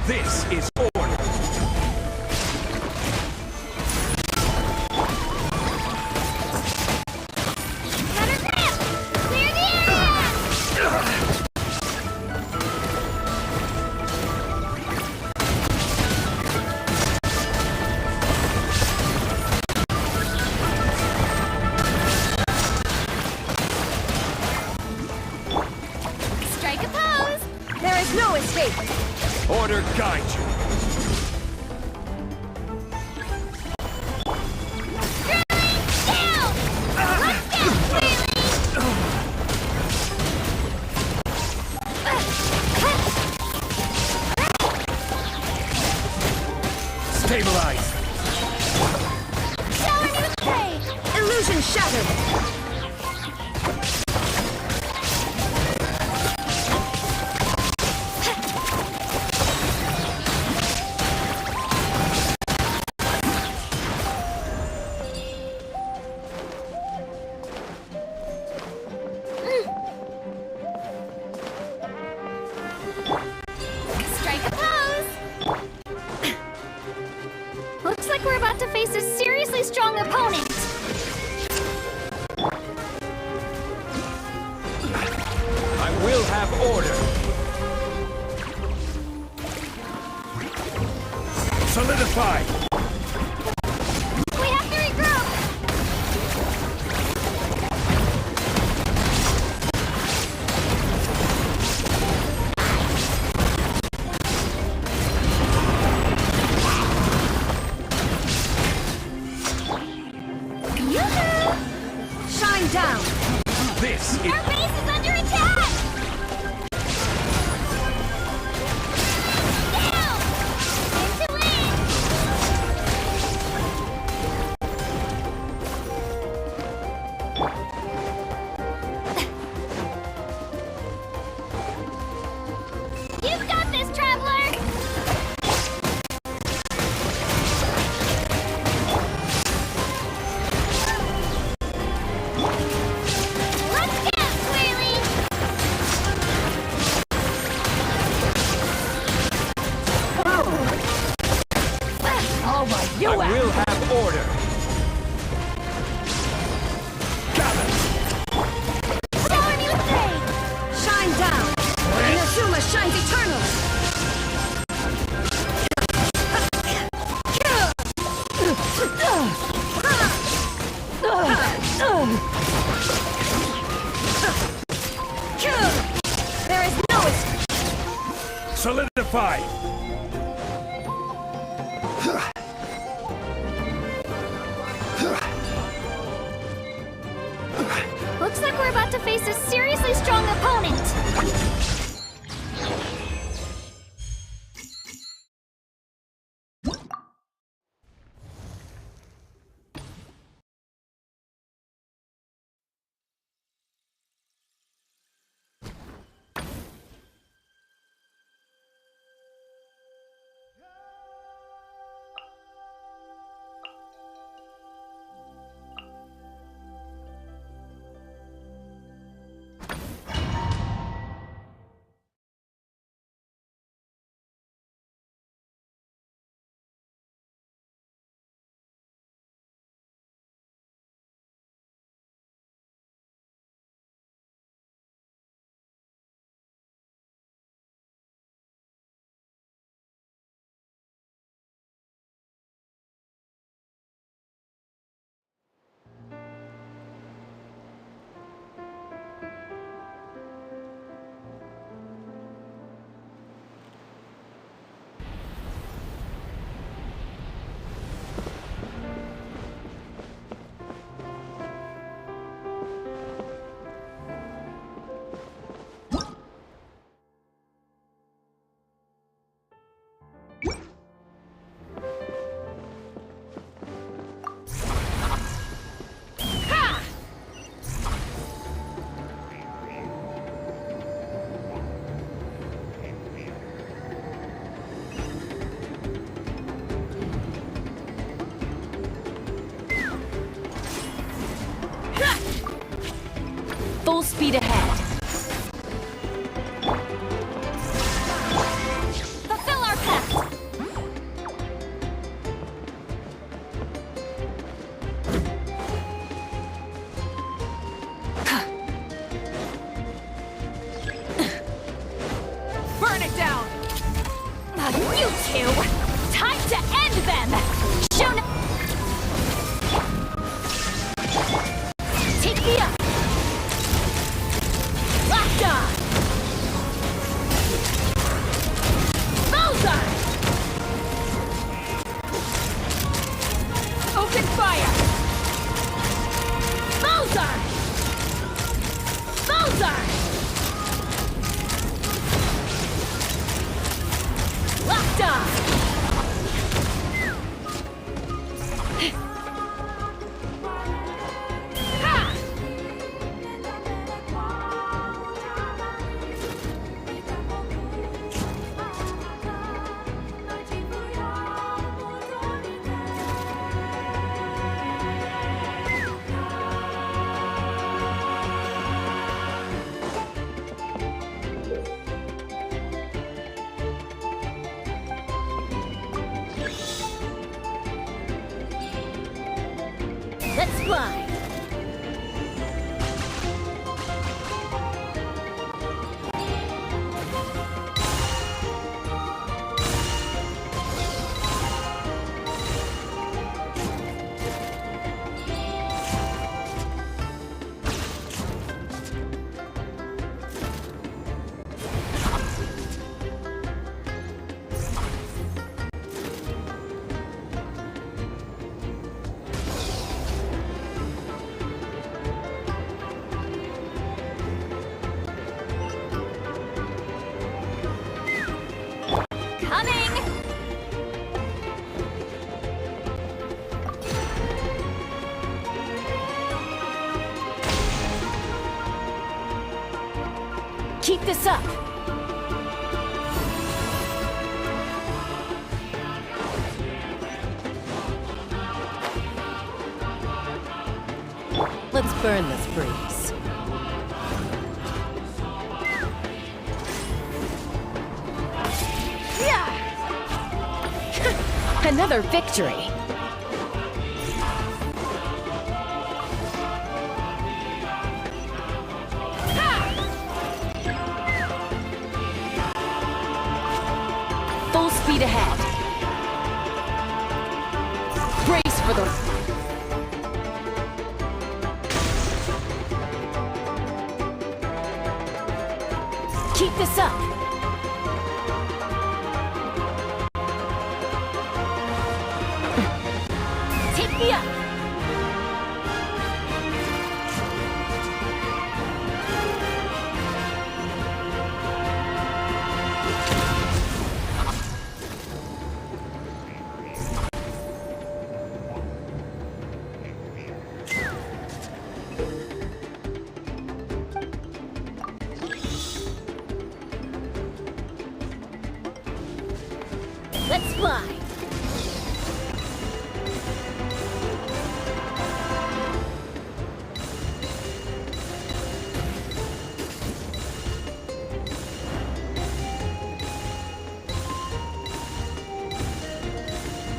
This is order. Clear the area! Order guide you. Stabilize. Shower new prey! Illusion shattered! Strike a pose! Looks like we're about to face a seriously strong opponent. I will have order. Solidify. We have to regroup! Shine down! This is... Our base is under attack! Down! Into it! You've got this, Traveler! Let's go, Swirly! All right, you I will have order. Shower new prey! Shine down! Inazuma shines eternal! There is no escape! Solidify. Looks like we're about to face a seriously strong opponent. Full speed ahead. Fulfill our pact! Burn it down! You two! Time to end them! Show no- Take me up! Locked on! Locked on! Let's fly! Keep this up! Let's burn this breeze. Another victory! Full speed ahead. Brace for the... Keep this up. Take me up. Let's fly!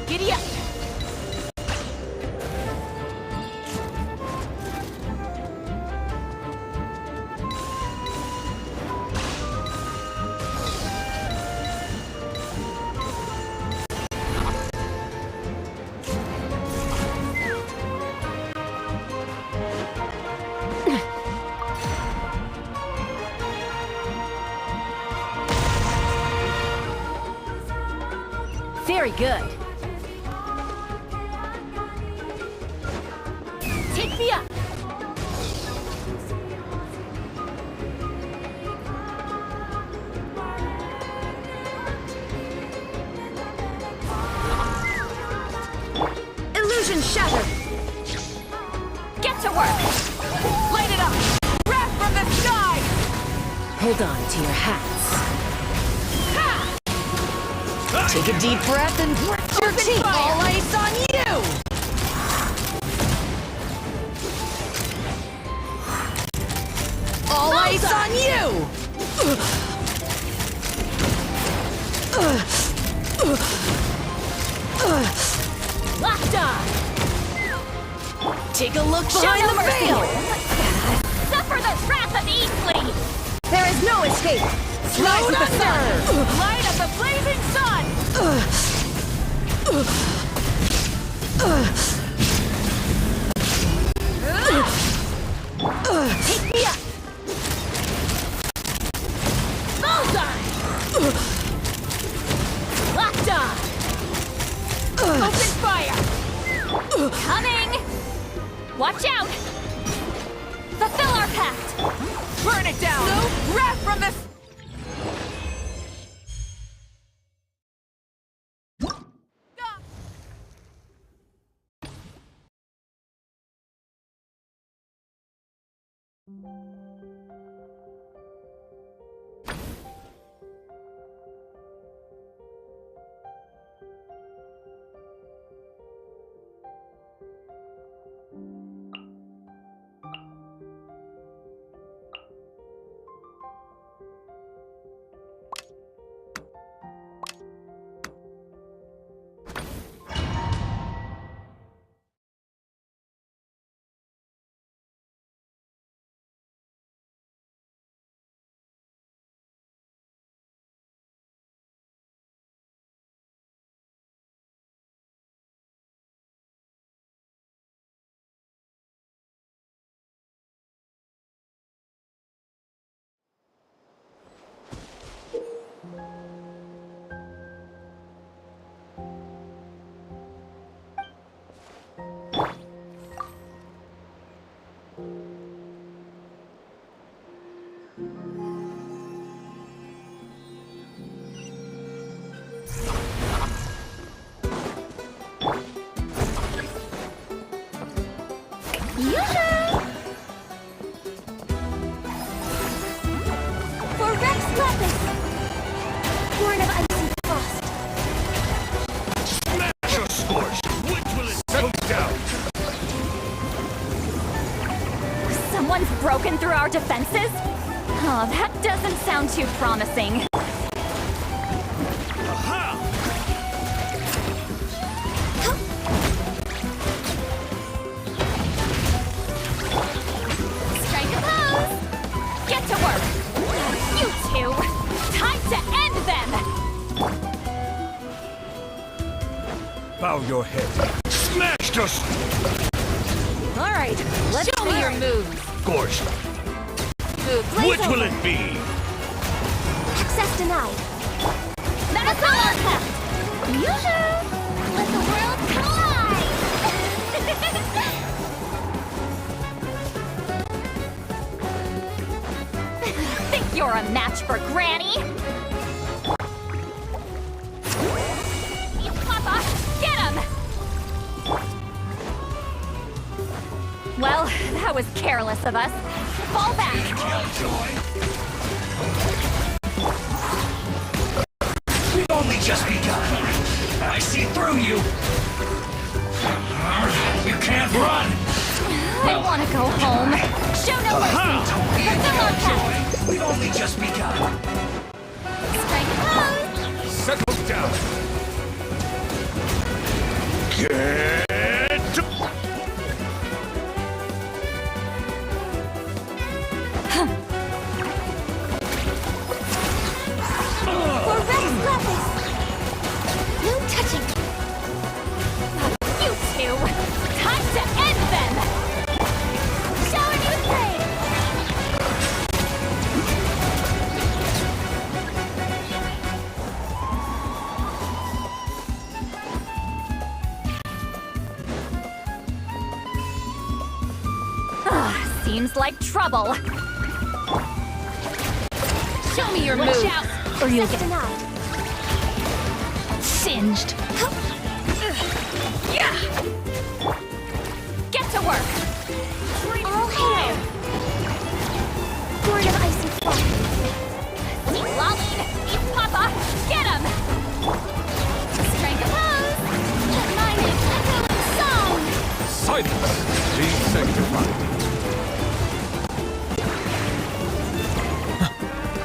Giddy up! Very good. Take me up. Illusion shattered. Get to work. Light it up. Wrath from the sky. Hold on to your hats. Take a deep breath and grit your teeth. All ice on you! All ice on you! Locked on! Take a look behind the veil! Suffer the wrath of Eastly! There is no escape! Slide with the sun! Light of the blazing sun! Take me up! Bullseye! Locked on! Open fire! Coming! Watch out! Fulfill our pact! Burn it down! No wrath from the Yoo-hoo! For Rex Lapis! Born of icy frost. Smash or scorch! Which will it settle down? Someone's broken through our defenses? Oh, that doesn't sound too promising. Strike a pose! Get to work! You two! Time to end them! Bow your head. Smashed us! All right, let's show me your moves. Scorched. Which will it be? Access denied. That's all! Yoo-hoo! Let the world collide! Think you're a match for Granny? Papa, get him! Well, that was careless of us. Fall back! We've only just begun. I see through you. You can't run. I want to go home. Show no mercy. Fulfill our pact. We've only just begun. Strike a pose. Settle down. Get to... For Rex Lapis! No touching! You two! Time to end them! Show a new blade! Seems like trouble. Show me your Watch move, out. or you'll Access get denied. Singed. Yeah. Get to work. All hail! Born of icy frost. Lolly, eat Papa. Get him. Strike a pose. My echoing song! Silence! Please sanctify.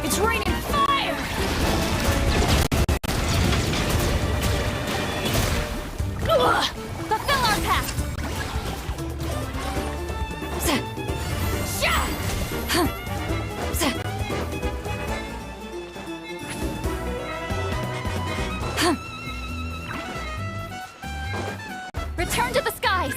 It's raining fire. Fulfill our pact. Return to the skies!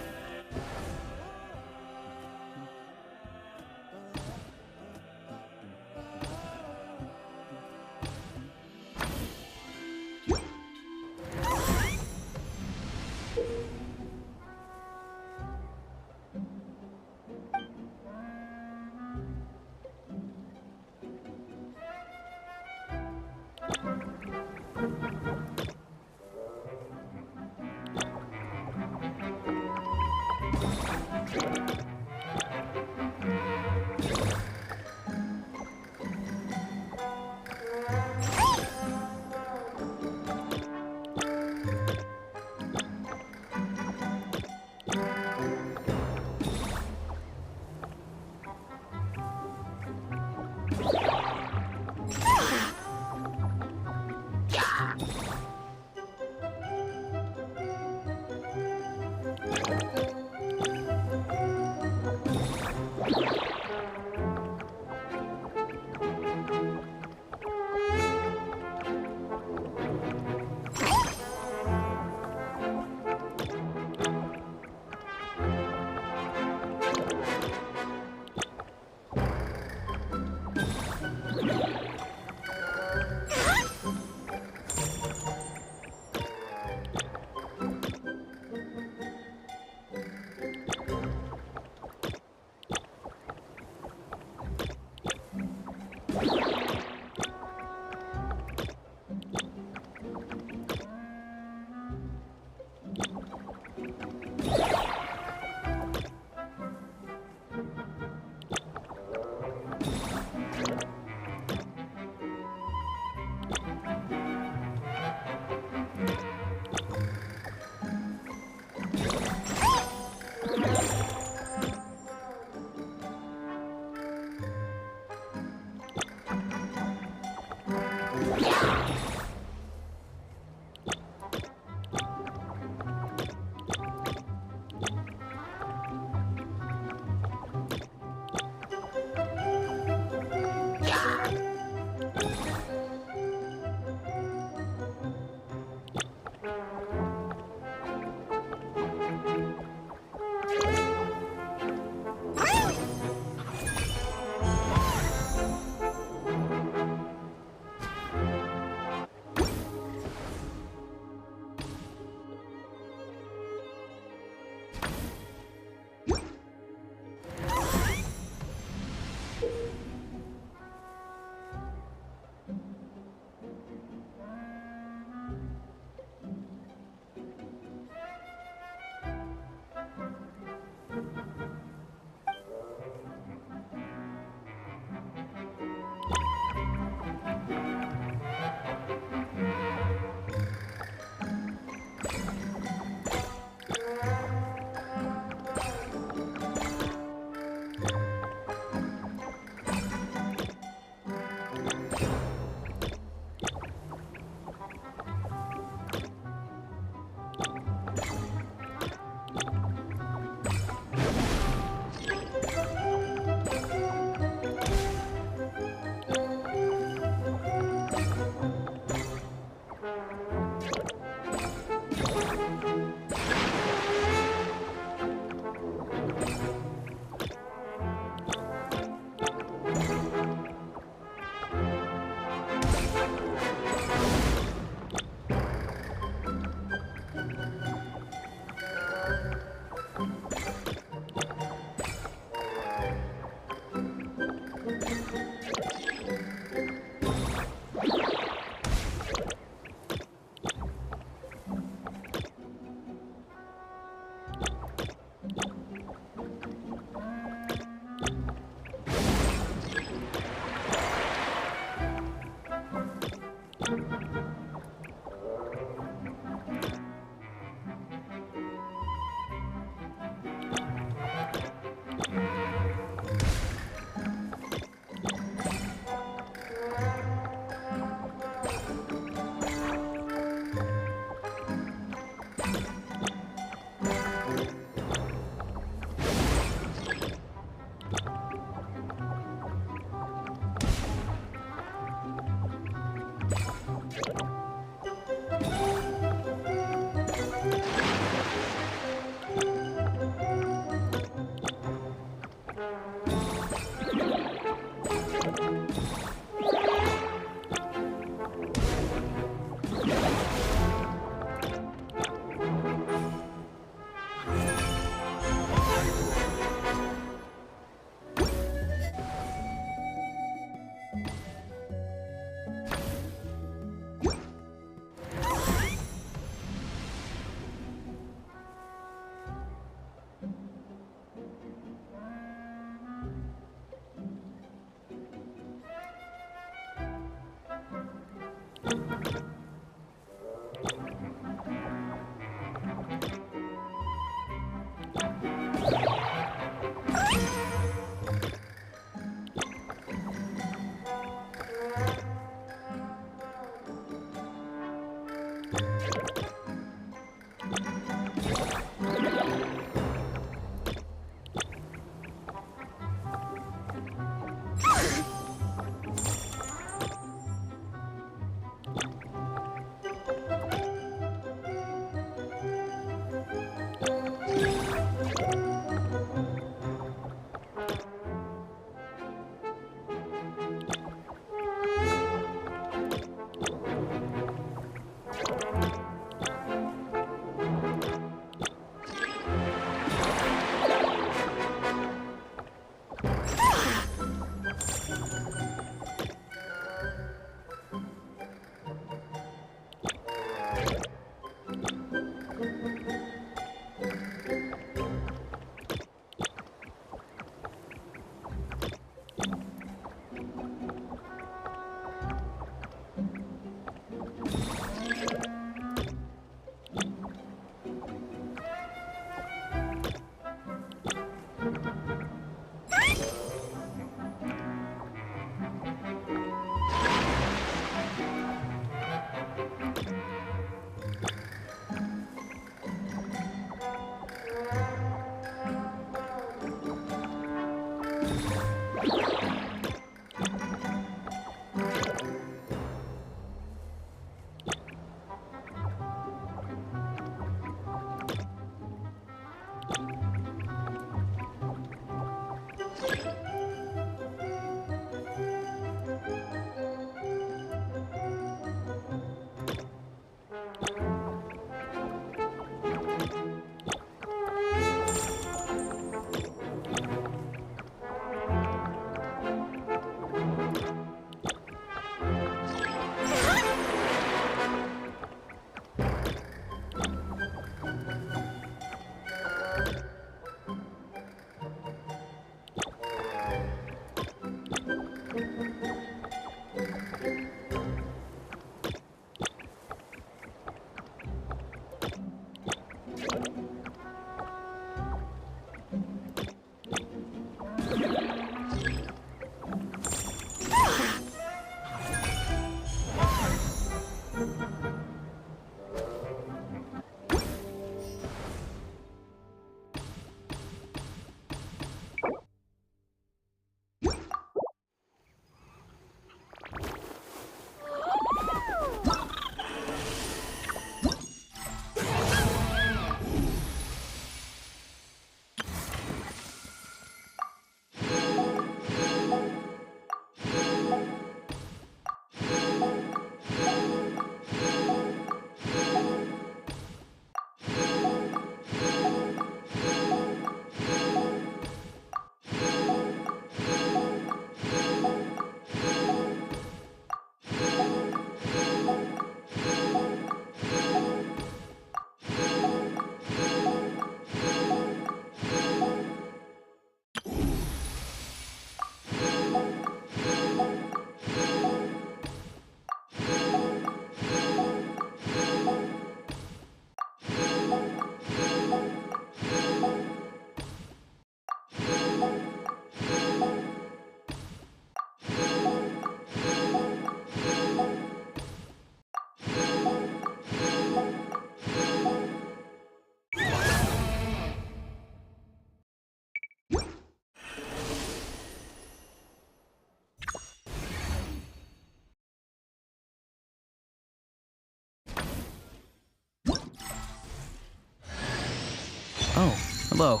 Oh, hello.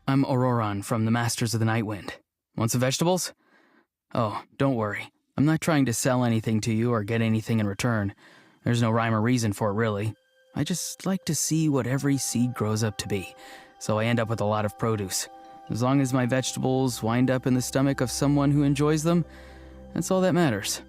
I'm Auroron from the Masters of the Nightwind. Want some vegetables? Oh, don't worry. I'm not trying to sell anything to you or get anything in return. There's no rhyme or reason for it, really. I just like to see what every seed grows up to be, so I end up with a lot of produce. As long as my vegetables wind up in the stomach of someone who enjoys them, that's all that matters.